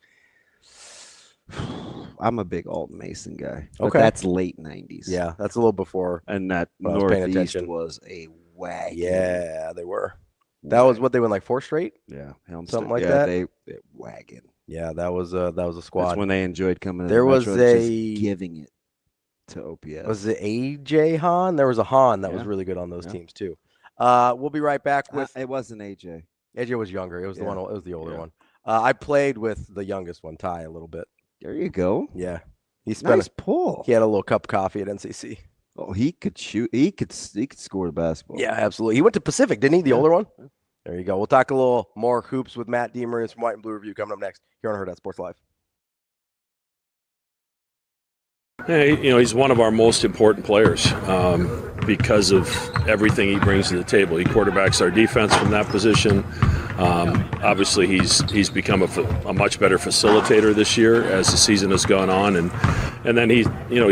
I'm a big Alton Mason guy. But Okay. that's late 90s. Yeah, that's a little before. And that when I was paying Northeast attention. was a wagon. Yeah, they were. That was what they went like 4 straight. Yeah, something like yeah, that. They wagon. Yeah, that was a squad. That's when they enjoyed coming in. There was Metro, just a giving it to OPS. Was it AJ Hahn? There was a Hahn that was Yeah. really good on those Yeah. teams too. We'll be right back with. It wasn't AJ. AJ was younger. It was the Yeah. one. It was the older Yeah. one. I played with the youngest one, Ty, a little bit. There you go. Yeah, he spent. Nice pull. He had a little cup of coffee at NCC. Oh, he could shoot. He could score the basketball. Yeah, absolutely. He went to Pacific, didn't he? The older one. There you go. We'll talk a little more hoops with Matt DeMarinis from White and Blue Review coming up next here on Hurrdat Sports Live. Yeah, he's one of our most important players because of everything he brings to the table. He quarterbacks our defense from that position. Obviously, he's become a much better facilitator this year as the season has gone on, and then he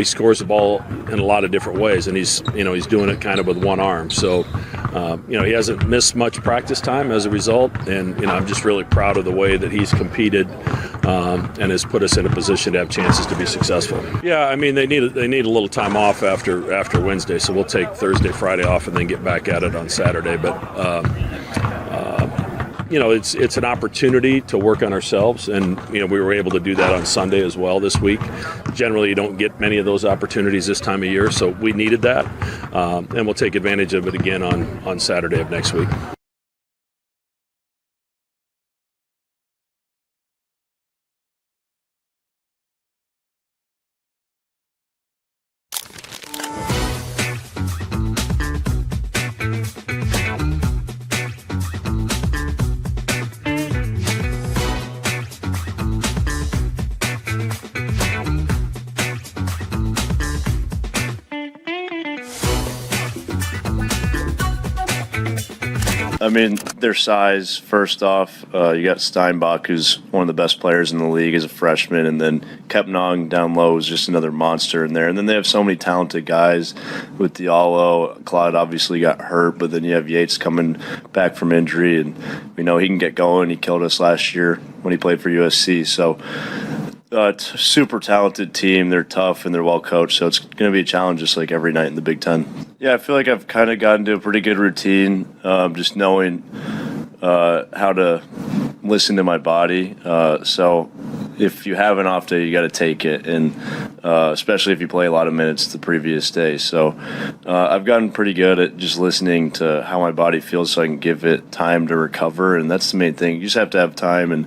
scores the ball in a lot of different ways, and he's doing it kind of with one arm. So he hasn't missed much practice time as a result, and I'm just really proud of the way that he's competed and has put us in a position to have chances to be successful. Yeah, I mean they need a little time off after Wednesday, so we'll take Thursday, Friday off, and then get back at it on Saturday. But it's an opportunity to work on ourselves, and we were able to do that on Sunday as well this week. Generally, you don't get many of those opportunities this time of year, so we needed that, and we'll take advantage of it again on Saturday of next week. I mean, their size, first off, you got Steinbach, who's one of the best players in the league as a freshman, and then Kepnong down low is just another monster in there. And then they have so many talented guys with Diallo. Clyde obviously got hurt, but then you have Yates coming back from injury, and we know he can get going. He killed us last year when he played for USC. So it's a super talented team. They're tough and they're well coached, so it's going to be a challenge just like every night in the Big Ten. Yeah, I feel like I've kind of gotten to a pretty good routine, just knowing how to listen to my body. So if you have an off day, you got to take it, and especially if you play a lot of minutes the previous day. So I've gotten pretty good at just listening to how my body feels so I can give it time to recover, and that's the main thing. You just have to have time, and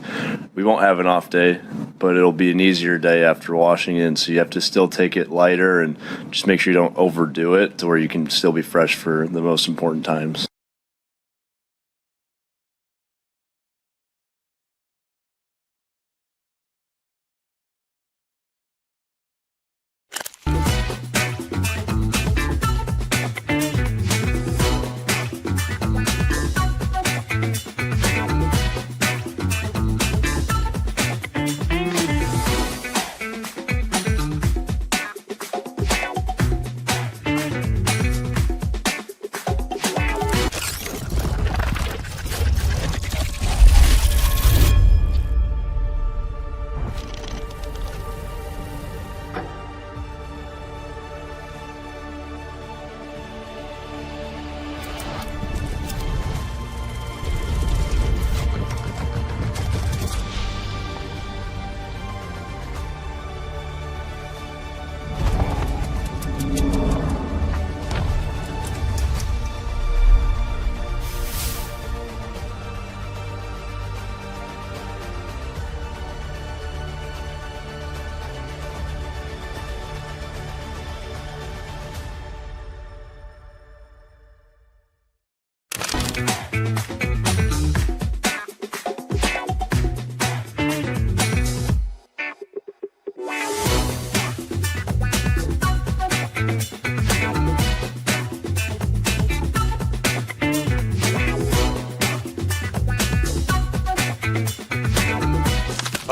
we won't have an off day, but it'll be an easier day after Washington, so you have to still take it lighter and just make sure you don't overdo it to where you can still be fresh for the most important times.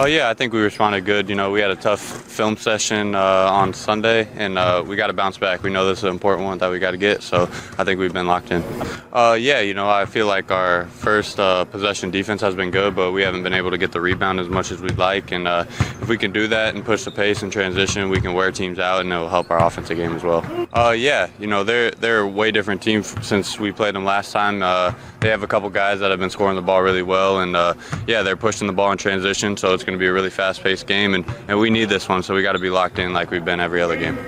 Oh, yeah, I think we responded good. You know, we had a tough film session on Sunday, and we got to bounce back. We know this is an important one that we got to get, so I think we've been locked in. Yeah, you know, I feel like our first possession defense has been good, but we haven't been able to get the rebound as much as we'd like. And if we can do that and push the pace and transition, we can wear teams out, and it'll help our offensive game as well. Yeah, you know, they're a way different team since we played them last time. They have a couple guys that have been scoring the ball really well, and yeah, they're pushing the ball in transition, so it's going to be a really fast-paced game, and we need this one, so we got to be locked in like we've been every other game.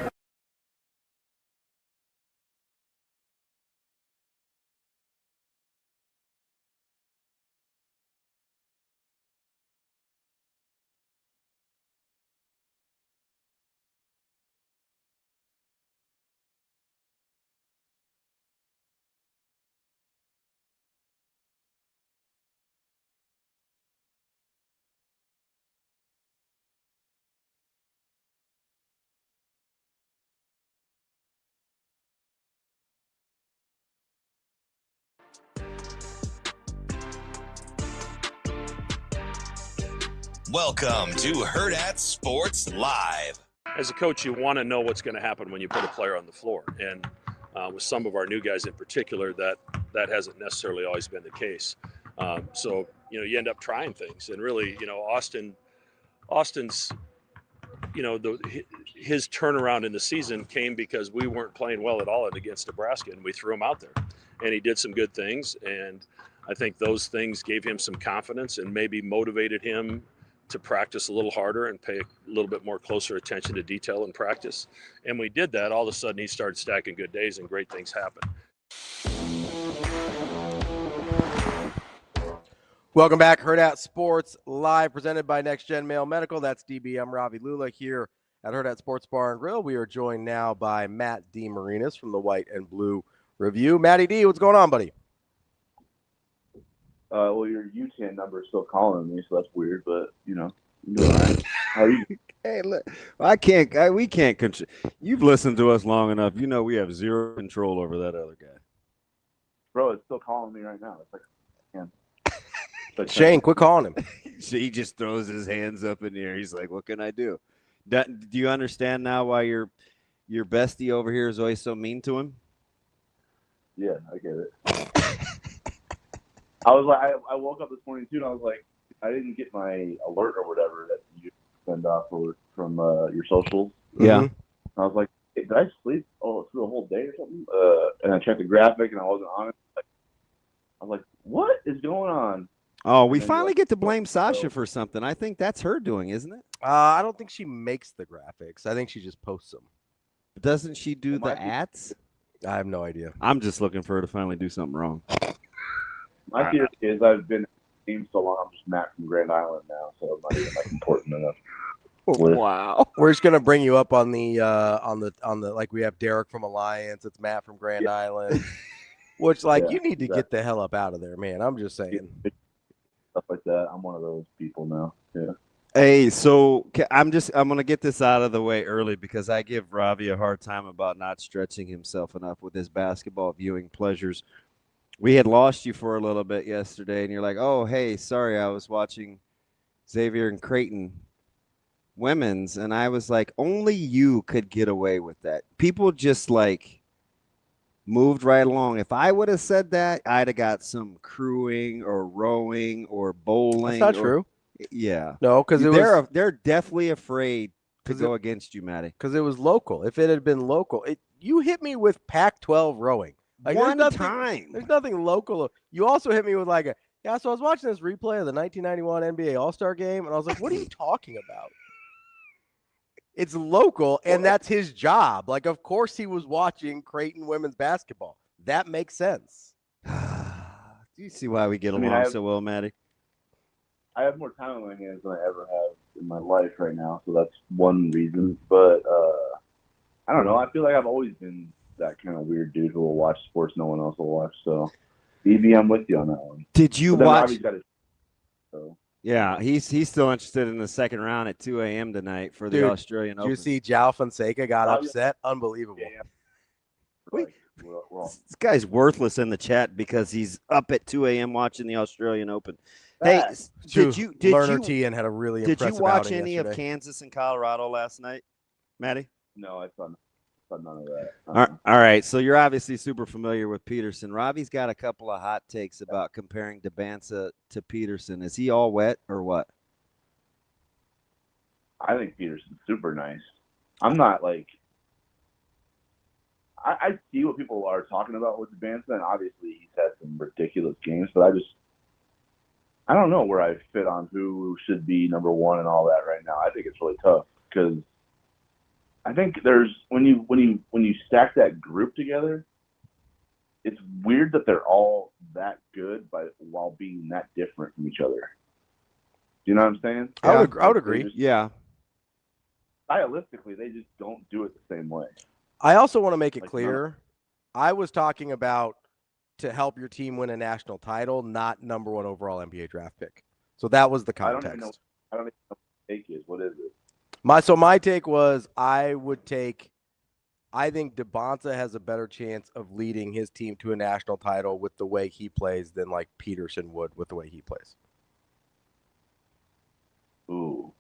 Welcome to Hurrdat Sports Live. As a coach, you want to know what's going to happen when you put a player on the floor. And with some of our new guys in particular, that hasn't necessarily always been the case. So, you know, you end up trying things. And really, you know, Austin's, you know, his turnaround in the season came because we weren't playing well at all against Nebraska, and we threw him out there. And he did some good things, and I think those things gave him some confidence and maybe motivated him to practice a little harder and pay a little bit more closer attention to detail in practice. And we did that. All of a sudden, he started stacking good days, and great things happened. Welcome back, Hurrdat Sports Live, presented by Next Gen Male Medical. That's DB. I'm Ravi Lulla here at Hurrdat Sports Bar and Grill. We are joined now by Matt DeMARINIS from the White and Blue Review. Matty D, what's going on, buddy? Well, your UTN number is still calling me, so that's weird. But you know, right. How are you? Hey, look, we can't control. You've listened to us long enough. You know we have zero control over that other guy. Bro, it's still calling me right now. It's like, man. Shane, quit calling him. So he just throws his hands up in the air. He's like, "What can I do?" Do you understand now why your bestie over here is always so mean to him? Yeah, I get it. I was like, I woke up this morning too, and I was like, I didn't get my alert or whatever that you send off from your socials. Yeah. I was like, hey, did I sleep through the whole day or something? And I checked the graphic, and I wasn't on it. I was like, what is going on? Oh, we finally get to blame Sasha for something. I think that's her doing, isn't it? I don't think she makes the graphics. I think she just posts them. Doesn't she do the ads? I have no idea. I'm just looking for her to finally do something wrong. My theory is I've been in the team so long, I'm just Matt from Grand Island now, so I'm not even like important enough. Wow. We're just gonna bring you up on the like we have Derek from Alliance, it's Matt from Grand Island. Which you need to get the hell up out of there, man. I'm just saying. Stuff like that. I'm one of those people now. Yeah. Hey, so I'm gonna get this out of the way early because I give Ravi a hard time about not stretching himself enough with his basketball viewing pleasures. We had lost you for a little bit yesterday, and you're like, "Oh, hey, sorry, I was watching Xavier and Creighton women's," and I was like, "Only you could get away with that." People just moved right along. If I would have said that, I'd have got some crewing or rowing or bowling. That's not true. Yeah. No, because they're definitely afraid to go against you, Matty. Because it was local. If it had been local, you hit me with Pac-12 rowing. One time. There's nothing local. You also hit me with so I was watching this replay of the 1991 NBA All-Star game, and I was like, what are you talking about? It's local, and that's his job. Of course he was watching Creighton women's basketball. That makes sense. Do you see why we get along so well, Matty? I have more time on my hands than I ever have in my life right now, so that's one reason. But I don't know. I feel like I've always been that kind of weird dude who will watch sports no one else will watch. So, BB, I'm with you on that one. Did you watch? So. Yeah, he's still interested in the second round at 2 a.m. tonight for the Australian Open. Did you see Jao Fonseca got upset? Unbelievable. Yeah. we're all. This guy's worthless in the chat because he's up at 2 a.m. watching the Australian Open. Hey, did you Lerner T and had a really did you impressive watch outing any yesterday. of Kansas and Colorado last night, Matty? No, I saw none of that. All right, so you're obviously super familiar with Peterson. Robbie's got a couple of hot takes about comparing DeBanza to Peterson. Is he all wet or what? I think Peterson's super nice. I'm not like I see what people are talking about with DeBanza, and obviously he's had some ridiculous games, but I don't know where I fit on who should be number one and all that right now. I think it's really tough because I think there's when you stack that group together, it's weird that they're all that good while being that different from each other. Do you know what I'm saying? I would agree. Yeah. Stylistically, they just don't do it the same way. I also want to make it clear, I was talking about to help your team win a national title, not number one overall NBA draft pick. So that was the context. I don't even know what the take is. What is it? My take was I think DeBanza has a better chance of leading his team to a national title with the way he plays than like Peterson would with the way he plays. Ooh.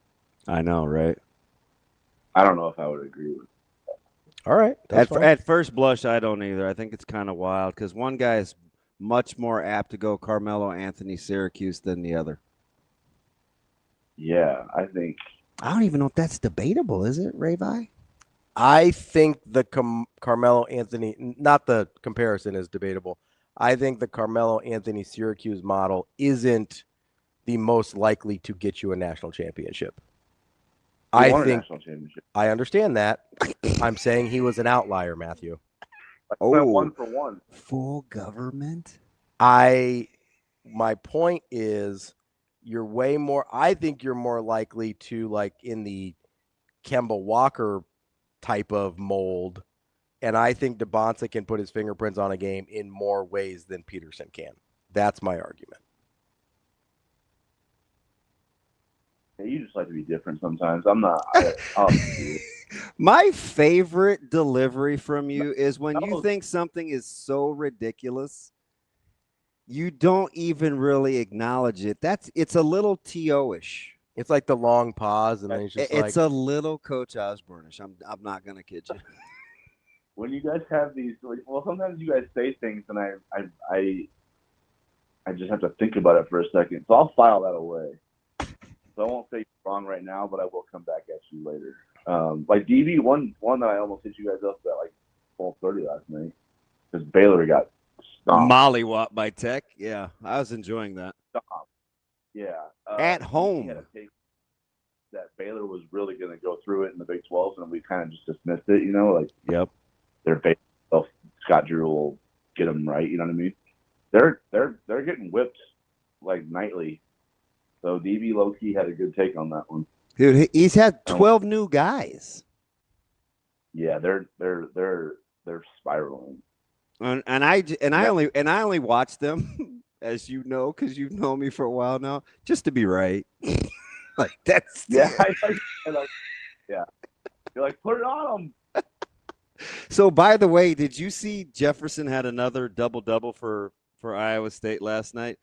I know, right? I don't know if I would agree with that. All right. At first blush, I don't either. I think it's kind of wild because one guy is much more apt to go Carmelo Anthony Syracuse than the other. Yeah, I think. I don't even know if that's debatable, is it, Ravi? I think the Carmelo Anthony, not the comparison is debatable. I think the Carmelo Anthony Syracuse model isn't the most likely to get you a national championship. I understand that. I'm saying he was an outlier, Matthew. One for one. Full government? My point is I think you're more likely to like in the Kemba Walker type of mold. And I think DeBanza can put his fingerprints on a game in more ways than Peterson can. That's my argument. You just like to be different sometimes. I'm not. My favorite delivery from you is when you think something is so ridiculous, you don't even really acknowledge it. It's a little T.O.-ish. It's like the long pause, and then it's just it's a little Coach Osborne-ish. I'm not gonna kid you. When you guys have these, well, sometimes you guys say things, and I just have to think about it for a second. So I'll file that away. So I won't say wrong right now, but I will come back at you later. Like DV, one that I almost hit you guys up at like 12:30 last night because Baylor got stomped. Mollywop by Tech. Yeah, I was enjoying that. Yeah. At home. Had a take that Baylor was really going to go through it in the Big 12, and we kind of just dismissed it. You know, like they're Scott Drew will get them right. You know what I mean? They're getting whipped like nightly. So DB low-key had a good take on that one. Dude, he's had 12 new guys. Yeah, they're spiraling. And I only watch them, as you know, because you've known me for a while now, just to be right. Like that's yeah. Yeah, you're like put it on them. So, by the way, did you see Jefferson had another double-double for Iowa State last night?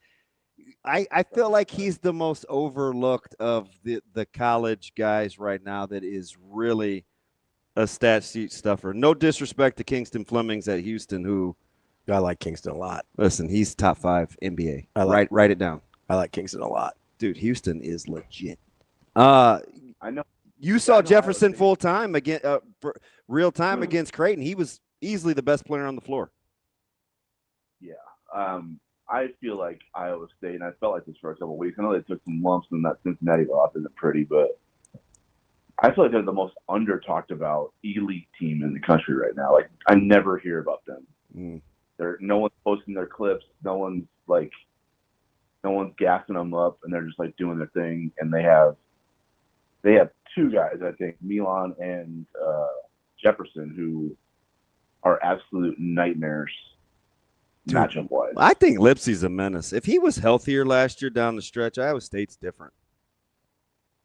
I feel like he's the most overlooked of the college guys right now that is really a stat sheet stuffer. No disrespect to Kingston Flemings at Houston, who I like Kingston a lot. Listen, he's top 5 NBA. Write it down. I like Kingston a lot. Dude, Houston is legit. I know. You saw Jefferson full time again, real time against Creighton. He was easily the best player on the floor. Yeah. I feel like Iowa State, and I felt like this for a couple of weeks. I know they took some lumps in that Cincinnati loss isn't pretty, but I feel like they're the most under-talked about elite team in the country right now. Like, I never hear about them. No one's posting their clips. No one's gassing them up, and they're just like doing their thing. And they have two guys, I think, Milan and Jefferson, who are absolute nightmares. Matchup wise, I think Lipsey's a menace. If he was healthier last year down the stretch, Iowa State's different.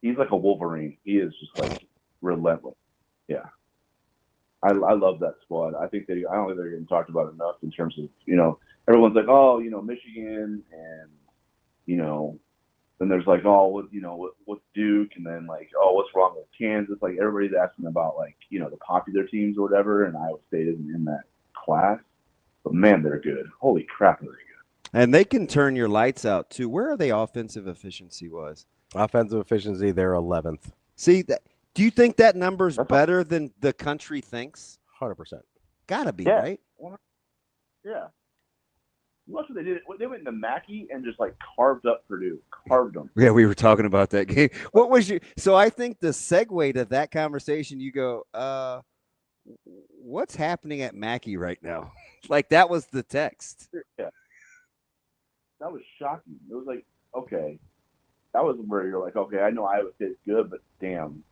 He's like a Wolverine. He is just like relentless. Yeah. I love that squad. I don't think they're getting talked about enough in terms of, everyone's like, oh, Michigan and, then there's like, oh, what's Duke? And then like, oh, what's wrong with Kansas? Like everybody's asking about like, the popular teams or whatever. And Iowa State isn't in that class, but man, they're good. Holy crap, are they good. And they can turn your lights out too. Where are they offensive efficiency was? Offensive efficiency, they're 11th. See, do you think that number's better than the country thinks? 100%. Gotta be, Yeah. right? Yeah. Watch what they did. They went into Mackey and just like carved up Purdue. Carved them. Yeah, we were talking about that game. What was your – so I think the segue to that conversation, you go, what's happening at Mackey right now? Like that was the text. Yeah. That was shocking. It was like, okay. That was where you're like, okay, I know Iowa State's good, but damn,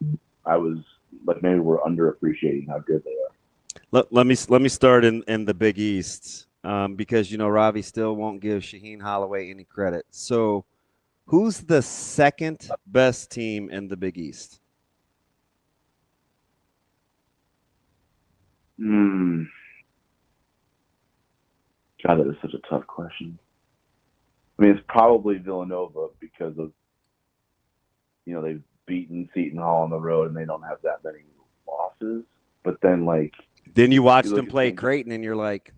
I was like, maybe we're underappreciating how good they are. Let me start in the Big East because Ravi still won't give Shaheen Holloway any credit. So, who's the second best team in the Big East? God, that is such a tough question. I mean, it's probably Villanova because of they've beaten Seton Hall on the road and they don't have that many losses. But then, like, then you watched them play Creighton and you're like,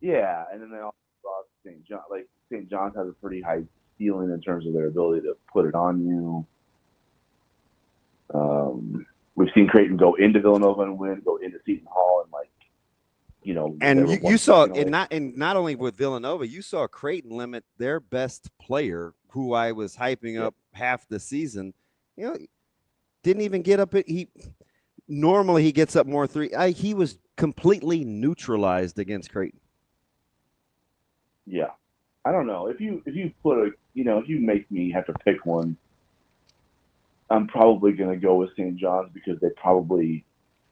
yeah. And then they also lost St. John. Like, St. John's has a pretty high ceiling in terms of their ability to put it on you. We've seen Creighton go into Villanova and win, go into Seton Hall and and you saw it not only with Villanova, you saw Creighton limit their best player, who I was hyping up half the season. Didn't even get up. Normally he gets up more three. He was completely neutralized against Creighton. Yeah, I don't know if you put if you make me have to pick one, I'm probably going to go with St. John's because they probably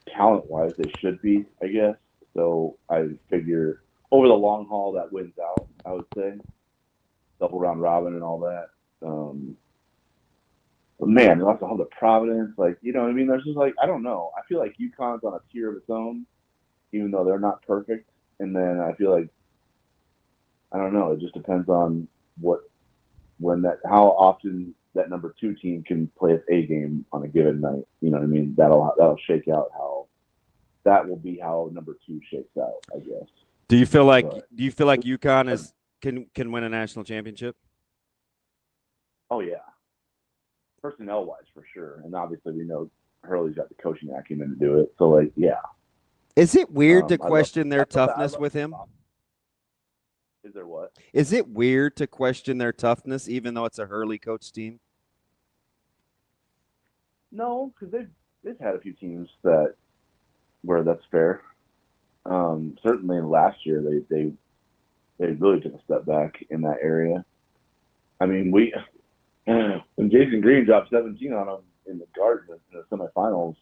talent-wise they should be, I guess. So I figure over the long haul that wins out, I would say. Double round robin and all that. But man, they also have the Providence. Like, what I mean? There's just like, I don't know. I feel like UConn's on a tier of its own, even though they're not perfect. And then I feel like, I don't know. It just depends on how often that number 2 team can play its A game on a given night. You know what I mean? That'll shake out that will be how number 2 shakes out, I guess. Do you feel like UConn can win a national championship? Oh yeah, personnel wise for sure, and obviously we know Hurley's got the coaching acumen to do it. So like, yeah. Is it weird to question their toughness with him? Is there what? Is it weird to question their toughness, even though it's a Hurley coach team? No, because they've had a few teams where that's fair. Certainly last year they really took a step back in that area. I mean, when Jasen Green dropped 17 on them in the Garden in the semifinals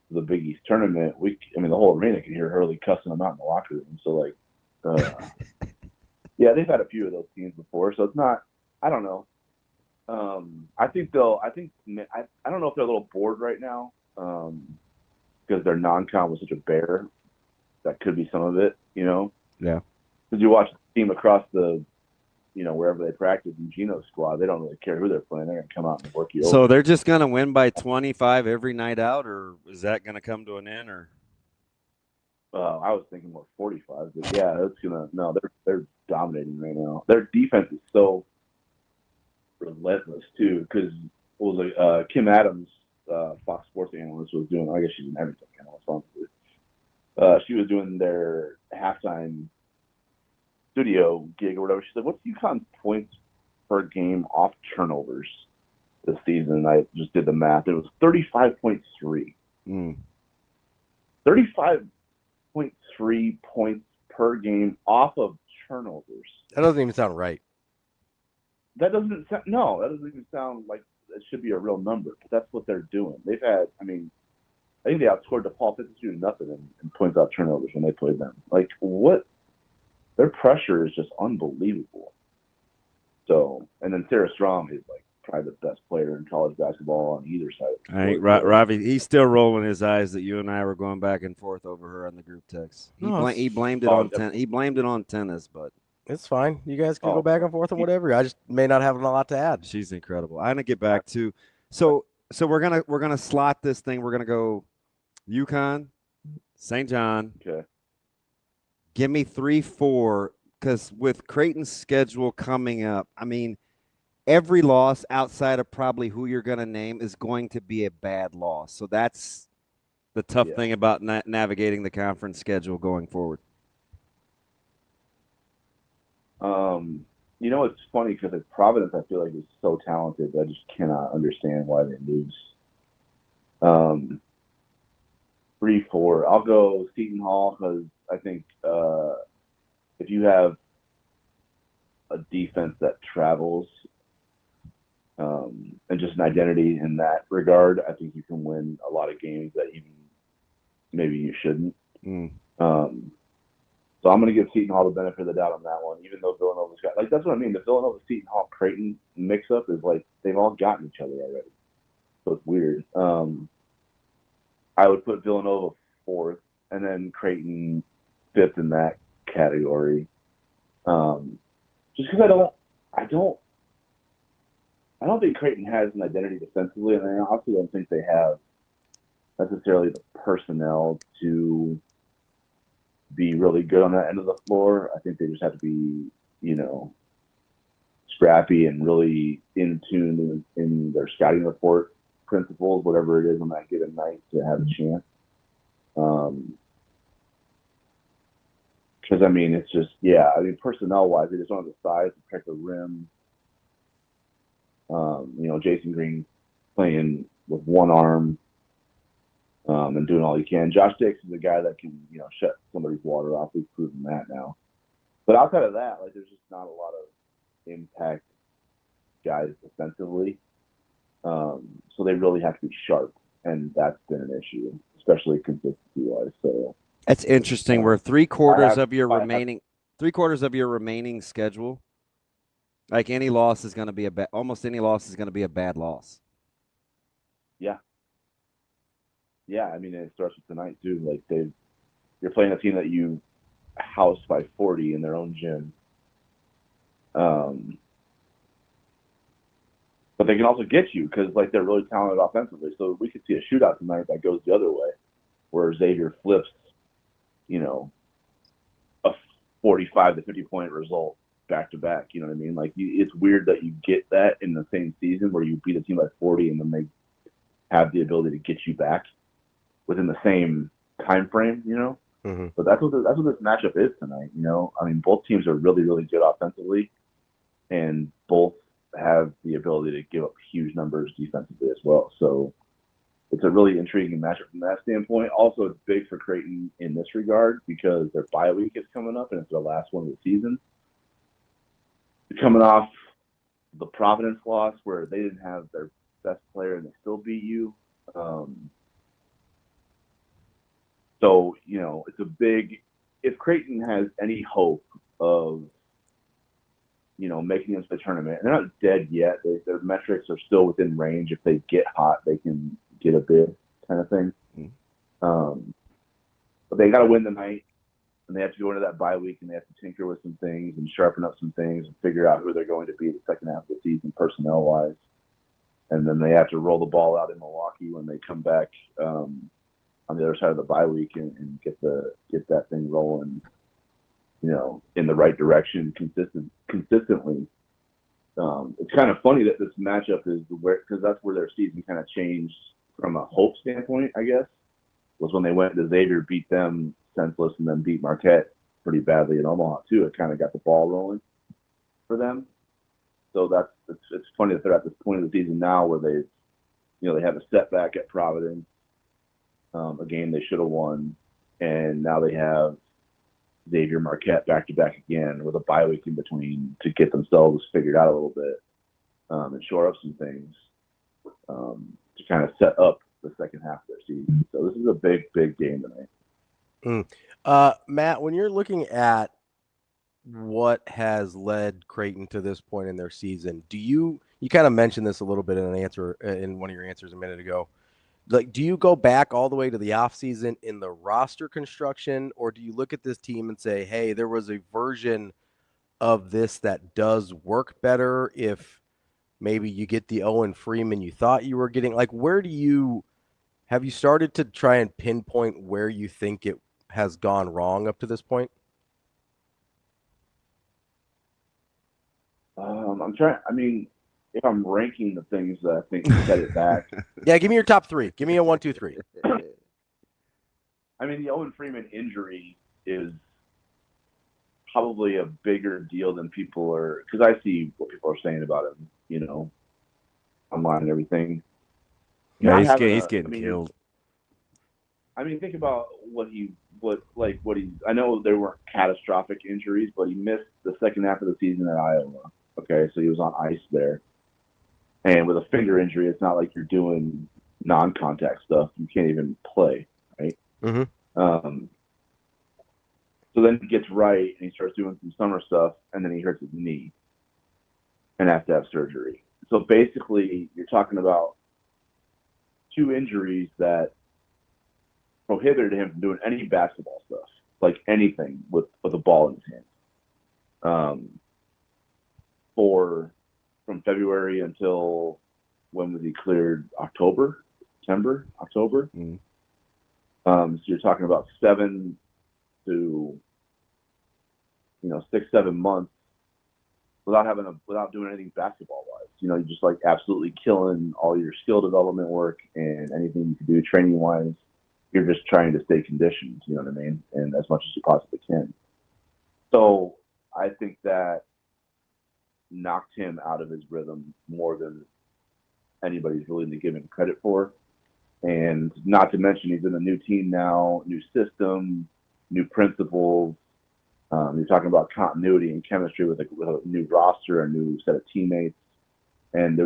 of the Big East tournament, the whole arena could hear Hurley cussing them out in the locker room. So like, yeah, they've had a few of those teams before, so it's not. I don't know. I don't know if they're a little bored right now. Because their non-con was such a bear, that could be some of it, Yeah. Because you watch the team across the, wherever they practice in Gino's squad, they don't really care who they're playing. They're going to come out and work you over. So they're just going to win by 25 every night out, or is that going to come to an end? Or I was thinking more 45, but yeah, they're dominating right now. Their defense is so relentless too, because Kim Adams, Fox Sports analyst, was doing. I guess she's an everything analyst, honestly. She was doing their halftime studio gig or whatever. She said, "What's UConn's points per game off turnovers this season?" I just did the math. It was 35.3. 35.3 points per game off of turnovers. That doesn't even sound right. That doesn't even sound like it should be a real number, but that's what they're doing. They've had, I think they outscored DePaul 52-0 in points off turnovers when they played them. Like, what? Their pressure is just unbelievable. So, and then Sarah Strong is like probably the best player in college basketball on either side. I think Ravi, he's still rolling his eyes that you and I were going back and forth over her on the group text. He blamed it on He blamed it on tennis, but it's fine. You guys can go back and forth on whatever. I just may not have a lot to add. She's incredible. I'm gonna get back to so we're gonna slot this thing. We're gonna go UConn, St. John. Okay. Give me 3-4 because with Creighton's schedule coming up, I mean, every loss outside of probably who you're gonna name is going to be a bad loss. So that's the tough thing about navigating the conference schedule going forward. You know, it's funny because Providence, I feel like, is so talented. I just cannot understand why they lose. 3-4. I'll go Seton Hall because I think if you have a defense that travels and just an identity in that regard, I think you can win a lot of games that even maybe you shouldn't. So I'm going to give Seton Hall the benefit of the doubt on that one, even though Villanova's got, like, that's what I mean. The Villanova, Seton Hall, Creighton mix-up is like they've all gotten each other already. So it's weird. I would put Villanova 4th and then Creighton 5th in that category. Just because I don't think Creighton has an identity defensively, and I also don't think they have necessarily the personnel to be really good on that end of the floor. I think they just have to be, you know, scrappy and really in tune in their scouting report principles, whatever it is on that given night, to have a chance. Because, I mean, it's just, personnel-wise, they just don't have the size to protect the rim. You know, Jasen Green playing with one arm and doing all he can. Josh Dix is a guy that can, you know, shut somebody's water off. We've proven that now. But outside of that, like, there's just not a lot of impact guys defensively. So they really have to be sharp, and that's been an issue, especially consistency-wise. So that's interesting. Where three-quarters of your remaining schedule, like any loss is going to be almost any loss is going to be a bad loss. Yeah, I mean, it starts with tonight too. Like you're playing a team that you housed by 40 in their own gym. But they can also get you because, like, they're really talented offensively. So we could see a shootout tonight that goes the other way, where Xavier flips, you know, a 45 to 50 point result back to back. You know what I mean? Like, it's weird that you get that in the same season where you beat a team by 40 and then they have the ability to get you back within the same time frame, you know? But that's what this matchup is tonight, you know? I mean, both teams are really, really good offensively, and both have the ability to give up huge numbers defensively as well. So it's a really intriguing matchup from that standpoint. Also, it's big for Creighton in this regard because their bye week is coming up, and it's their last one of the season. They're coming off the Providence loss where they didn't have their best player and they still beat you. So, you know, it's a big – if Creighton has any hope of, you know, making it to the tournament, and they're not dead yet. Their metrics are still within range. If they get hot, they can get a bid kind of thing. But they got to win tonight, and they have to go into that bye week, and they have to tinker with some things and sharpen up some things and figure out who they're going to be the second half of the season personnel-wise. And then they have to roll the ball out in Milwaukee when they come back on the other side of the bye week and get that thing rolling, you know, in the right direction consistently. It's kind of funny that this matchup is because that's where their season kind of changed from a hope standpoint, I guess, was when they went to Xavier, beat them senseless, and then beat Marquette pretty badly in Omaha too. It kind of got the ball rolling for them. So it's funny that they're at this point of the season now where they have a setback at Providence, a game they should have won, and now they have Xavier, Marquette back-to-back again with a bye week in between to get themselves figured out a little bit and shore up some things to kind of set up the second half of their season. So this is a big, big game tonight. Matt, when you're looking at what has led Creighton to this point in their season. You kind of mentioned this a little bit in an answer in one of your answers a minute ago. Like, do you go back all the way to the offseason in the roster construction, or do you look at this team and say, hey, there was a version of this that does work better if maybe you get the Owen Freeman you thought you were getting? Like, have you started to try and pinpoint where you think it has gone wrong up to this point? I'm trying. I mean, if I'm ranking the things that I think set it back. Yeah, give me your top three. Give me a 1, 2, 3. I mean, the Owen Freeman injury is probably a bigger deal than people are, because I see what people are saying about him, you know, online and everything. Yeah, he's getting killed. I mean, think about I know there weren't catastrophic injuries, but he missed the second half of the season at Iowa. Okay, so he was on ice there. And with a finger injury, it's not like you're doing non-contact stuff. You can't even play, right? Mm-hmm. So then he gets right, and he starts doing some summer stuff, and then he hurts his knee and has to have surgery. So basically, you're talking about 2 injuries that prohibited him from doing any basketball stuff, like anything with a ball in his hand. From February until when was he cleared? October? Mm-hmm. So you're talking about 7 to 6-7 months without doing anything basketball wise. You're just like absolutely killing all your skill development work and anything you can do training wise. You're just trying to stay conditioned, you know what I mean? And as much as you possibly can. So I think that knocked him out of his rhythm more than anybody's willing to give him credit for. And not to mention he's in a new team now, new system, new principles. You're talking about continuity and chemistry with a new roster, a new set of teammates. And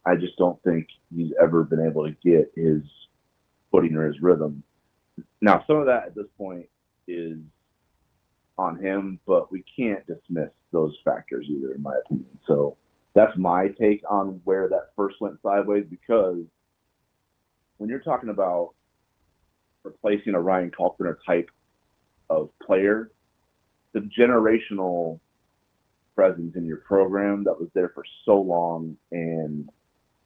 I just don't think he's ever been able to get his footing or his rhythm. Now, some of that at this point is on him, but we can't dismiss those factors either, in my opinion. So that's my take on where that first went sideways, because when you're talking about replacing a Ryan Kalkbrenner type of player, the generational presence in your program that was there for so long and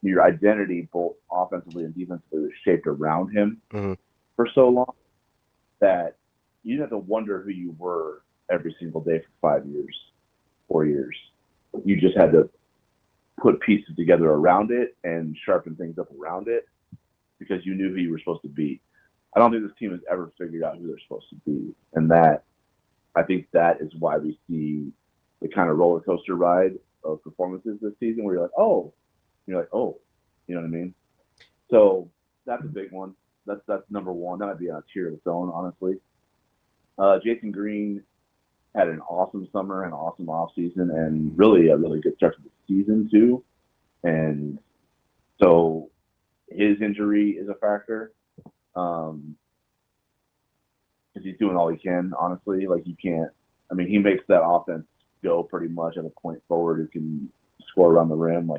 your identity, both offensively and defensively, was shaped around him for so long that you didn't have to wonder who you were every single day for 5 years, 4 years. You just had to put pieces together around it and sharpen things up around it because you knew who you were supposed to be. I don't think this team has ever figured out who they're supposed to be. And I think that is why we see the kind of roller coaster ride of performances this season where you're like, oh, you know what I mean? So that's a big one. That's number one. That might be on a tier of its own, honestly. Jasen Green had an awesome summer and awesome offseason and really a really good start to the season too. And so his injury is a factor because he's doing all he can, honestly. Like he makes that offense go pretty much at a point forward who can score around the rim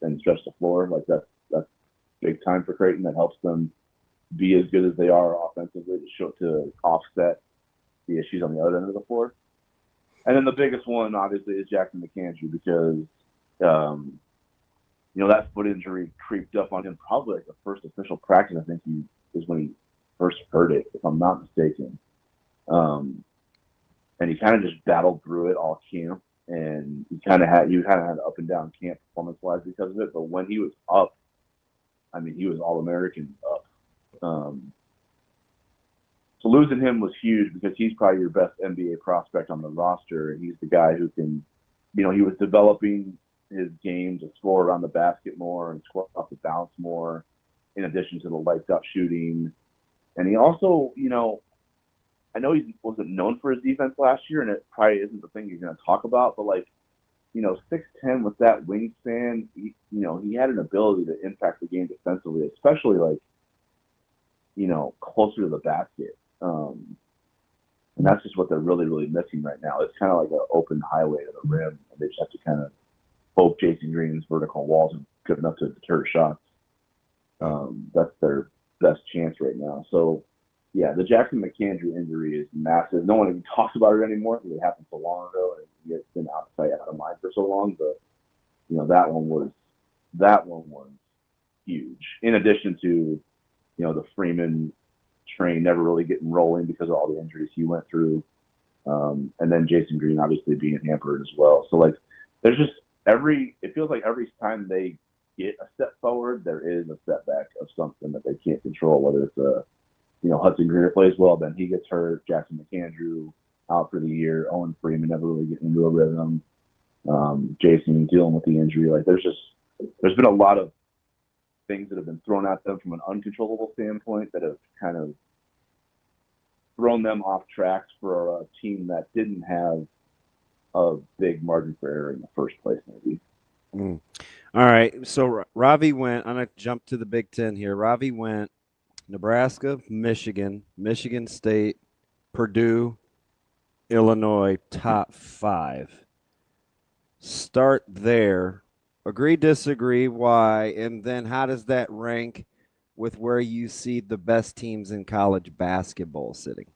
and stretch the floor. Like that's big time for Creighton. That helps them be as good as they are offensively to offset the issues on the other end of the floor. And then the biggest one, obviously, is Jasen McAndrew because, that foot injury creeped up on him probably like the first official practice. I think is when he first heard it, if I'm not mistaken. And he kind of just battled through it all camp. And you kind of had up and down camp performance-wise because of it. But when he was up, he was All-American up. So losing him was huge because he's probably your best NBA prospect on the roster. And he's the guy who can, he was developing his game to score around the basket more and score off the bounce more, in addition to the lights-out shooting. And he also, I know he wasn't known for his defense last year, and it probably isn't the thing you're going to talk about, but 6'10" with that wingspan, he had an ability to impact the game defensively, especially closer to the basket. And that's just what they're really, really missing right now. It's kind of like an open highway to the rim, and they just have to kind of hope Jasen Green's vertical walls are good enough to deter shots. That's their best chance right now. So, yeah, the Jackson McAndrew injury is massive. No one even talks about it anymore because it happened so long ago, and it's been out of sight, out of mind for so long. But that one was huge. In addition to the Freeman train never really getting rolling because of all the injuries he went through, and then Jasen Green obviously being hampered as well. So there's just it feels like every time they get a step forward, there is a setback of something that they can't control. Whether it's Hudson Greer plays well, then he gets hurt. Jackson McAndrew out for the year. Owen Freeman never really getting into a rhythm. Jasen dealing with the injury. There's been a lot of things that have been thrown at them from an uncontrollable standpoint that have kind of thrown them off tracks for a team that didn't have a big margin for error in the first place, maybe. All right. So Ravi went, I'm going to jump to the Big Ten here. Ravi went Nebraska, Michigan, Michigan State, Purdue, Illinois, top 5. Start there. Agree, disagree, why, and then how does that rank with where you see the best teams in college basketball sitting?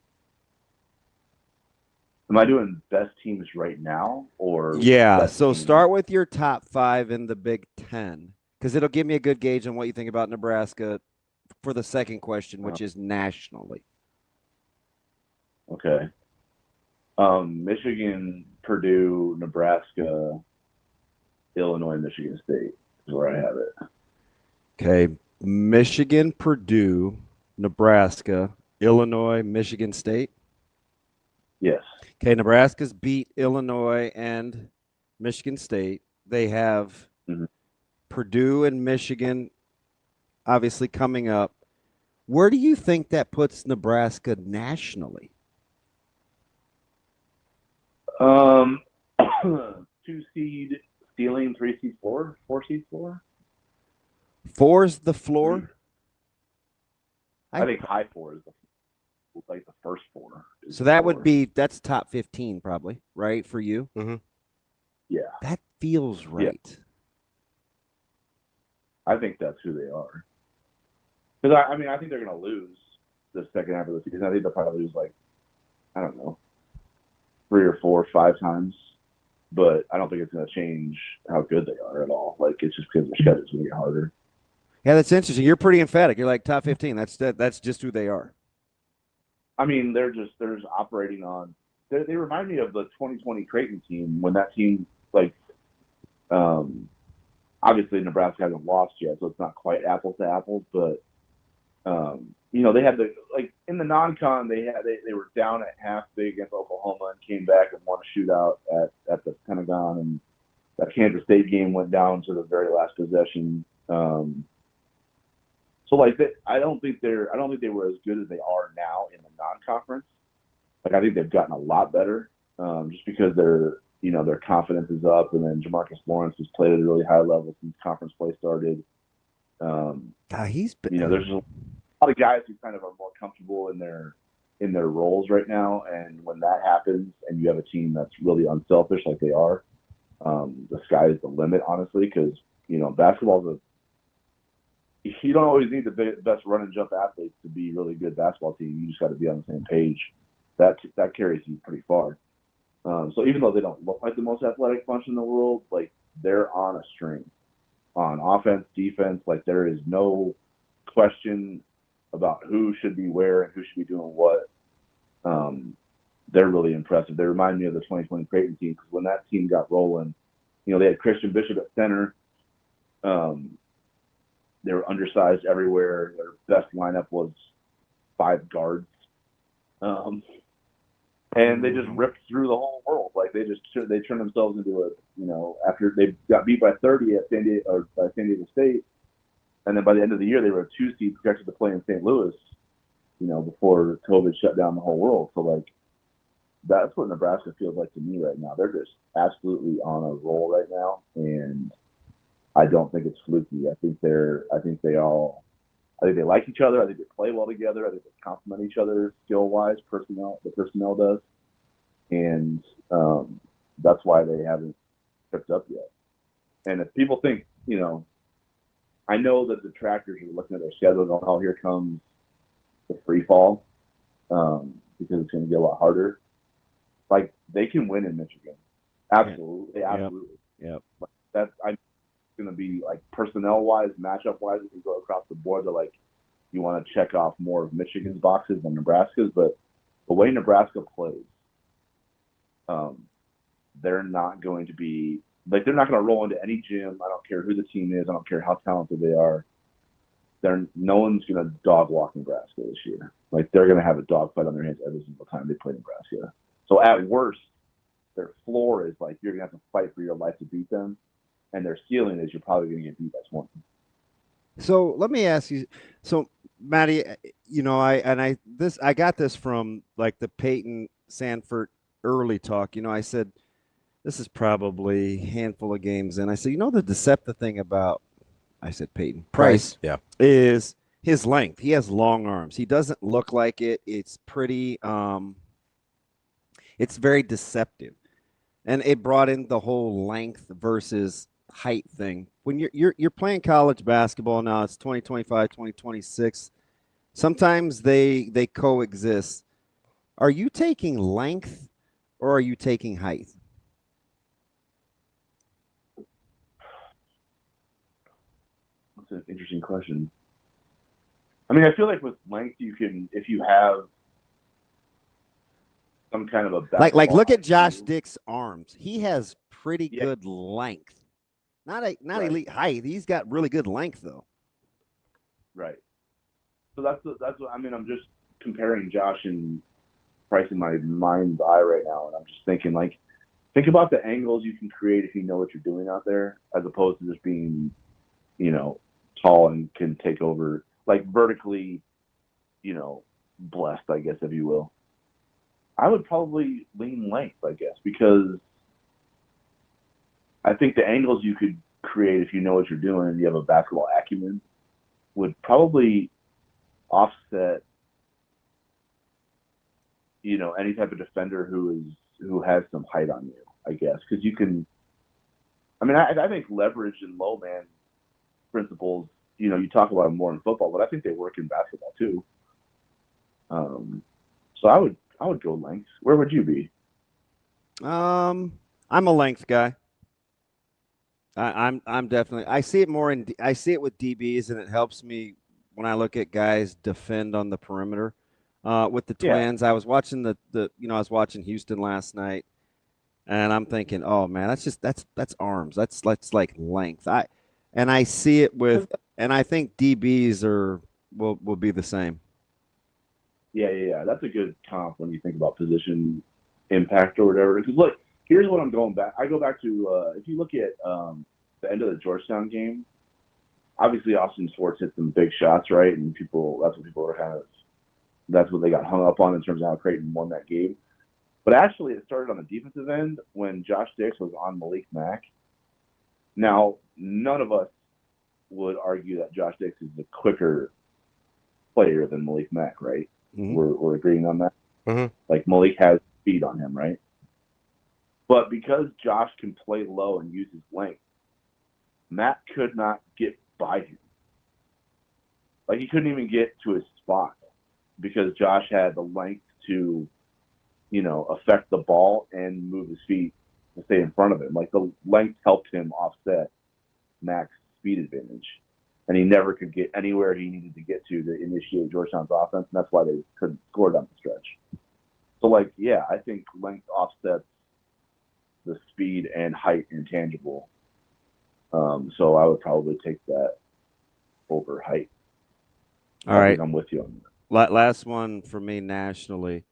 Am I doing best teams right now, or yeah? So start with your top 5 in the Big Ten, because it'll give me a good gauge on what you think about Nebraska for the second question, which is nationally. Okay. Michigan, Purdue, Nebraska, Illinois, Michigan State is where I have it. Okay. Michigan, Purdue, Nebraska, Illinois, Michigan State. Yes. Okay. Nebraska's beat Illinois and Michigan State. They have Purdue and Michigan obviously coming up. Where do you think that puts Nebraska nationally? 2 seed ceiling, 3 seed floor, 4 seed floor. 4's the floor. I think high 4 is the first 4. So that would be top 15 probably, right, for you? Mm-hmm. Yeah, that feels right. Yeah. I think that's who they are. Because I think they're going to lose the second half of the season. I think they'll probably lose 3 or 4 or 5 times. But I don't think it's going to change how good they are at all. It's just because their schedule's going to get harder. Yeah, that's interesting. You're pretty emphatic. You're like top 15. That's just who they are. I mean, they're just operating on. They remind me of the 2020 Creighton team when that team obviously Nebraska hasn't lost yet, so it's not quite apples to apples. But they had in the non-con they were down at half big against Oklahoma and came back and won a shootout at the Pentagon, and that Kansas State game went down to the very last possession. I don't think they were as good as they are now in the non-conference. I think they've gotten a lot better, just because their confidence is up, and then Jamarcus Lawrence has played at a really high level since conference play started. He's been, there's a lot of guys who kind of are more comfortable in their roles right now, and when that happens, and you have a team that's really unselfish like they are, the sky is the limit, honestly, because basketball you don't always need the best run and jump athletes to be a really good basketball team. You just got to be on the same page. That carries you pretty far. So even though they don't look like the most athletic bunch in the world, they're on a string on offense, defense. There is no question about who should be where and who should be doing what. They're really impressive. They remind me of the 2020 Creighton team, because when that team got rolling, they had Christian Bishop at center. They were undersized everywhere. Their best lineup was 5 guards. And they just ripped through the whole world. They turned themselves into after they got beat by 30 at San Diego State, and then by the end of the year they were a 2 seed projected to play in St. Louis, before COVID shut down the whole world. So that's what Nebraska feels like to me right now. They're just absolutely on a roll right now, and I don't think it's fluky. I think they all I think they like each other. I think they play well together. I think they complement each other skill-wise. The personnel does, and that's why they haven't picked up yet. And if people think, I know that the Tractors are looking at their schedule going, "Oh, here comes the free fall," because it's going to get a lot harder. Like, they can win in Michigan, absolutely, absolutely. Yep. That's going to be like personnel-wise, matchup-wise. If you go across the board, they're like, you want to check off more of Michigan's boxes than Nebraska's, but the way Nebraska plays, they're not going to be like, they're not going to roll into any gym. I don't care who the team is. I don't care how talented they are. No one's going to dog walk Nebraska this year. Like, they're going to have a dogfight on their hands every single time they play Nebraska. So at worst, their floor is like, you're going to have to fight for your life to beat them, and their ceiling is you're probably going to get beat by 20. So let me ask you. So Maddie, I got this from like the Peyton Sanford early talk. I said, this is probably a handful of games in. I said, the deceptive thing about, I said Peyton Price, is his length. He has long arms. He doesn't look like it. It's pretty. It's very deceptive, and it brought in the whole length versus height thing. When you're playing college basketball now, it's 2025, 2026. Sometimes they coexist. Are you taking length or are you taking height? That's an interesting question. I mean, I feel like with length, you can, if you have some kind of a like look at Josh Dick's arms. He has pretty good length. Not elite height. He's got really good length though. Right. So that's what I mean. I'm just comparing Josh and Price in my mind's eye right now, and I'm just thinking, like, think about the angles you can create if you know what you're doing out there, as opposed to just being, tall and can take over, like, vertically, blessed, I guess, if you will. I would probably lean length, I guess, because I think the angles you could create if you know what you're doing and you have a basketball acumen would probably offset, any type of defender who has some height on you, I guess, because you can. I mean, I think leverage and low man principles. You talk about them more in football, but I think they work in basketball too. So I would go length. Where would you be? I'm a length guy. I'm definitely. I see it more I see it with DBs, and it helps me when I look at guys defend on the perimeter. With the Twins, I was watching I was watching Houston last night, and I'm thinking, oh man, that's arms. That's like length. I see it with, and I think DBs will be the same. Yeah. That's a good comp when you think about position impact or whatever. Because look, here's what I'm going back. I go back to if you look at the end of the Georgetown game. Obviously, Austin Schwartz hit some big shots, right? And that's what they got hung up on in terms of how Creighton won that game. But actually, it started on the defensive end when Josh Dix was on Malik Mack. Now, none of us would argue that Josh Dix is a quicker player than Malik Mack, right? Mm-hmm. We're agreeing on that. Mm-hmm. Like, Malik has speed on him, right? But because Josh can play low and use his length, Matt could not get by him. Like, he couldn't even get to his spot because Josh had the length to, affect the ball and move his feet to stay in front of him. Like, the length helped him offset Mack's speed advantage. And he never could get anywhere he needed to get to initiate Georgetown's offense, and that's why they couldn't score down the stretch. So, I think length offsets the speed and height intangible. So I would probably take that over height. All right. I'm with you on that. Last one for me nationally.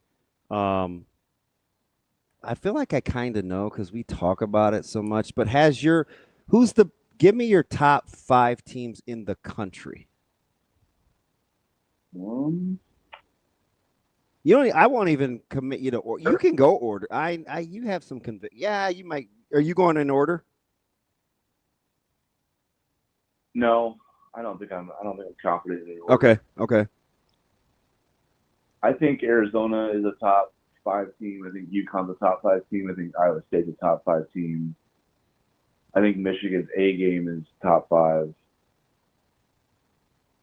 I feel like I kind of know because we talk about it so much, but give me your top 5 teams in the country. I won't even commit you to order. You can go order. You have some conviction. Yeah, you might. Are you going in order? No, I don't think I'm confident in it. Okay. I think Arizona is a top 5 team. I think UConn's a top 5 team. I think Iowa State's a top 5 team. I think Michigan's A game is top 5.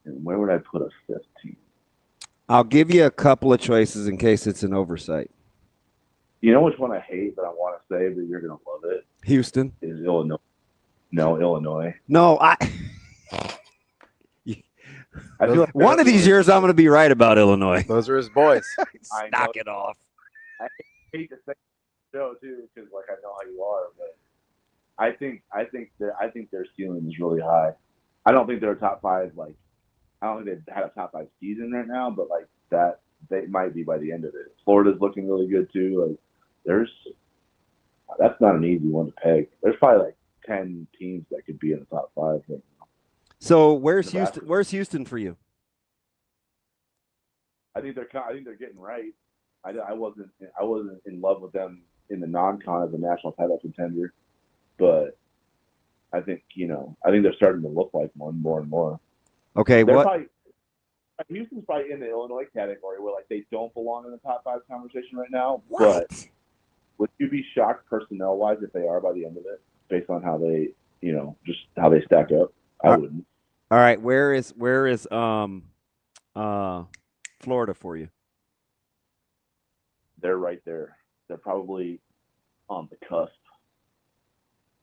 And where would I put a 5th team? I'll give you a couple of choices in case it's an oversight. You know which one I hate that I want to say, but you're going to love it? Houston? Is Illinois. No, Illinois. No, I feel like one of these years I'm going to be right about Illinois. Those are his boys. Knock it off. I hate to say so too, because like I know how you are, but I think their ceiling is really high. I don't think they're a top 5. Like I don't think they've had a top 5 season right now, but like that they might be by the end of it. Florida's looking really good too. Like that's not an easy one to peg. There's probably like 10 teams that could be in the top 5 right now. So where's Houston? Where's Houston for you? I think they're getting right. I wasn't in love with them in the non-con as a national title contender, but I think they're starting to look like one more and more. Okay, Houston's probably in the Illinois category where like they don't belong in the top 5 conversation right now. What? But would you be shocked personnel wise if they are by the end of it, based on how they just how they stack up? I wouldn't. All right, where is Florida for you? They're right there. They're probably on the cusp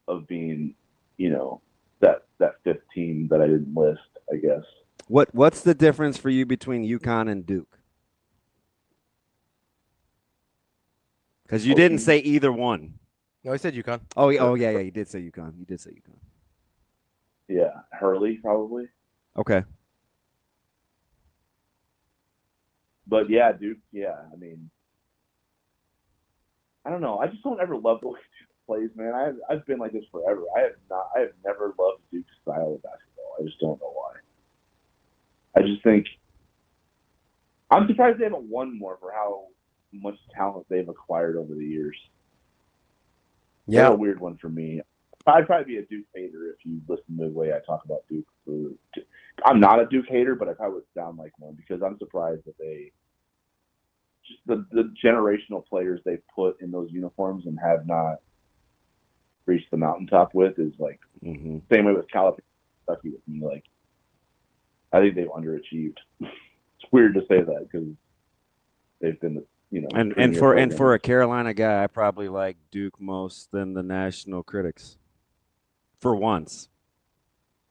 of being, that 5th team that I didn't list, I guess. What's the difference for you between UConn and Duke? Because you didn't say either one. No, I said UConn. Oh yeah, you did say UConn. Yeah, Hurley probably. Okay. But yeah, Duke. Yeah, I mean, I don't know. I just don't ever love the way Duke plays, man. I've been like this forever. I have never loved Duke's style of basketball. I just don't know why. I just think I'm surprised they haven't won more for how much talent they've acquired over the years. Yeah, they're a weird one for me. I'd probably be a Duke hater if you listen to the way I talk about Duke. I'm not a Duke hater, but I probably would sound like one because I'm surprised that they just the generational players they put in those uniforms and have not reached the mountaintop with is like same way with Calipari, Kentucky with me. Like I think they've underachieved. It's weird to say that because they've been and for a Carolina guy, I probably like Duke most than the national critics. For once.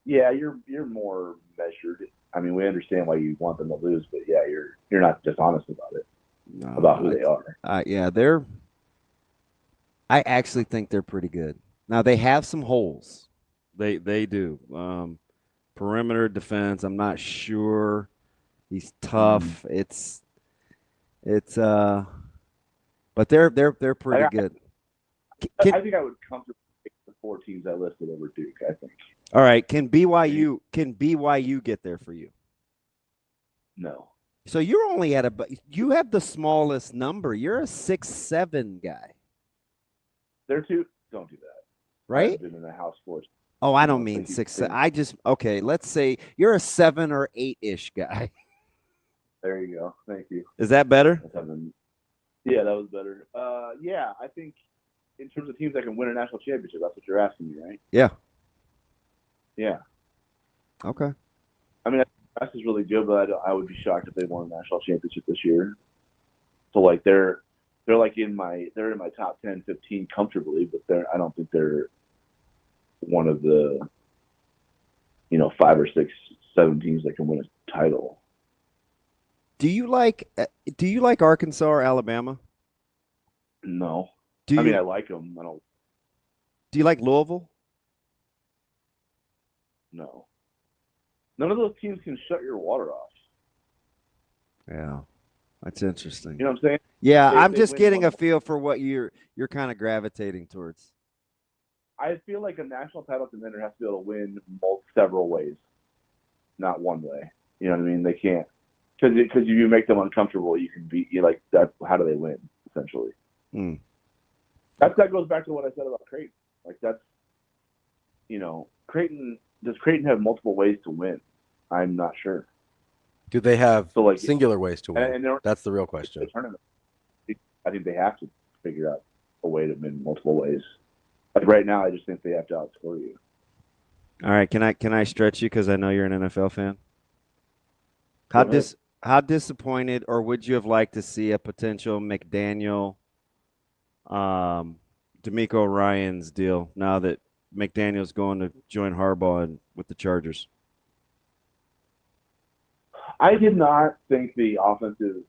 Yeah, you're more measured. I mean, we understand why you want them to lose, but yeah, you're not dishonest about it. About who they are. Yeah, I actually think they're pretty good. Now they have some holes. They do. Perimeter defense, I'm not sure. He's tough. It's but they're pretty good. I think I would comfortably take the 4 teams I listed over Duke, I think. All right, can BYU get there for you? No. So you're only you have the smallest number. You're a 6'7" guy. They're too. Don't do that. Right? I've been in the house sports. Oh, I don't mean 6'7". Okay. Let's say you're a 7 or 8-ish guy. There you go. Thank you. Is that better? Yeah, that was better. Yeah, I think in terms of teams that can win a national championship, that's what you're asking me, right? Yeah. Yeah. Okay. I mean, that's is really good, but I would be shocked if they won a national championship this year. So like they're like in my top 10, 15 comfortably, but I don't think they're one of the 5 or 6, 7 teams that can win a title. Do you like Arkansas or Alabama? No. I mean, I like them. I don't. Do you like Louisville? No. None of those teams can shut your water off. Yeah, that's interesting. You know what I'm saying? Yeah, I'm just getting a feel for what you're kind of gravitating towards. I feel like a national title contender has to be able to win several ways, not one way. You know what I mean? They can't because if you make them uncomfortable, you can beat you like that. How do they win? Essentially, that goes back to what I said about Creighton. Like that's Creighton. does Creighton have multiple ways to win? I'm not sure. Do they have So, like, singular ways to win? and That's the real question. The tournament, I think they have to figure out a way to win multiple ways. Like right now, I just think they have to outscore you. All right, can I stretch you because I know you're an NFL fan? How disappointed, or would you have liked to see a potential McDaniel, D'Amico Ryans deal now that McDaniel's going to join Harbaugh with the Chargers? I did not think the offensive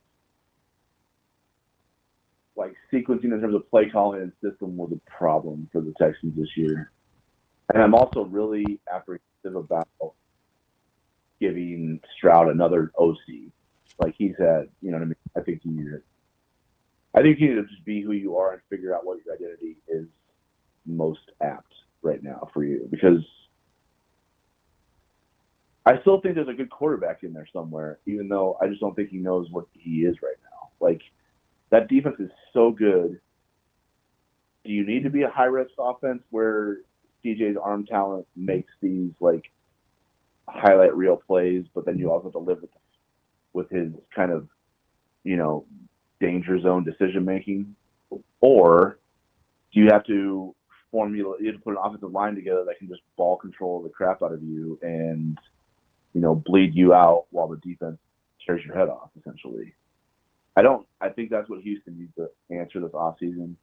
sequencing in terms of play calling and system was a problem for the Texans this year. And I'm also really apprehensive about giving Stroud another OC. Like he's had, you know what I mean? I think you need to just be who you are and figure out what your identity is most apt right now for you. Because I still think there's a good quarterback in there somewhere, even though I just don't think he knows what he is right now. Like, that defense is so good. Do you need to be a high-risk offense where CJ's arm talent makes these, highlight reel plays, but then you also have to live with his kind of, danger zone decision-making? Or do you have to put an offensive line together that can just ball control the crap out of you and bleed you out while the defense tears your head off, essentially. I think that's what Houston needs to answer this offseason.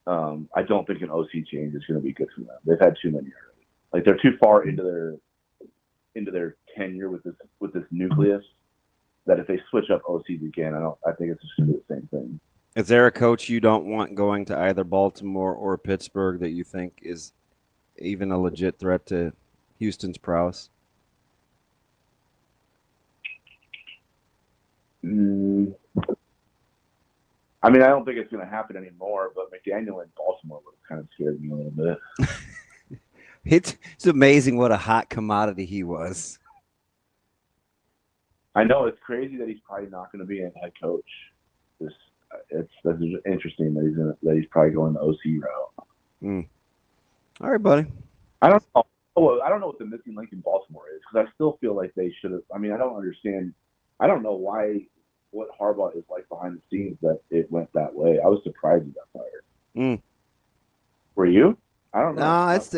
I don't think an OC change is going to be good for them. They've had too many already. They're too far into their tenure with this nucleus that if they switch up OCs again, I think it's just going to be the same thing. Is there a coach you don't want going to either Baltimore or Pittsburgh that you think is even a legit threat to Houston's prowess? I mean, I don't think it's going to happen anymore, but McDaniel in Baltimore would have kind of scared me a little bit. It's amazing what a hot commodity he was. I know it's crazy that he's probably not going to be a head coach. That's interesting that he's probably going the OC route. All right, buddy. I don't know what the missing link in Baltimore is because I still feel like they should have. I mean, I don't understand. I don't know what Harbaugh is like behind the scenes that it went that way. I was surprised he got fired. Were you? I don't know. No, it's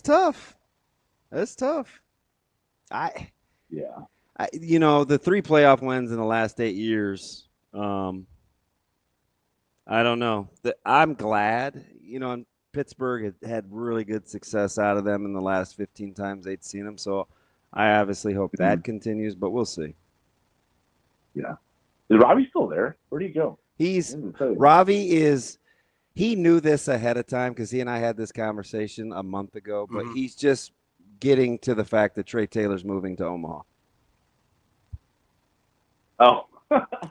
tough. It's tough. Yeah. The 3 playoff wins in the last 8 years. I don't know. I'm glad. Pittsburgh had really good success out of them in the last 15 times they'd seen them. So I obviously hope that continues, but we'll see. Yeah. Is Ravi still there? Where'd he go? He knew this ahead of time because he and I had this conversation a month ago, but he's just getting to the fact that Trae Taylor's moving to Omaha. Oh.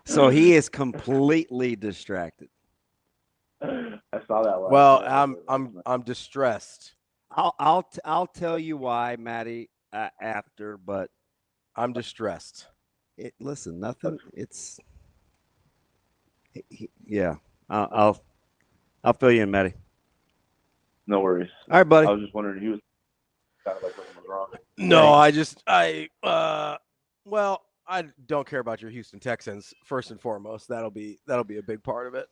So he is completely distracted. I saw that. Well, I'm distressed. I'll tell you why, Maddie, after, but I'm distressed. Listen, nothing. It's yeah. I'll fill you in, Maddie. No worries. All right, buddy. I was just wondering, he was kind of like something was wrong. No, I don't care about your Houston Texans first and foremost. That'll be a big part of it.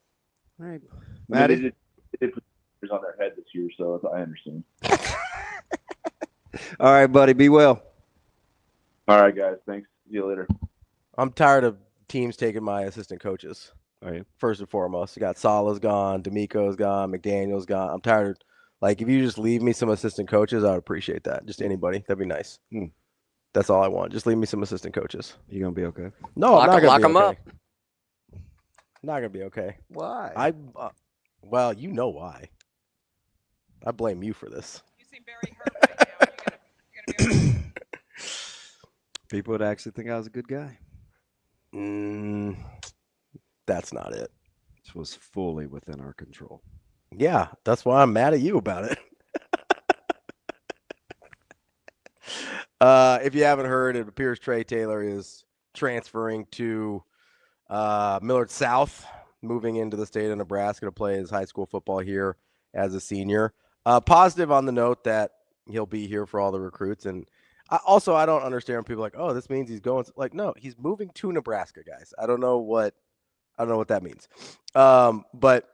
All right, Maddie. They did put on their head this year, so I understand. All right, buddy. Be well. All right, guys. Thanks. See you later. I'm tired of teams taking my assistant coaches. Are you? First and foremost, you got Salah's gone, D'Amico's gone, McDaniel's gone. I'm tired. If you just leave me some assistant coaches, I would appreciate that. Just anybody, that'd be nice. That's all I want. Just leave me some assistant coaches. You gonna be okay? No, I'm not gonna be okay. Lock them up. Not gonna be okay. Why? Well, you know why. I blame you for this. You seem very hurt right now. You're gonna be okay. People would actually think I was a good guy. That's not it. This was fully within our control. Yeah, that's why I'm mad at you about it. If you haven't heard, it appears Trae Taylor is transferring to Millard South, moving into the state of Nebraska to play his high school football here as a senior. Positive on the note that he'll be here for all the recruits. And I don't understand when people are like, oh, this means he's going. Like, no, he's moving to Nebraska, guys. I don't know what that means. But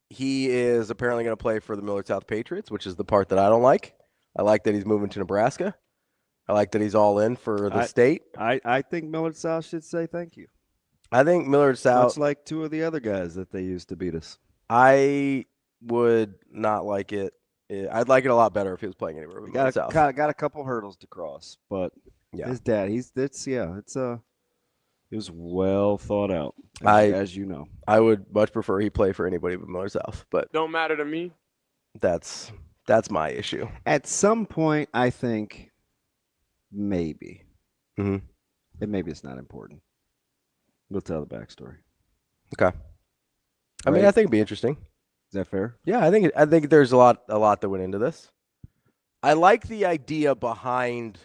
he is apparently going to play for the Millard South Patriots, which is the part that I don't like. I like that he's moving to Nebraska. I like that he's all in for the state. I think Millard South should say thank you. I think Millard South. Much like two of the other guys that they used to beat us. I would not like it. I'd like it a lot better if he was playing anywhere. Got a couple hurdles to cross, but his dad, it was well thought out, as you know. I would much prefer he play for anybody but Millard South, but don't matter to me. That's my issue. At some point, I think maybe, and maybe it's not important. We'll tell the backstory. Okay. I mean, I think it'd be interesting. Is that fair? Yeah, I think there's a lot that went into this. I like the idea behind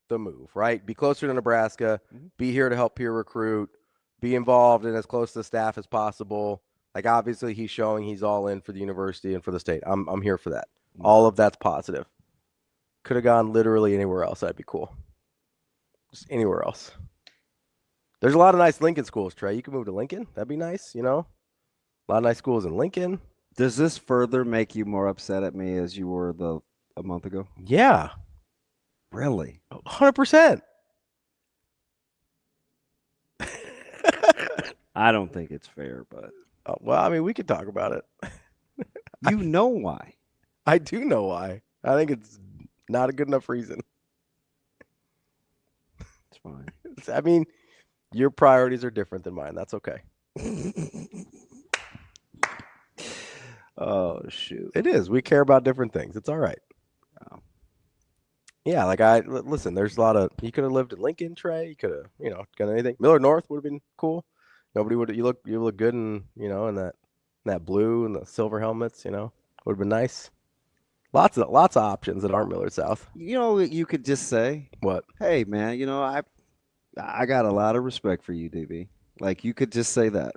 the move, right? Be closer to Nebraska, be here to help peer recruit, be involved in as close to the staff as possible. Like, obviously, he's showing he's all in for the university and for the state. I'm here for that. All of that's positive. Could have gone literally anywhere else. That'd be cool. Just anywhere else. There's a lot of nice Lincoln schools, Trey. You can move to Lincoln. That'd be nice, A lot of nice schools in Lincoln. Does this further make you more upset at me as you were a month ago? Yeah. Really? 100%. I don't think it's fair, but well, I mean, we could talk about it. You know why? I do know why. I think it's not a good enough reason. It's fine. I mean, your priorities are different than mine. That's okay. Oh, shoot. It is. We care about different things. It's all right. Yeah, like listen, there's a lot of, you could have lived in Lincoln, Trey. You could have, done anything. Millard North would have been cool. Nobody would, you look good in, in that blue and the silver helmets, would have been nice. Lots of options that aren't Millard South. You could just say, what? Hey, man, I got a lot of respect for you, DB. Like, you could just say that.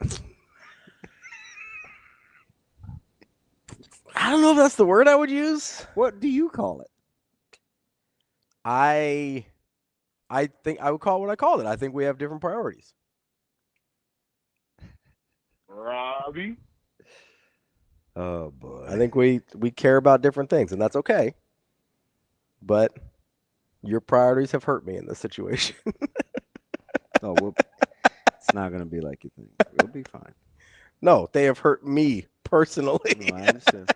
I don't know if that's the word I would use. What do you call it? I think I would call it what I called it. I think we have different priorities. Ravi. Oh boy. I think we care about different things, and that's okay. But your priorities have hurt me in this situation. It's not going to be like you think. We'll be fine. No, they have hurt me personally. No, I understand.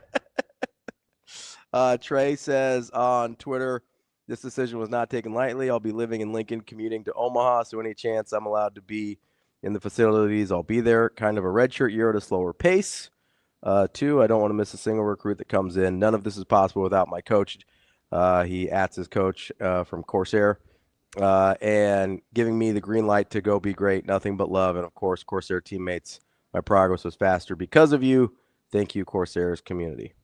Trey says on Twitter, this decision was not taken lightly. I'll be living in Lincoln, commuting to Omaha, so any chance I'm allowed to be in the facilities, I'll be there. Kind of a redshirt year at a slower pace. 2, I don't want to miss a single recruit that comes in. None of this is possible without my coach. He ats his coach from Corsair and giving me the green light to go be great. Nothing but love. And, of course, Corsair teammates, my progress was faster because of you. Thank you, Corsair's community.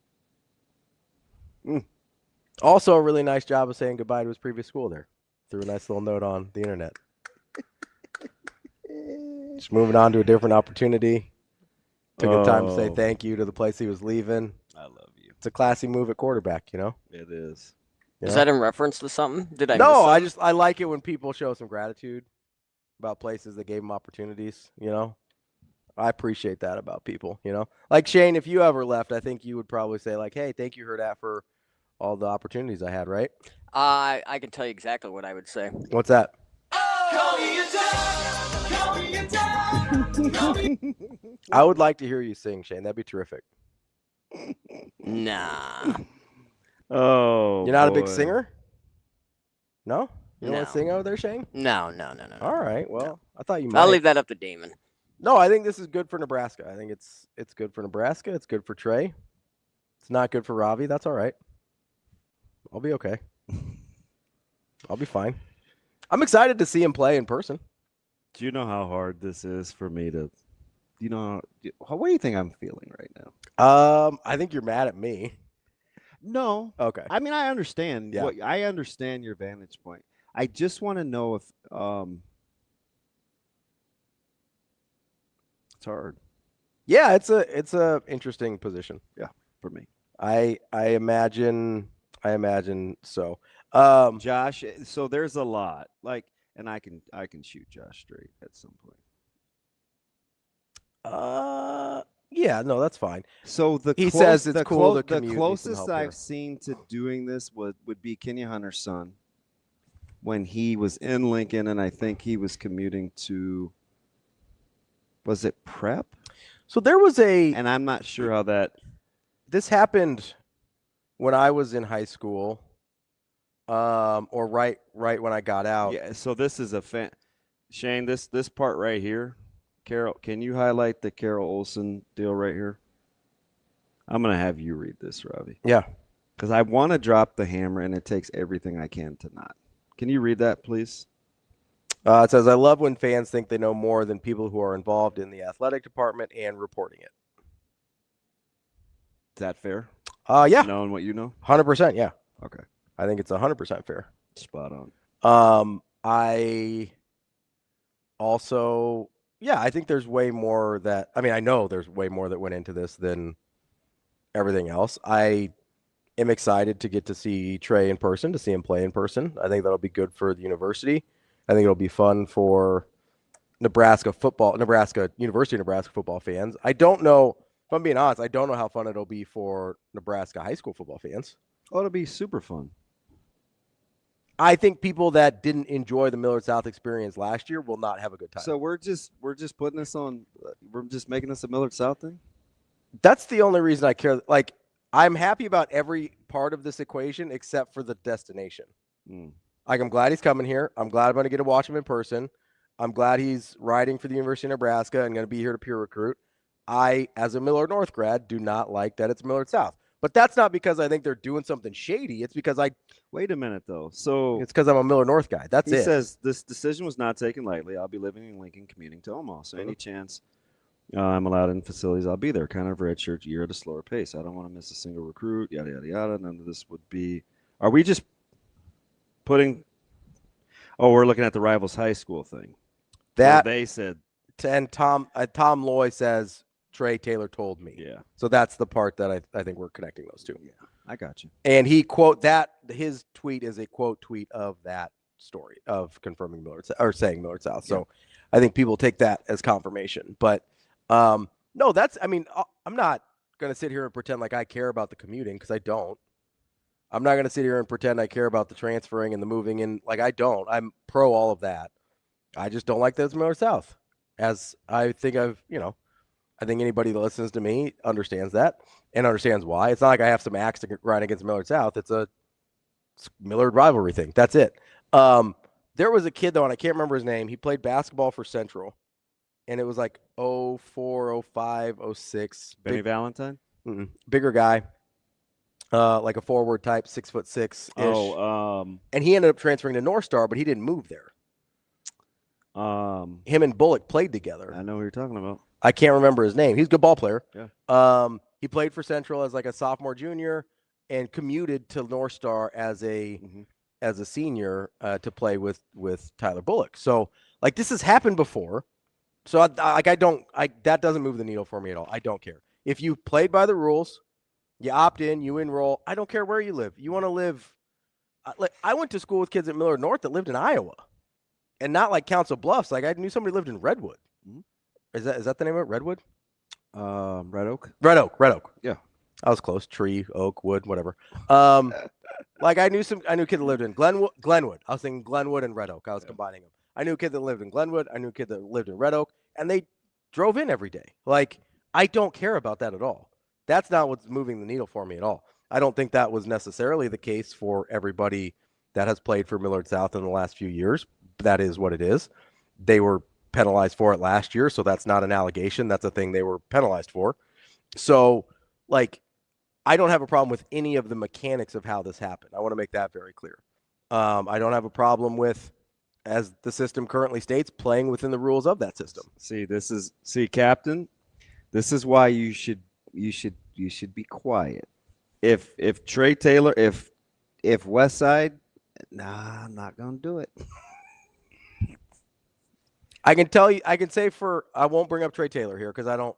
Also, a really nice job of saying goodbye to his previous school there. Threw a nice little note on the internet. Just moving on to a different opportunity. Took a time to say thank you to the place he was leaving. I love you. It's a classy move at quarterback, It is. Is that in reference to something? Did I No, miss I like it when people show some gratitude about places that gave them opportunities, I appreciate that about people, Like Shane, if you ever left, I think you would probably say like, hey, thank you, Hurrdat, for all the opportunities I had, right? I can tell you exactly what I would say. What's that? I would like to hear you sing, Shane. That'd be terrific. Nah. Oh, you're not a boy. big singer? No? You don't want to sing over there, Shane? No. All right. Well, I thought you might. I'll leave that up to Damon. No, I think this is good for Nebraska. I think it's good for Nebraska. It's good for Trey. It's not good for Ravi. That's all right. I'll be okay. I'll be fine. I'm excited to see him play in person. Do you know how hard this is for me to, what do you think I'm feeling right now? I think you're mad at me. No. Okay. I mean, I understand. Yeah. I understand your vantage point. I just want to know if it's hard. Yeah, it's a interesting position. Yeah, for me. I imagine I imagine so. Josh, so there's a lot. And I can shoot Josh straight at some point. Yeah, no, that's fine. So he says it's cool to commute. The closest I've seen to doing this would be Kenya Hunter's son when he was in Lincoln, and I think he was commuting to, was it prep? So there was and I'm not sure how that. This happened when I was in high school, or right when I got out. Yeah. So this is Shane. This part right here. Carol, can you highlight the Carol Olson deal right here? I'm going to have you read this, Ravi. Yeah. Because I want to drop the hammer, and it takes everything I can to not. Can you read that, please? It says, I love when fans think they know more than people who are involved in the athletic department and reporting it. Is that fair? Yeah. Knowing what you know? 100%, yeah. Okay. I think it's 100% fair. Spot on. I also... Yeah, I think there's way more I know there's way more that went into this than everything else. I am excited to get to see Trae in person, to see him play in person. I think that'll be good for the university. I think it'll be fun for University of Nebraska football fans. I don't know, if I'm being honest, I don't know how fun it'll be for Nebraska high school football fans. Oh, it'll be super fun. I think people that didn't enjoy the Millard South experience last year will not have a good time. So we're just putting this on. We're just making this a Millard South thing. That's the only reason I care. Like, I'm happy about every part of this equation except for the destination. Like, I'm glad he's coming here. I'm glad I'm going to get to watch him in person. I'm glad he's riding for the University of Nebraska and going to be here to peer recruit. I, as a Millard North grad, do not like that it's Millard South. But that's not because I think they're doing something shady. It's because Wait a minute, though. So it's because I'm a Millard North guy. That's it. He says this decision was not taken lightly. I'll be living in Lincoln, commuting to Omaha. So any chance I'm allowed in facilities, I'll be there. Kind of redshirt year at a slower pace. I don't want to miss a single recruit. Yada yada yada. None of this would be. Are we just putting? Oh, we're looking at the Rivals High School thing. That they said. And Tom Loy says Trae Taylor told me. Yeah. So that's the part that I think we're connecting those two. Yeah, I got you. And his tweet is a quote tweet of that story of confirming saying Millard South. So I think people take that as confirmation. But no, I'm not going to sit here and pretend like I care about the commuting because I don't. I'm not going to sit here and pretend I care about the transferring and the moving in. Like, I don't. I'm pro all of that. I just don't like that it's Millard South. As I think I think anybody that listens to me understands that and understands why. It's not like I have some axe to grind against Millard South. It's a Millard rivalry thing. That's it. There was a kid, though, and I can't remember his name. He played basketball for Central, and it was like 04, 05, 06. Benny Valentine? Bigger guy, like a forward type, 6'6". And he ended up transferring to North Star, but he didn't move there. Him and Bullock played together. I know who you're talking about. I can't remember his name. He's a good ball player. Yeah. He played for Central as like a sophomore, junior, and commuted to North Star as a senior to play with Tyler Bullock. So like this has happened before. So that doesn't move the needle for me at all. I don't care. If you played by the rules, you opt in, you enroll. I don't care where you live. You want to live. I went to school with kids at Millard North that lived in Iowa, and not like Council Bluffs. Like I knew somebody lived in Redwood. Is that the name of it? Redwood? Red Oak. Red Oak. Yeah, I was close. Tree, oak, wood, whatever. Like I knew a kid that lived in Glenwood. I was thinking Glenwood and Red Oak. I was combining them. I knew a kid that lived in Glenwood. I knew a kid that lived in Red Oak, and they drove in every day. Like I don't care about that at all. That's not what's moving the needle for me at all. I don't think that was necessarily the case for everybody that has played for Millard South in the last few years. That is what it is. They were penalized for it last year, so that's not an allegation. That's a thing they were penalized for. So, like, I don't have a problem with any of the mechanics of how this happened. I want to make that very clear. I don't have a problem with, as the system currently states, playing within the rules of that system. Captain, this is why you should be quiet. If Trae Taylor, if Westside, I'm not gonna do it. I can tell you, I won't bring up Trae Taylor here because I don't,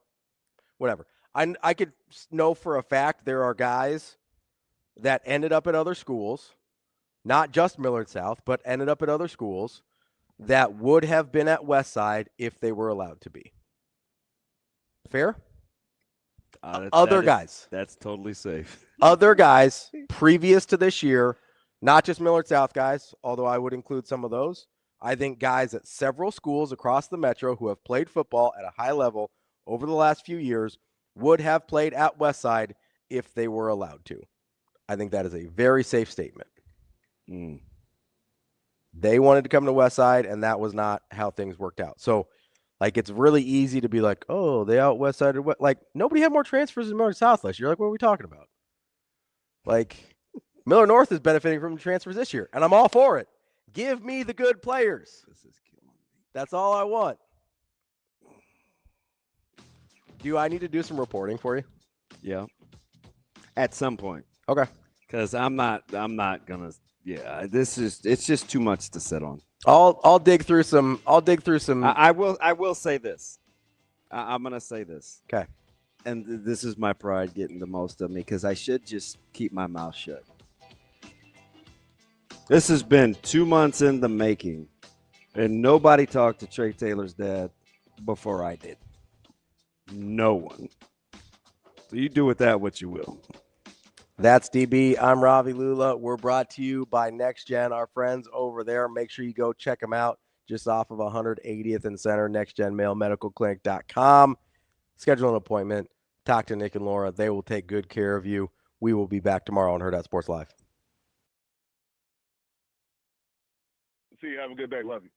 whatever. I could know for a fact there are guys that ended up at other schools, not just Millard South, but ended up at other schools that would have been at Westside if they were allowed to be. Fair? Guys. That's totally safe. Other guys previous to this year, not just Millard South guys, although I would include some of those. I think guys at several schools across the metro who have played football at a high level over the last few years would have played at Westside if they were allowed to. I think that is a very safe statement. They wanted to come to Westside, and that was not how things worked out. So, like, it's really easy to be like, oh, they out Westside. Like, nobody had more transfers than Millard South last year. Like, what are we talking about? Like, Millard North is benefiting from transfers this year, and I'm all for it. Give me the good players. This is killing me. That's all I want. Do I need to do some reporting for you? Yeah. At some point. Okay. Because I'm not gonna. Yeah, it's just too much to sit on. I'll dig through some. I will say this. I'm gonna say this. Okay. And this is my pride getting the most of me because I should just keep my mouth shut. This has been 2 months in the making, and nobody talked to Trae Taylor's dad before I did. No one. So you do with that what you will. That's DB. I'm Ravi Lulla. We're brought to you by Next Gen, our friends over there. Make sure you go check them out just off of 180th and Center, nextgenmalemedicalclinic.com. Schedule an appointment. Talk to Nick and Laura. They will take good care of you. We will be back tomorrow on Hurrdat Sports Live. See you. Have a good day. Love you.